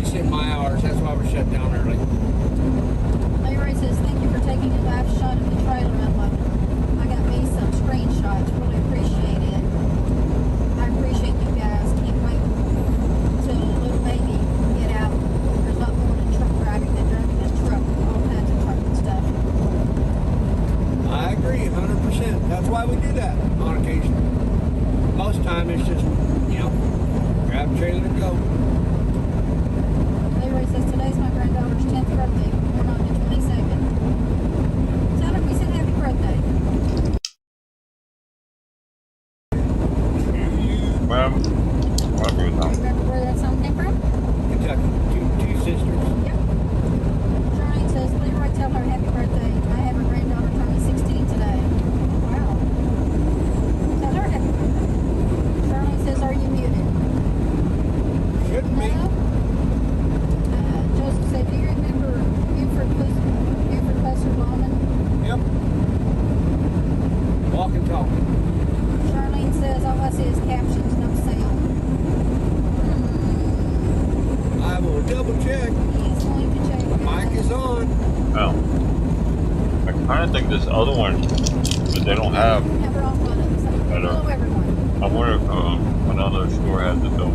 extend my hours. That's why we're shut down early. Leroy says, thank you for taking a live shot of the trailer unloading. I got me some screenshots. Really appreciate it. I appreciate you guys. Can't wait till little baby get out. There's not more than truck driving than driving a truck. All kinds of truck and stuff. I agree, 100%. That's why we do that on occasion. Most time it's just, you know, grab a trailer and go. Leroy says, today's my granddaughter's 10th birthday. We're on the 22nd. Tell her we said happy birthday. Well, I'll agree with that. Remember where that song came from? Kentucky. Two sisters. Yep. Charlene says, Leroy, tell her happy birthday. I have a granddaughter turning 16 today. Wow. Tell her happy birthday. Charlene says, are you muted? Shouldn't be. No. Joseph said, do you remember Buford Buster Bowman? Yep. Walk and talk. Charlene says, all I see is captions, no sound. I will double check. Yes, well, you can check. Mic is on. Oh. I kind of think this other one that they don't have. Have her off buttons. Hello, everyone. I wonder if another store has it though.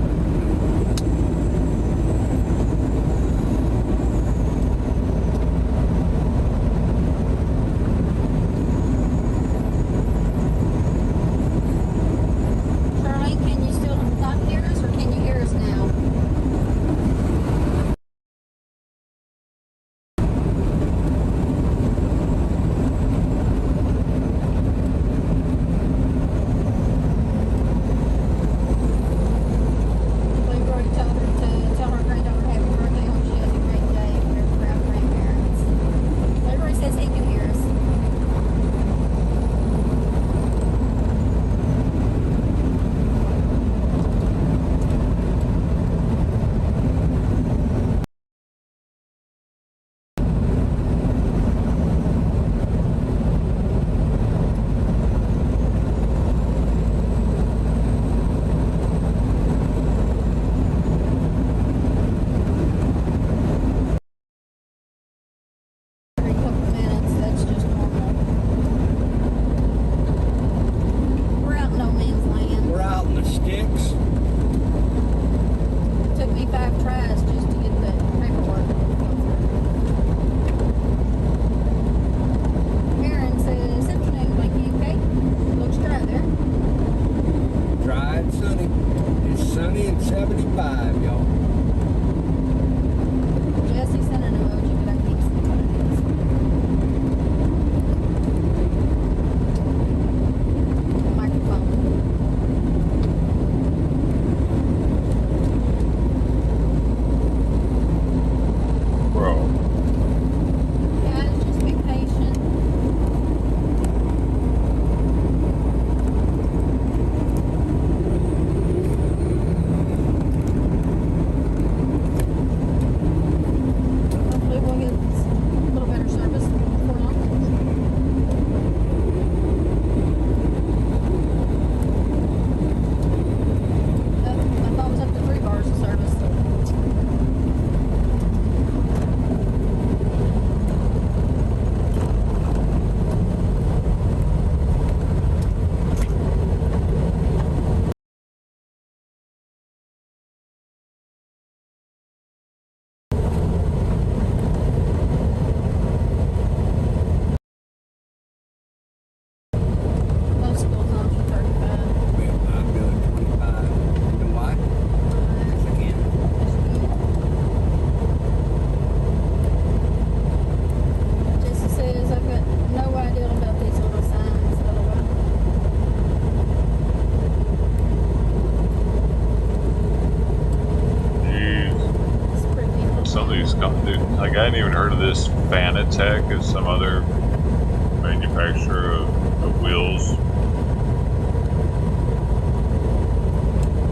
Charlene, can you still not hear us, or can you hear us now? Leroy told her to tell her granddaughter happy birthday. Hope she has a great day. We're proud grandparents. Leroy says he can hear us. Every couple of minutes, that's just normal. We're out in no man's land. We're out in the sticks. It took me 5 tries just to get the paperwork. Aaron says, afternoon, Blanky and Kate. Looks dry there. Dry and sunny. It's sunny and 75, y'all. Jesse sent an emoji, but I can't see what it is. Microphone. Bro. Guys, just be patient. Hopefully we'll get a little better service before long. I thought it was up to 3 bars of service. Most schools on for 35. I'm doing 25. You know why? Because I can. Jesse says, I've got no idea about these little signs. Jeez. It's pretty. Some of these dude, like I hadn't even heard of this Fanatec as some other manufacturer of wheels.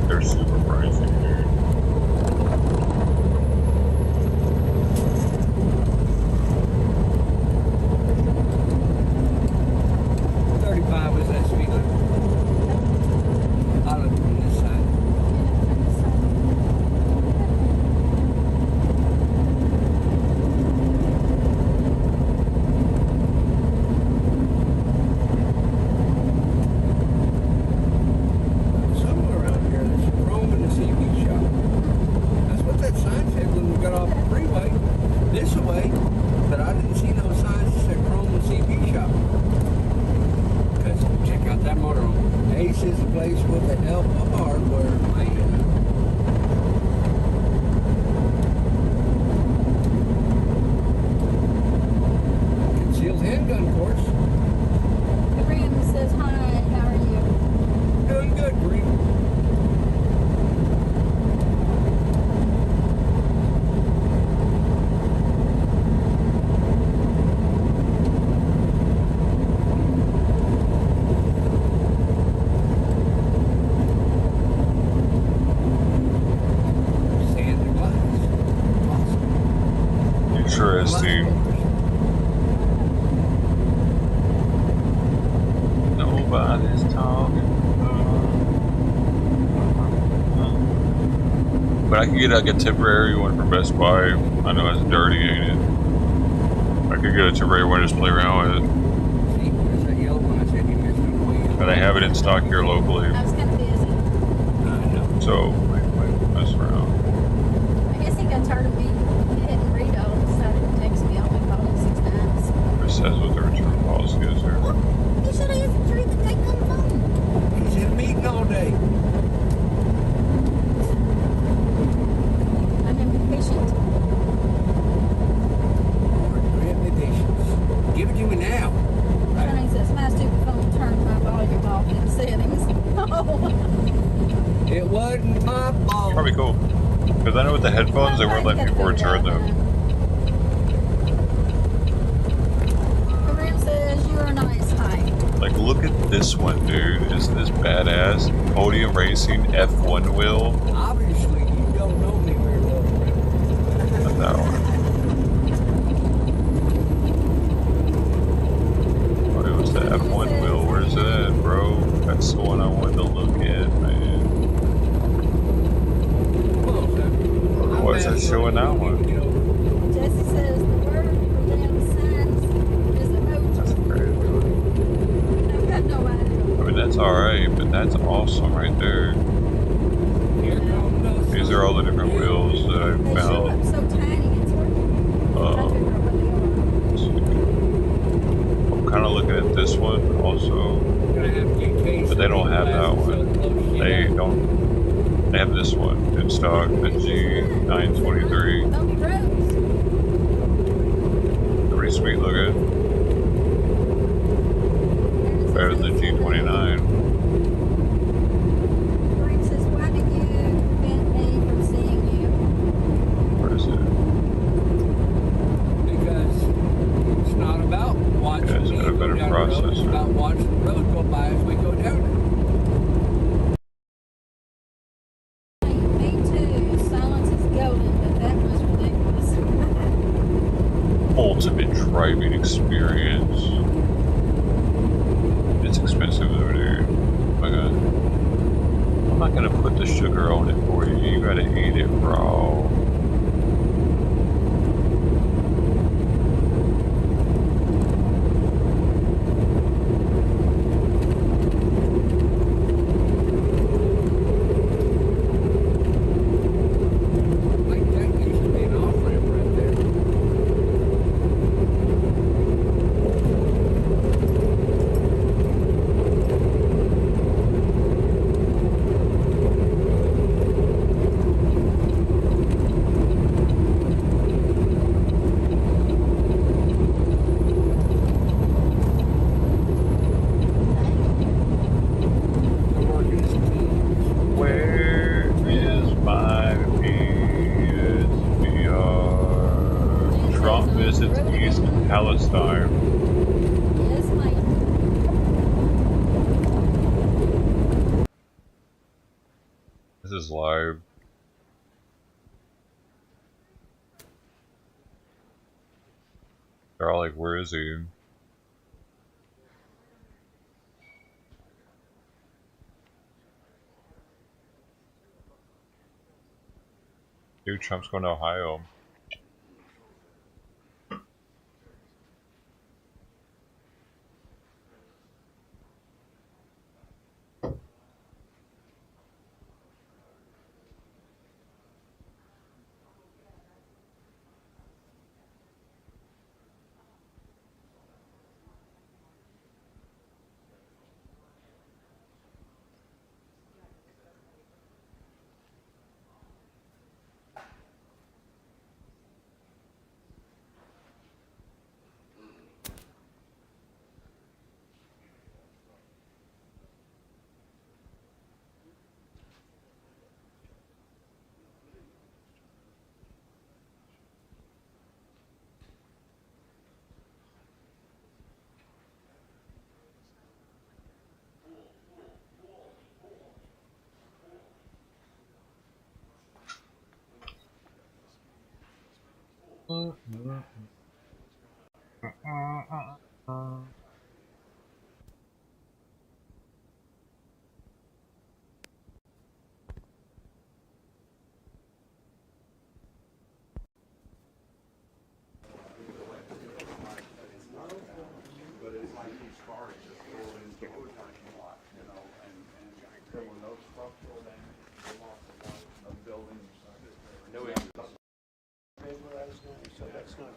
They're super pricey, dude. Was that speed limit? I look from this side. Testing. Nobody's talking. But I can get like a temporary one from Best Buy. I know it's dirty, ain't it? I could get a temporary one and just play around with it. But they have it in stock here locally. I was kind of busy. So, might mess around. I guess he got tired of me hitting read all and decided to text me. I only called him 6 times. It says what the return policy is here. He should have answered through the take on the phone. He's in a meeting all day. I'm impatient. Grant me patience. Give it to me now. He says, my stupid phone turned my volume off in settings. It wasn't my fault. Probably cool. Because I know with the headphones, they weren't letting people return them. Kareem says, you're a nice height. Like, look at this one, dude. Isn't this badass? Podium Racing F1 wheel. Obviously, you don't know me very well. Not that one. Oh, it was the F1 wheel. Where's it at, bro? That's the one I wanted to look at, man. Why is that showing that one? Jesse says, the word for them signs is emoji. That's crazy. I've got no idea. I mean, that's alright, but that's awesome right there. These are all the different wheels that I They show found. up so tiny, it's hard to figure out what they are. I'm kind of looking at this one also, but they don't have that one. They don't. They have this one in stock, the G923. Don't be gross. Pretty sweet looking. Better than the G29. Kareem says, why did you prevent me from seeing you? Where is it? Because it's not about watching Yeah, it's me got a go better down the road. It's processor. about watching the road go by as we go down it. Me too. Silence is golden, but that was ridiculous. Ultimate driving experience. It's expensive though, dude. Oh my god. I'm not gonna put the sugar on it for you. You gotta eat it raw. Like that used to be an off-ramp right there. Where is my PSVR? Trump visits East Palestine. Yes, ma'am. This is live. They're all like, where is he? Dude, Trump's going to Ohio.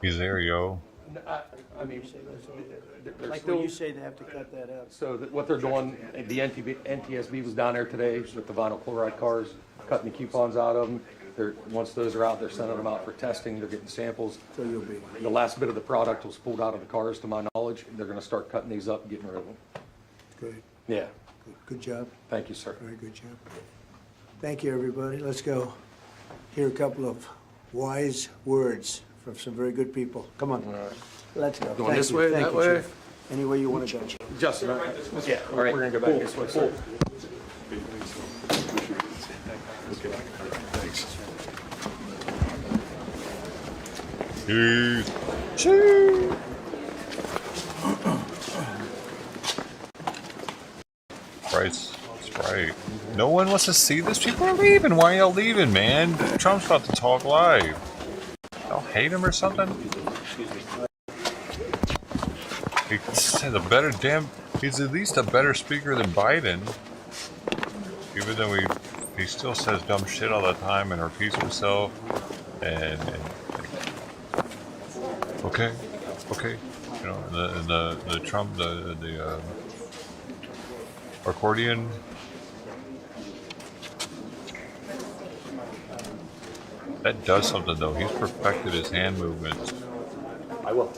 He's there, yo. I mean, Like when you say they have to cut that out. so what they're doing, the NTSB was down there today with the vinyl chloride cars, cutting the coupons out of them. Once those are out, they're sending them out for testing. They're getting samples. So you'll be. The last bit of the product was pulled out of the cars, to my knowledge. They're going to start cutting these up and getting rid of them. Good. Yeah. Good job. Thank you, sir. Very good job. Thank you, everybody. Let's go hear a couple of wise words from some very good people. Come on. Let's go. Going Thank this you. way, Thank that you, way? Chief. Any way you want to go. Justin, yeah, all right. We're going to go back this way, sir. Cheers. Sprite. No one wants to see this. People are leaving. Why are y'all leaving, man? Trump's about to talk live. Y'all hate him or something? He's at least a better speaker than Biden. Even though he still says dumb shit all the time and repeats himself. And okay, you know, the Trump, the accordion. That does something though. He's perfected his hand movements. I will.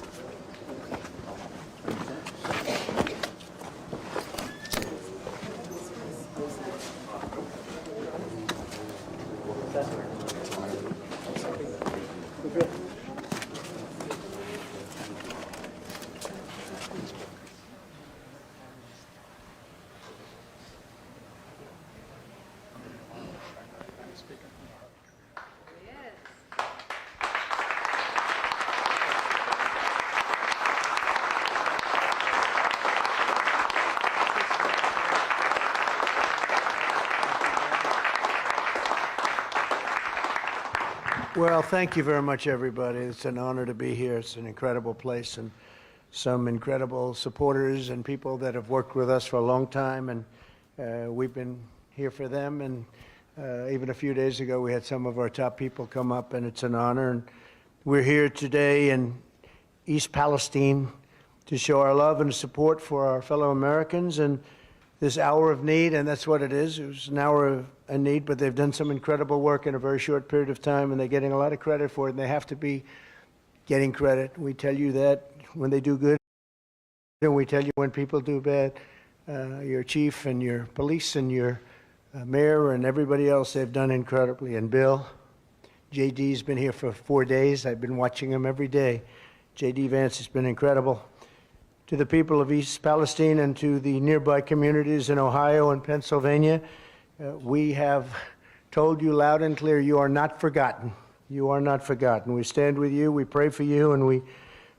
Well, thank you very much, everybody. It's an honor to be here. It's an incredible place and some incredible supporters and people that have worked with us for a long time. And we've been here for them. And even a few days ago, we had some of our top people come up, and it's an honor. And we're here today in East Palestine to show our love and support for our fellow Americans and this hour of need, and that's what it is. It was an hour of a need, but they've done some incredible work in a very short period of time, and they're getting a lot of credit for it, and they have to be getting credit. We tell you that when they do good, and we tell you when people do bad. Your chief and your police and your mayor and everybody else, they've done incredibly. And Bill, JD's been here for 4 days. I've been watching him every day. JD Vance has been incredible. To the people of East Palestine and to the nearby communities in Ohio and Pennsylvania, we have told you loud and clear, you are not forgotten. You are not forgotten. We stand with you, we pray for you, and we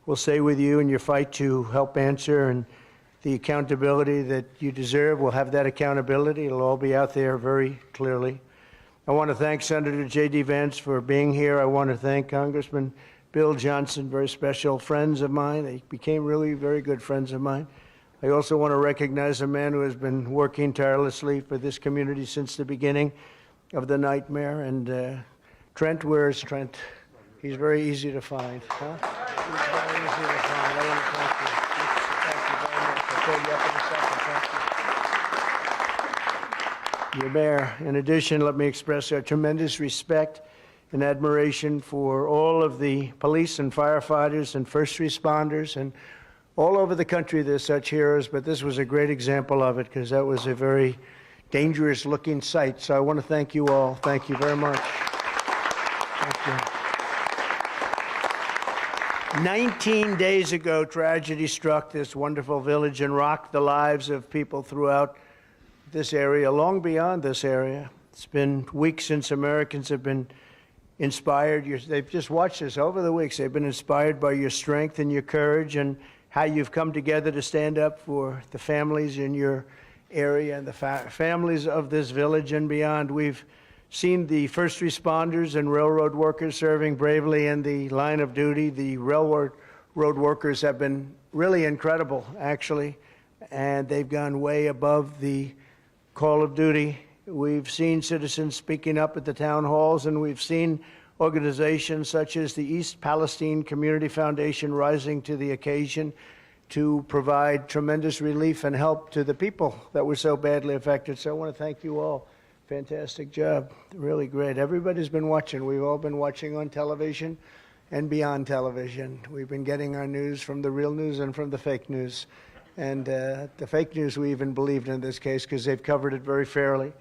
will stay with you in your fight to help answer, and the accountability that you deserve. We'll have that accountability. It'll all be out there very clearly. I want to thank Senator J.D. Vance for being here. I want to thank Congressman Bill Johnson, very special friends of mine. They became really very good friends of mine. I also want to recognize a man who has been working tirelessly for this community since the beginning of the nightmare. And Trent, where's Trent? He's very easy to find. Huh? He's very easy to find. I want to thank you. Thank you very much. I'll call you up in a second. Thank you. Your mayor. In addition, let me express our tremendous respect and admiration for all of the police and firefighters and first responders, and all over the country there's such heroes, but this was a great example of it because that was a very dangerous looking sight. So I want to thank you all. Thank you very much. Thank you. 19 days ago, tragedy struck this wonderful village and rocked the lives of people throughout this area, long beyond this area. It's been weeks since Americans have been inspired. They've just watched this over the weeks. They've been inspired by your strength and your courage and how you've come together to stand up for the families in your area and the families of this village and beyond. We've seen the first responders and railroad workers serving bravely in the line of duty. The railroad workers have been really incredible, actually, and they've gone way above the call of duty. We've seen citizens speaking up at the town halls, and we've seen organizations such as the East Palestine Community Foundation rising to the occasion to provide tremendous relief and help to the people that were so badly affected. So I want to thank you all. Fantastic job. Really great. Everybody's been watching. We've all been watching on television and beyond television. We've been getting our news from the real news and from the fake news. And the fake news we even believed in this case because they've covered it very fairly.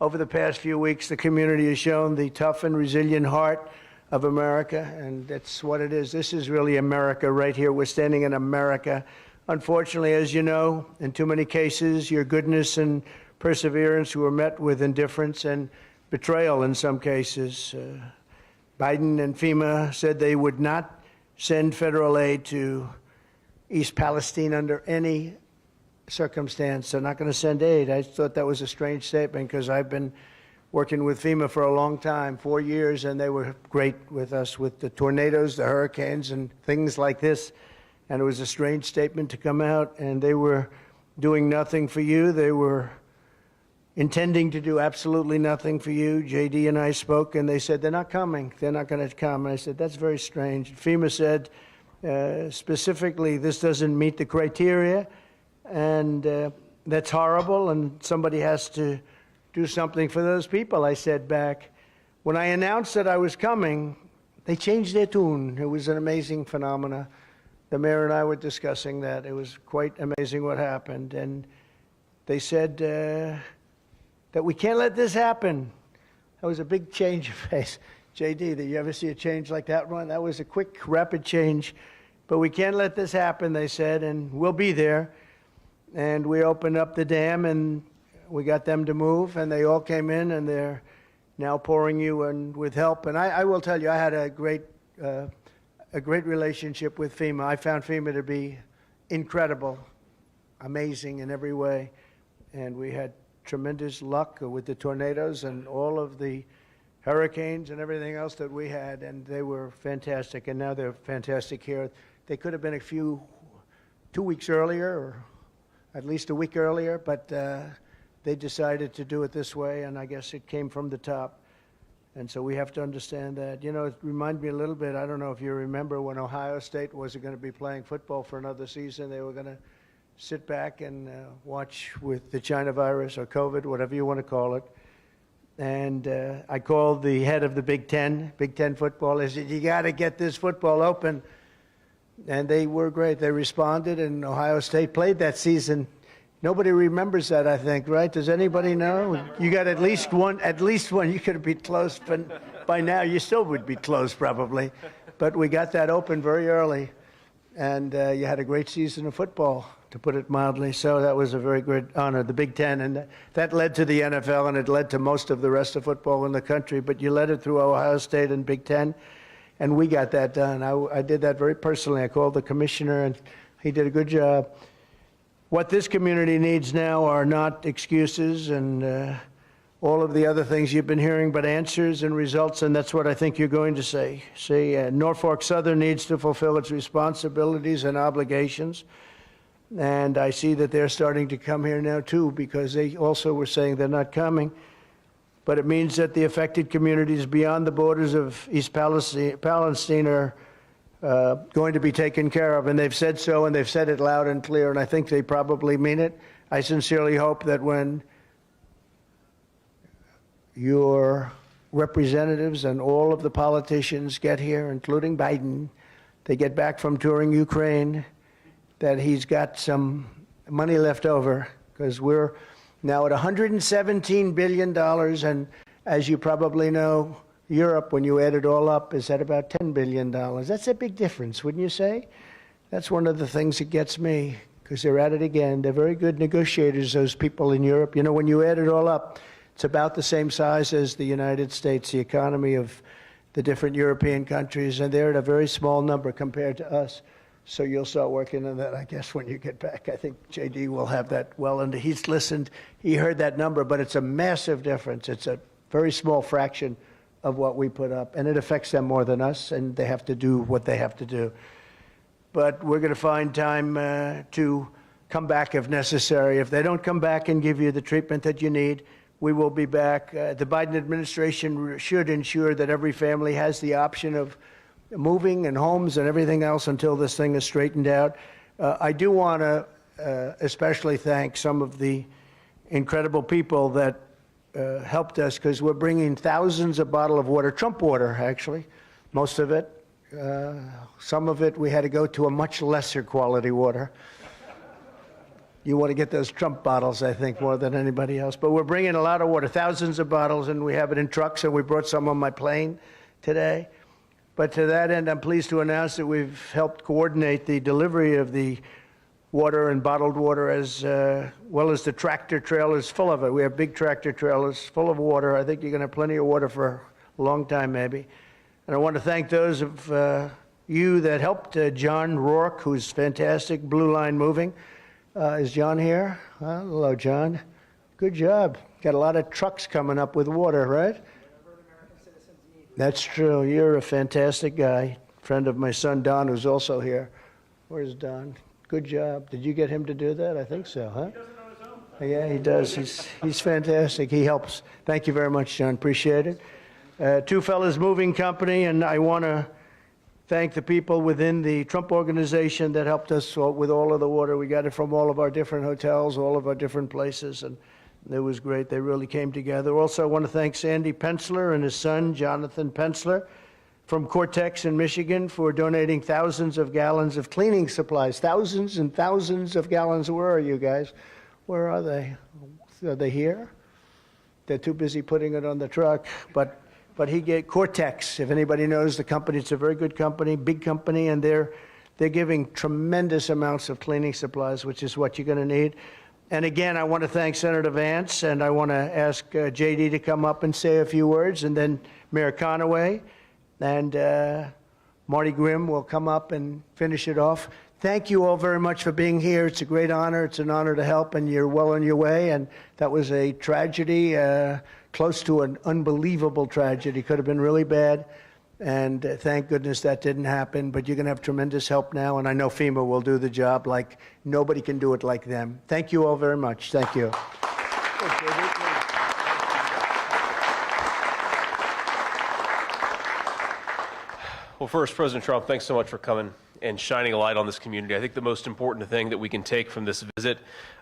Over the past few weeks, the community has shown the tough and resilient heart of America, and that's what it is. This is really America right here. We're standing in America. Unfortunately, as you know, in too many cases, your goodness and perseverance were met with indifference and betrayal in some cases. Biden and FEMA said they would not send federal aid to East Palestine under any circumstance. They're not going to send aid. I thought that was a strange statement because I've been working with FEMA for a long time, 4 years, and they were great with us with the tornadoes, the hurricanes, and things like this. And it was a strange statement to come out, and they were doing nothing for you. They were intending to do absolutely nothing for you. JD and I spoke, and they said, they're not coming. They're not going to come. And I said, that's very strange. FEMA said, specifically, this doesn't meet the criteria, and that's horrible, and somebody has to do something for those people. I said back, when I announced that I was coming, they changed their tune. It was an amazing phenomena. The mayor and I were discussing that. It was quite amazing what happened. And they said that we can't let this happen. That was a big change of pace. JD, did you ever see a change like that one? That was a quick, rapid change. But we can't let this happen, they said, and we'll be there. And we opened up the dam, and we got them to move, and they all came in, and they're now pouring you in with help. And I will tell you, I had a great relationship with FEMA. I found FEMA to be incredible, amazing in every way. And we had tremendous luck with the tornadoes and all of the hurricanes and everything else that we had, and they were fantastic. And now they're fantastic here. They could have been 2 weeks earlier, or at least a week earlier, but they decided to do it this way, and I guess it came from the top. And so we have to understand that. You know, it reminded me a little bit, I don't know if you remember when Ohio State wasn't going to be playing football for another season. They were going to sit back and watch with the China virus or COVID, whatever you want to call it. And I called the head of the Big Ten football. I said, you got to get this football open. And they were great. They responded, and Ohio State played that season. Nobody remembers that, I think, right? Does anybody know? You got at least one. You could be close, but by now you still would be close probably. But we got that open very early, and you had a great season of football, to put it mildly. So that was a very great honor, the Big Ten, and that led to the NFL, and it led to most of the rest of football in the country. But you led it through Ohio State and Big Ten, and we got that done. I did that very personally. I called the commissioner, and he did a good job. What this community needs now are not excuses and all of the other things you've been hearing, but answers and results, and that's what I think you're going to say. Norfolk Southern needs to fulfill its responsibilities and obligations, and I see that they're starting to come here now too, because they also were saying they're not coming. But it means that the affected communities beyond the borders of East Palestine are going to be taken care of, and they've said so, and they've said it loud and clear, and I think they probably mean it. I sincerely hope that when your representatives and all of the politicians get here, including Biden, they get back from touring Ukraine, that he's got some money left over, because we're now at $117 billion, and as you probably know, Europe, when you add it all up, is at about $10 billion. That's a big difference, wouldn't you say? That's one of the things that gets me, because they're at it again. They're very good negotiators, those people in Europe. You know, when you add it all up, it's about the same size as the United States, the economy of the different European countries, and they're at a very small number compared to us. So you'll start working on that, I guess, when you get back. I think JD will have that well under. He's listened. He heard that number, but it's a massive difference. It's a very small fraction of what we put up, and it affects them more than us, and they have to do what they have to do. But we're going to find time to come back if necessary. If they don't come back and give you the treatment that you need, we will be back. The Biden administration should ensure that every family has the option of moving and homes and everything else until this thing is straightened out. I do want to especially thank some of the incredible people that helped us, because we're bringing thousands of bottles of water, Trump water, actually, most of it. Some of it we had to go to a much lesser quality water. You want to get those Trump bottles, I think, more than anybody else. But we're bringing a lot of water, thousands of bottles, and we have it in trucks, and we brought some on my plane today. But to that end, I'm pleased to announce that we've helped coordinate the delivery of the water and bottled water, as well as the tractor trailers full of it. We have big tractor trailers full of water. I think you're going to have plenty of water for a long time, maybe. And I want to thank those of you that helped John Rourke, who's fantastic, Blue Line Moving. Is John here? Hello, John. Good job. Got a lot of trucks coming up with water, right? That's true. You're a fantastic guy. Friend of my son, Don, who's also here. Where's Don? Good job. Did you get him to do that? I think so, huh? He does it on his own. Yeah, he does. He's fantastic. He helps. Thank you very much, John. Appreciate it. Two Fellas Moving Company, and I want to thank the people within the Trump organization that helped us with all of the water. We got it from all of our different hotels, all of our different places, and it was great. They really came together. Also, I want to thank Sandy Pensler and his son, Jonathan Pensler, from Cortex in Michigan, for donating thousands of gallons of cleaning supplies. Thousands and thousands of gallons. Where are you guys? Where are they? Are they here? They're too busy putting it on the truck. But he gave Cortex, if anybody knows the company, it's a very good company, big company, and they're giving tremendous amounts of cleaning supplies, which is what you're going to need. And again, I want to thank Senator Vance, and I want to ask JD to come up and say a few words, and then Mayor Conaway and Marty Grimm will come up and finish it off. Thank you all very much for being here. It's a great honor. It's an honor to help, and you're well on your way. And that was a tragedy, close to an unbelievable tragedy. Could have been really bad, and thank goodness that didn't happen. But you're going to have tremendous help now, and I know FEMA will do the job like nobody can do it like them. Thank you all very much. Thank you. Well, first, President Trump, thanks so much for coming and shining a light on this community. I think the most important thing that we can take from this visit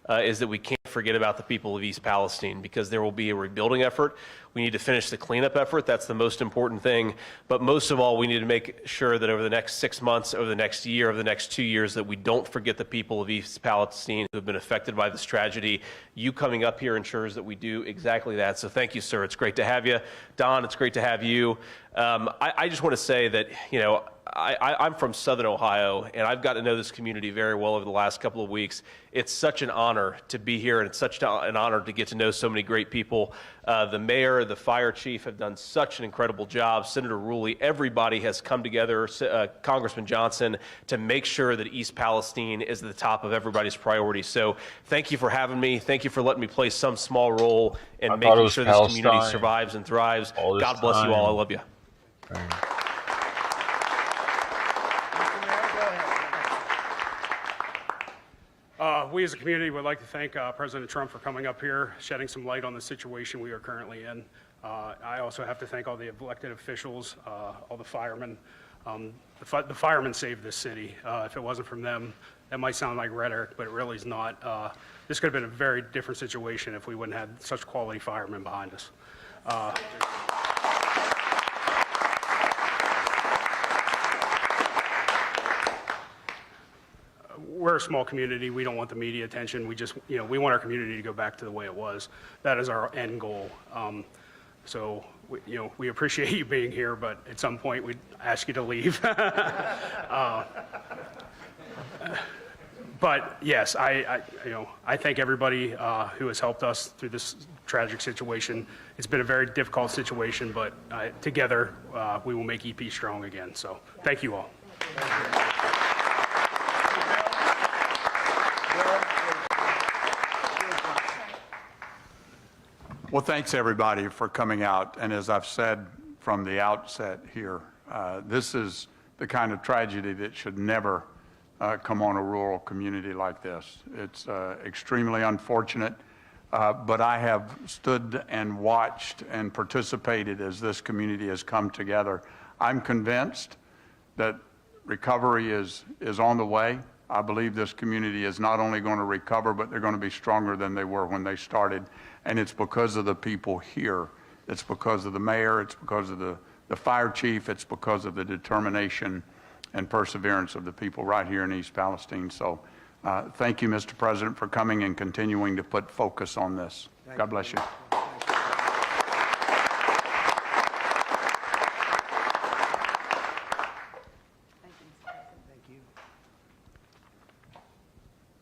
is that we can't forget about the people of East Palestine, because there will be a rebuilding effort. We need to finish the cleanup effort. That's the most important thing. But most of all, we need to make sure that over the next 6 months, over the next year, over the next 2 years, that we don't forget the people of East Palestine who have been affected by this tragedy. You coming up here ensures that we do exactly that. So thank you, sir. It's great to have you. Don, it's great to have you. I just want to say that, you know, I'm from Southern Ohio, and I've got to know this community very well over the last couple of weeks. It's such an honor to be here, and it's such an honor to get to know so many great people. The mayor, the fire chief have done such an incredible job. Senator Ruley, everybody has come together, Congressman Johnson, to make sure that East Palestine is at the top of everybody's priorities. So thank you for having me. Thank you for letting me play some small role in making sure this community survives and thrives. God bless you all. I love you. We as a community would like to thank President Trump for coming up here, shedding some light on the situation we are currently in. I also have to thank all the elected officials, all the firemen. The firemen saved this city. If it wasn't from them, that might sound like rhetoric, but it really is not. This could have been a very different situation if we wouldn't have such quality firemen behind us. We're a small community. We don't want the media attention. We just, we want our community to go back to the way it was. That is our end goal. So, we appreciate you being here, but at some point we'd ask you to leave. But yes, I thank everybody who has helped us through this tragic situation. It's been a very difficult situation, but together we will make EP strong again. So, thank you all. Well, thanks everybody for coming out. And as I've said from the outset here, this is the kind of tragedy that should never come on a rural community like this. It's extremely unfortunate. but I have stood and watched and participated as this community has come together. I'm convinced that recovery is on the way. I believe this community is not only going to recover, but they're going to be stronger than they were when they started. And it's because of the people here. It's because of the mayor. It's because of the fire chief. It's because of the determination and perseverance of the people right here in East Palestine. So thank you, Mr. President, for coming and continuing to put focus on this. God bless you.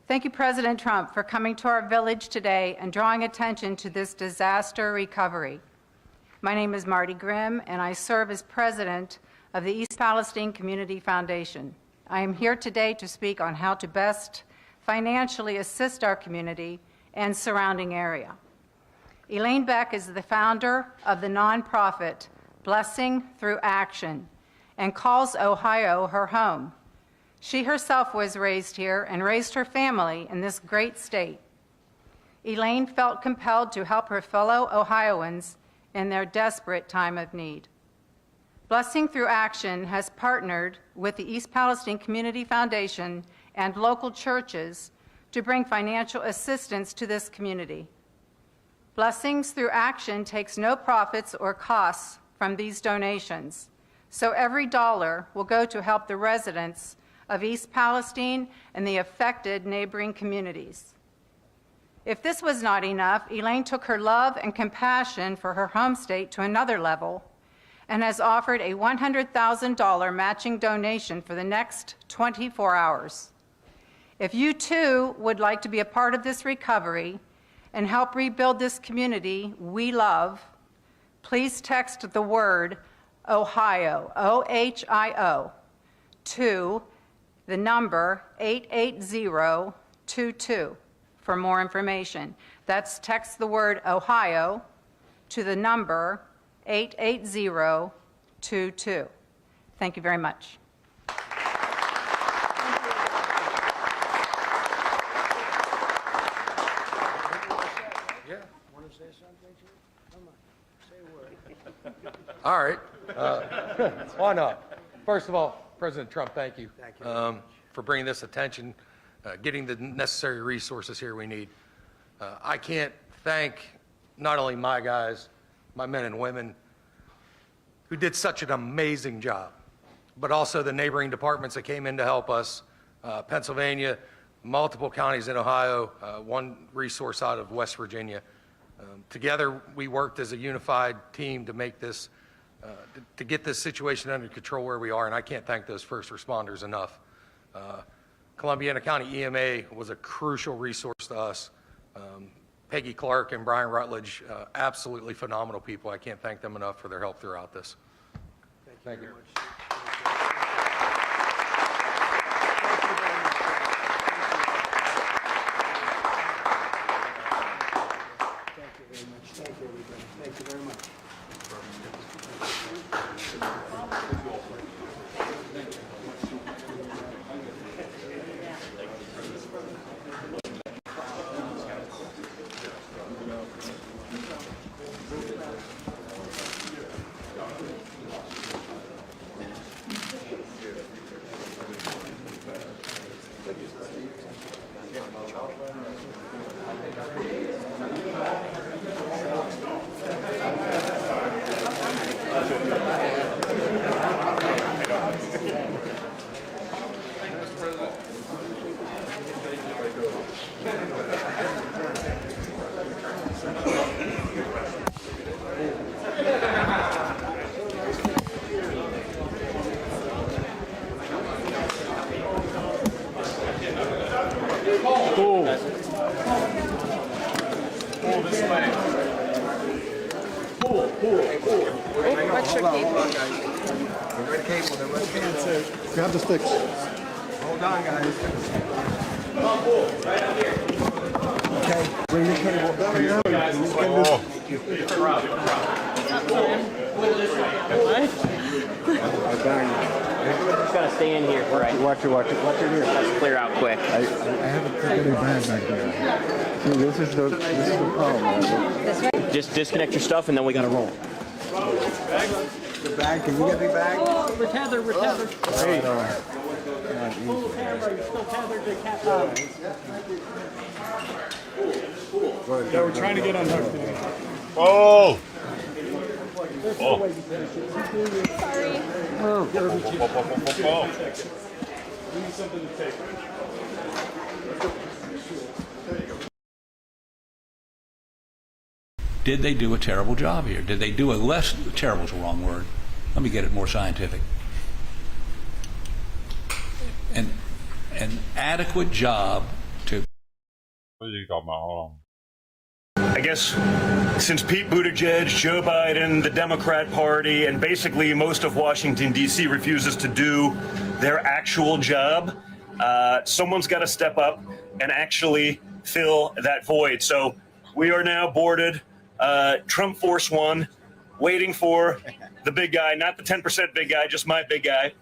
Thank you, President Trump, for coming to our village today and drawing attention to this disaster recovery. My name is Marty Grimm, and I serve as president of the East Palestine Community Foundation. I am here today to speak on how to best financially assist our community and surrounding area. Elaine Beck is the founder of the nonprofit Blessing Through Action and calls Ohio her home. She herself was raised here and raised her family in this great state. Elaine felt compelled to help her fellow Ohioans in their desperate time of need. Blessing Through Action has partnered with the East Palestine Community Foundation and local churches to bring financial assistance to this community. Blessings Through Action takes no profits or costs from these donations, so every dollar will go to help the residents of East Palestine and the affected neighboring communities. If this was not enough, Elaine took her love and compassion for her home state to another level and has offered a $100,000 matching donation for the next 24 hours. If you too would like to be a part of this recovery and help rebuild this community we love, please text the word Ohio, O-H-I-O, to the number 88022 for more information. That's text the word Ohio to the number 88022. Thank you very much. Yeah, want to say something? Come on, say a word. All right. Why not? First of all, President Trump, thank you, for bringing this attention, getting the necessary resources here we need. I can't thank not only my guys, my men and women who did such an amazing job, but also the neighboring departments that came in to help us, Pennsylvania, multiple counties in Ohio, one resource out of West Virginia. Together, we worked as a unified team to make this to get this situation under control where we are, and I can't thank those first responders enough. Columbiana County EMA was a crucial resource to us. Peggy Clark and Brian Rutledge, absolutely phenomenal people. I can't thank them enough for their help throughout this. Thank you. Thank you, everybody. Thank you very much. Cool. Pull this way. Pull. What's your cable? Red cable, the red cable. Grab the sticks. Hold on, guys. Come on, pull. Right up here. Okay, bring your cable down here. Guys, this way. Different route. Pull this way. I bang. Just gotta stay in here, right? Watch it here. Let's clear out quick. I haven't put any bag back there. See, this is the problem. Man. Just disconnect your stuff and then we gotta roll. The bag, can you get me back? Oh, we're tethered. Hey. Yeah, we're trying to get unhooked. Oh! Oh. Sorry. Something to take. Did they do a terrible job here? Did they do a less, terrible is the wrong word. Let me get it more scientific. An adequate job to... What are you talking about? Hold on. I guess since Pete Buttigieg, Joe Biden, the Democrat Party, and basically most of Washington, D.C. refuses to do their actual job, someone's got to step up and actually fill that void. So we are now boarded Trump Force One, waiting for the big guy, not the 10% big guy, just my big guy.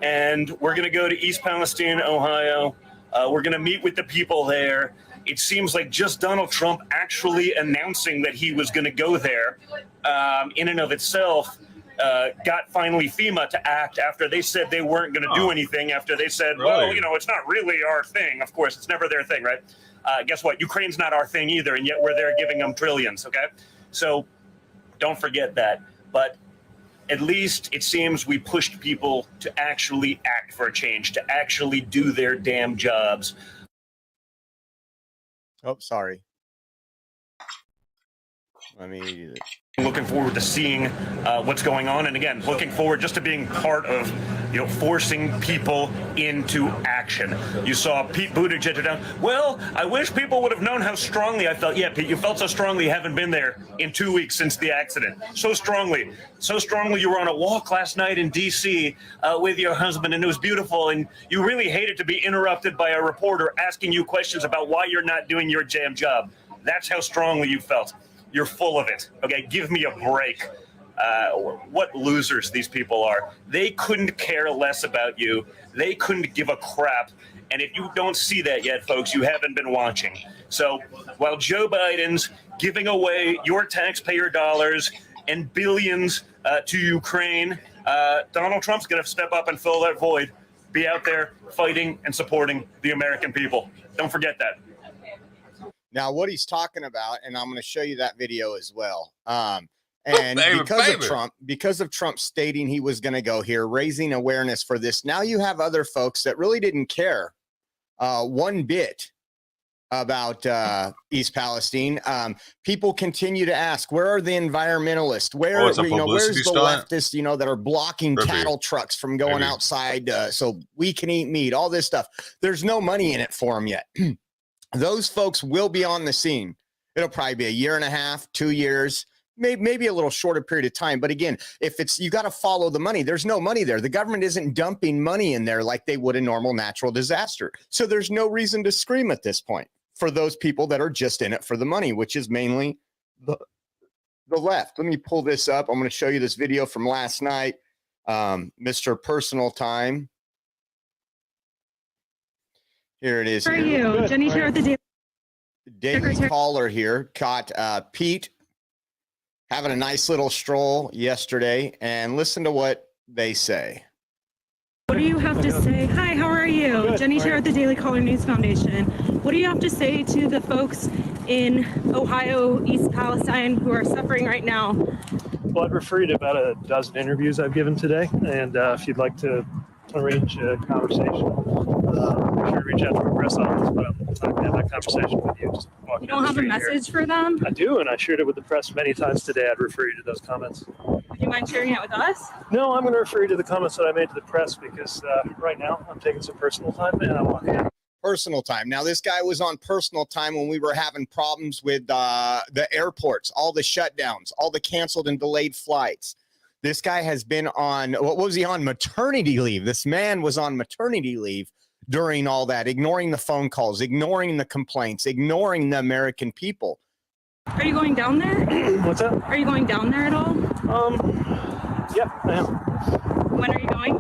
And we're going to go to East Palestine, Ohio. We're going to meet with the people there. It seems like just Donald Trump actually announcing that he was going to go there in and of itself got finally FEMA to act after they said they weren't going to do anything, after they said, well, you know, it's not really our thing. Of course, it's never their thing, right? Guess what? Ukraine's not our thing either, and yet we're there giving them trillions, okay? So don't forget that. But at least it seems we pushed people to actually act for a change, to actually do their damn jobs. Oh, sorry. Let me... Looking forward to seeing what's going on, and again, looking forward just to being part of, you know, forcing people into action. You saw Pete Buttigieg down. Well, I wish people would have known how strongly I felt. Yeah, Pete, you felt so strongly. You haven't been there in 2 weeks since the accident. So strongly you were on a walk last night in D.C. With your husband, and it was beautiful. And you really hated to be interrupted by a reporter asking you questions about why you're not doing your damn job. That's how strongly you felt. You're full of it. Okay, give me a break. What losers these people are. They couldn't care less about you. They couldn't give a crap. And if you don't see that yet, folks, you haven't been watching. So while Joe Biden's giving away your taxpayer dollars and billions to Ukraine, Donald Trump's going to step up and fill that void. Be out there fighting and supporting the American people. Don't forget that. Now, what he's talking about, and I'm going to show you that video as well. And because of Trump stating he was going to go here, raising awareness for this, now you have other folks that really didn't care one bit about East Palestine. People continue to ask, where are the environmentalists? Where's the leftists, that are blocking cattle trucks from going outside so we can eat meat, all this stuff. There's no money in it for them yet. Those folks will be on the scene. It'll probably be a year and a half, 2 years, maybe a little shorter period of time. But again, if it's, you got to follow the money. There's no money there. The government isn't dumping money in there like they would a normal natural disaster. So there's no reason to scream at this point for those people that are just in it for the money, which is mainly the left. Let me pull this up. I'm going to show you this video from last night. Mr. Personal Time. Here it is. How are you? Jenny here at the Daily Caller here caught Pete having a nice little stroll yesterday, and listen to what they say. What do you have to say? Hi, how are you? Good. Jenny here at the Daily Caller News Foundation. What do you have to say to the folks in Ohio, East Palestine, who are suffering right now? Well, I'd refer you to about a dozen interviews I've given today, and if you'd like to arrange a conversation, make sure to reach out to our press office, but I'm not going to have that conversation with you. Just you don't have a message for them? I do, and I shared it with the press many times today. I'd refer you to those comments. Would you mind sharing it with us? No, I'm going to refer you to the comments that I made to the press because right now I'm taking some personal time and I want to. Personal time. Now, this guy was on personal time when we were having problems with the airports, all the shutdowns, all the canceled and delayed flights. This guy has been on, what was he on? Maternity leave. This man was on maternity leave during all that, ignoring the phone calls, ignoring the complaints, ignoring the American people. Are you going down there? What's that? Are you going down there at all? Yep, I am. When are you going?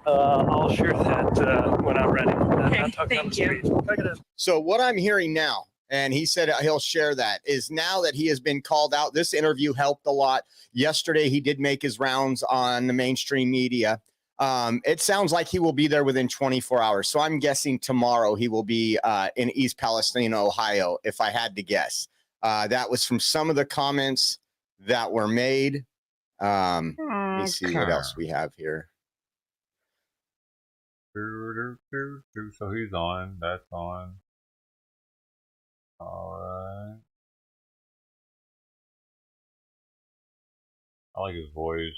I'll share that when I'm ready. Okay, I'll talk thank on the you. street. Take it in. So what I'm hearing now, and he said he'll share that, is now that he has been called out, this interview helped a lot. Yesterday, he did make his rounds on the mainstream media. It sounds like he will be there within 24 hours. So I'm guessing tomorrow he will be in East Palestine, Ohio, if I had to guess. That was from some of the comments that were made. Let me see what else we have here. So he's on. That's on. All right. I like his voice.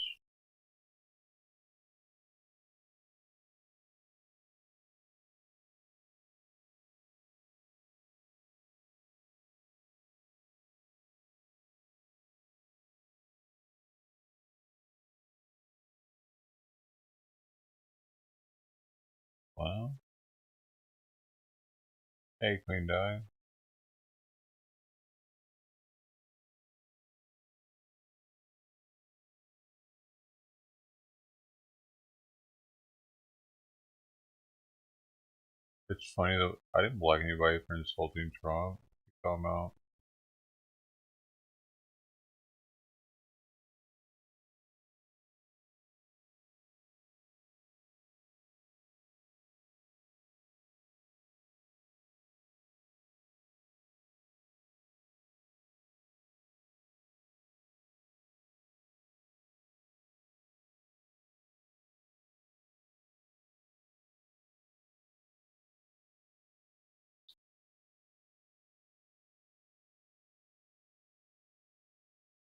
Wow. Hey, Queen Di. It's funny that I didn't block anybody for insulting Trump. Come out.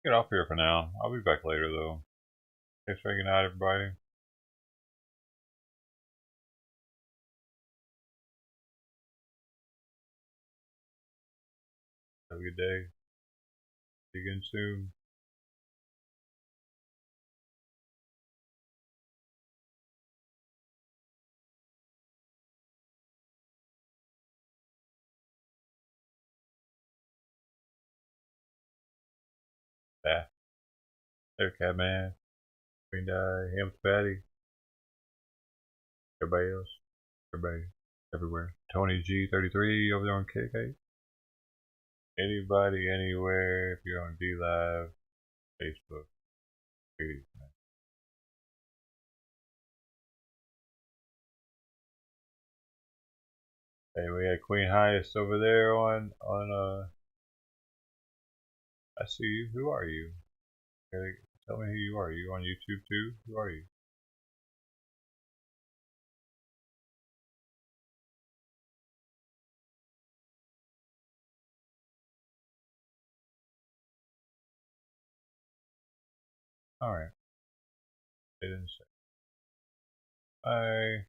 Get off here for now. I'll be back later though. Thanks for hanging out, everybody. Have a good day. See you again soon. Yeah. There, Catman. Queen Di. Ham Patty. Everybody else. Everybody. Everywhere. Tony G33 over there on KK. Anybody, anywhere. If you're on D Live, Facebook. Peace, man. Hey, we had Queen Highest over there on I see you. Who are you? Tell me who you are. You on YouTube too? Who are you? Alright. They didn't say. Bye.